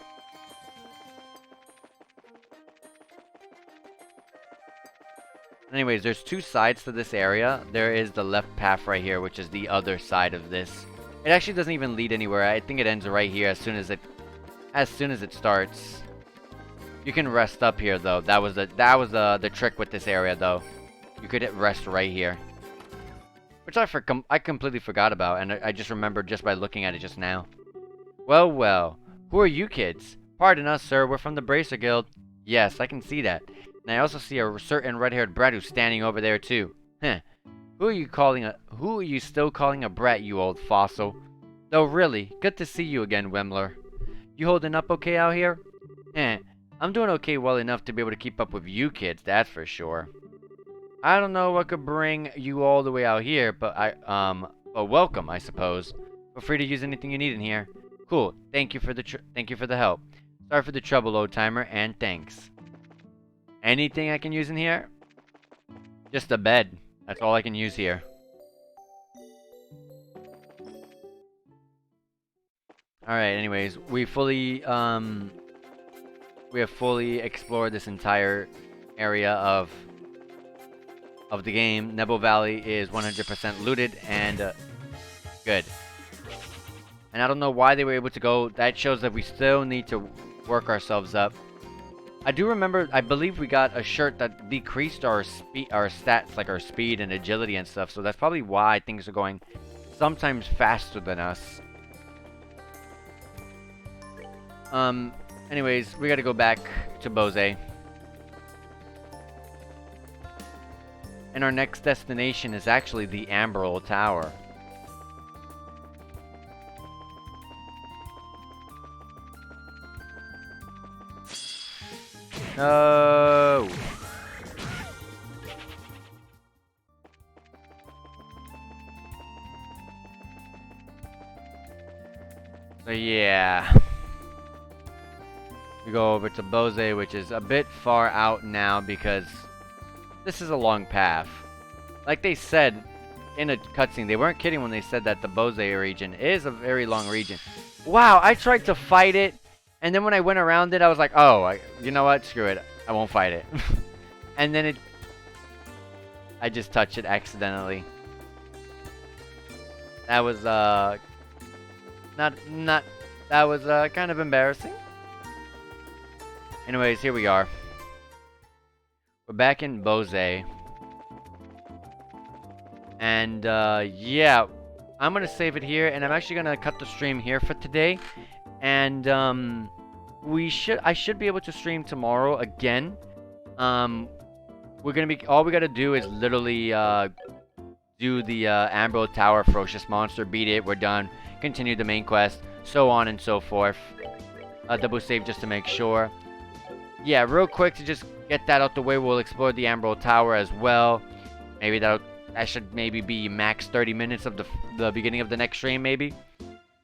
Anyways, there's two sides to this area. There is the left path right here, which is the other side of this. It actually doesn't even lead anywhere. I think it ends right here as soon as it starts. You can rest up here though. That was the trick with this area though. You could rest right here, which I completely forgot about, and I just remembered just by looking at it just now. Well, well. Who are you kids? Pardon us, sir. We're from the Bracer Guild. Yes, I can see that. And I also see a certain red-haired brat who's standing over there too. Huh. Who are you still calling a brat, you old fossil? Though really, good to see you again, Wemler. You holding up okay out here? I'm doing okay well enough to be able to keep up with you kids, that's for sure. I don't know what could bring you all the way out here, but welcome, I suppose. Feel free to use anything you need in here. Cool. Thank you for the help. Sorry for the trouble, old timer, and thanks. Anything I can use in here? Just a bed. That's all I can use here. Alright, anyways, we have fully explored this entire area of the game. Nebo Valley is 100% looted and good. And I don't know why they were able to go. That shows that we still need to work ourselves up. I do remember, I believe we got a shirt that decreased our stats, like our speed and agility and stuff. So that's probably why things are going sometimes faster than us. Anyways, we gotta go back to Bose. And our next destination is actually the Imperial Tower. No. So yeah. We go over to Bose, which is a bit far out now because this is a long path. Like they said in a cutscene, they weren't kidding when they said that the Bose region is a very long region. Wow, I tried to fight it, and then when I went around it, I was like, oh, you know what? Screw it. I won't fight it. And then I just touched it accidentally. That was, that was, kind of embarrassing. Anyways, here we are. We're back in Bose. And, yeah. I'm gonna save it here, and I'm actually gonna cut the stream here for today. And, I should be able to stream tomorrow again. All we gotta do is literally, do the, Imperial Tower Ferocious monster, beat it, we're done. Continue the main quest, so on and so forth. Double save just to make sure. Yeah, real quick to just get that out the way, we'll explore the Imperial Tower as well. Maybe that should maybe be max 30 minutes of the beginning of the next stream, maybe.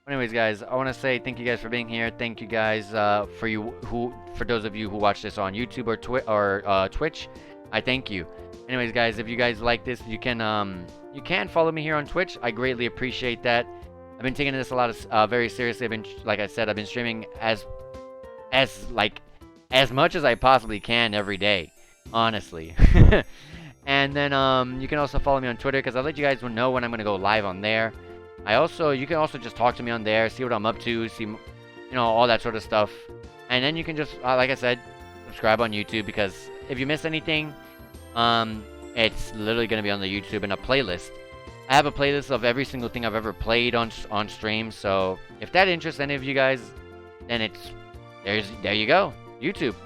Anyways, guys, I want to say thank you guys for being here. Thank you guys for those of you who watch this on YouTube or Twitch. I thank you. Anyways, guys, if you guys like this, you can follow me here on Twitch. I greatly appreciate that. I've been taking this a lot of very seriously. Like I said, I've been streaming as much as I possibly can every day, honestly. And then you can also follow me on Twitter because I'll let you guys know when I'm gonna go live on there. You can also just talk to me on there, see what I'm up to, see, all that sort of stuff. And then you can just, like I said, subscribe on YouTube because if you miss anything, it's literally gonna be on the YouTube in a playlist. I have a playlist of every single thing I've ever played on stream. So if that interests any of you guys, then there you go, YouTube.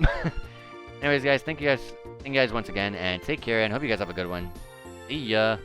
Anyways, guys, thank you guys once again, and take care, and hope you guys have a good one. See ya.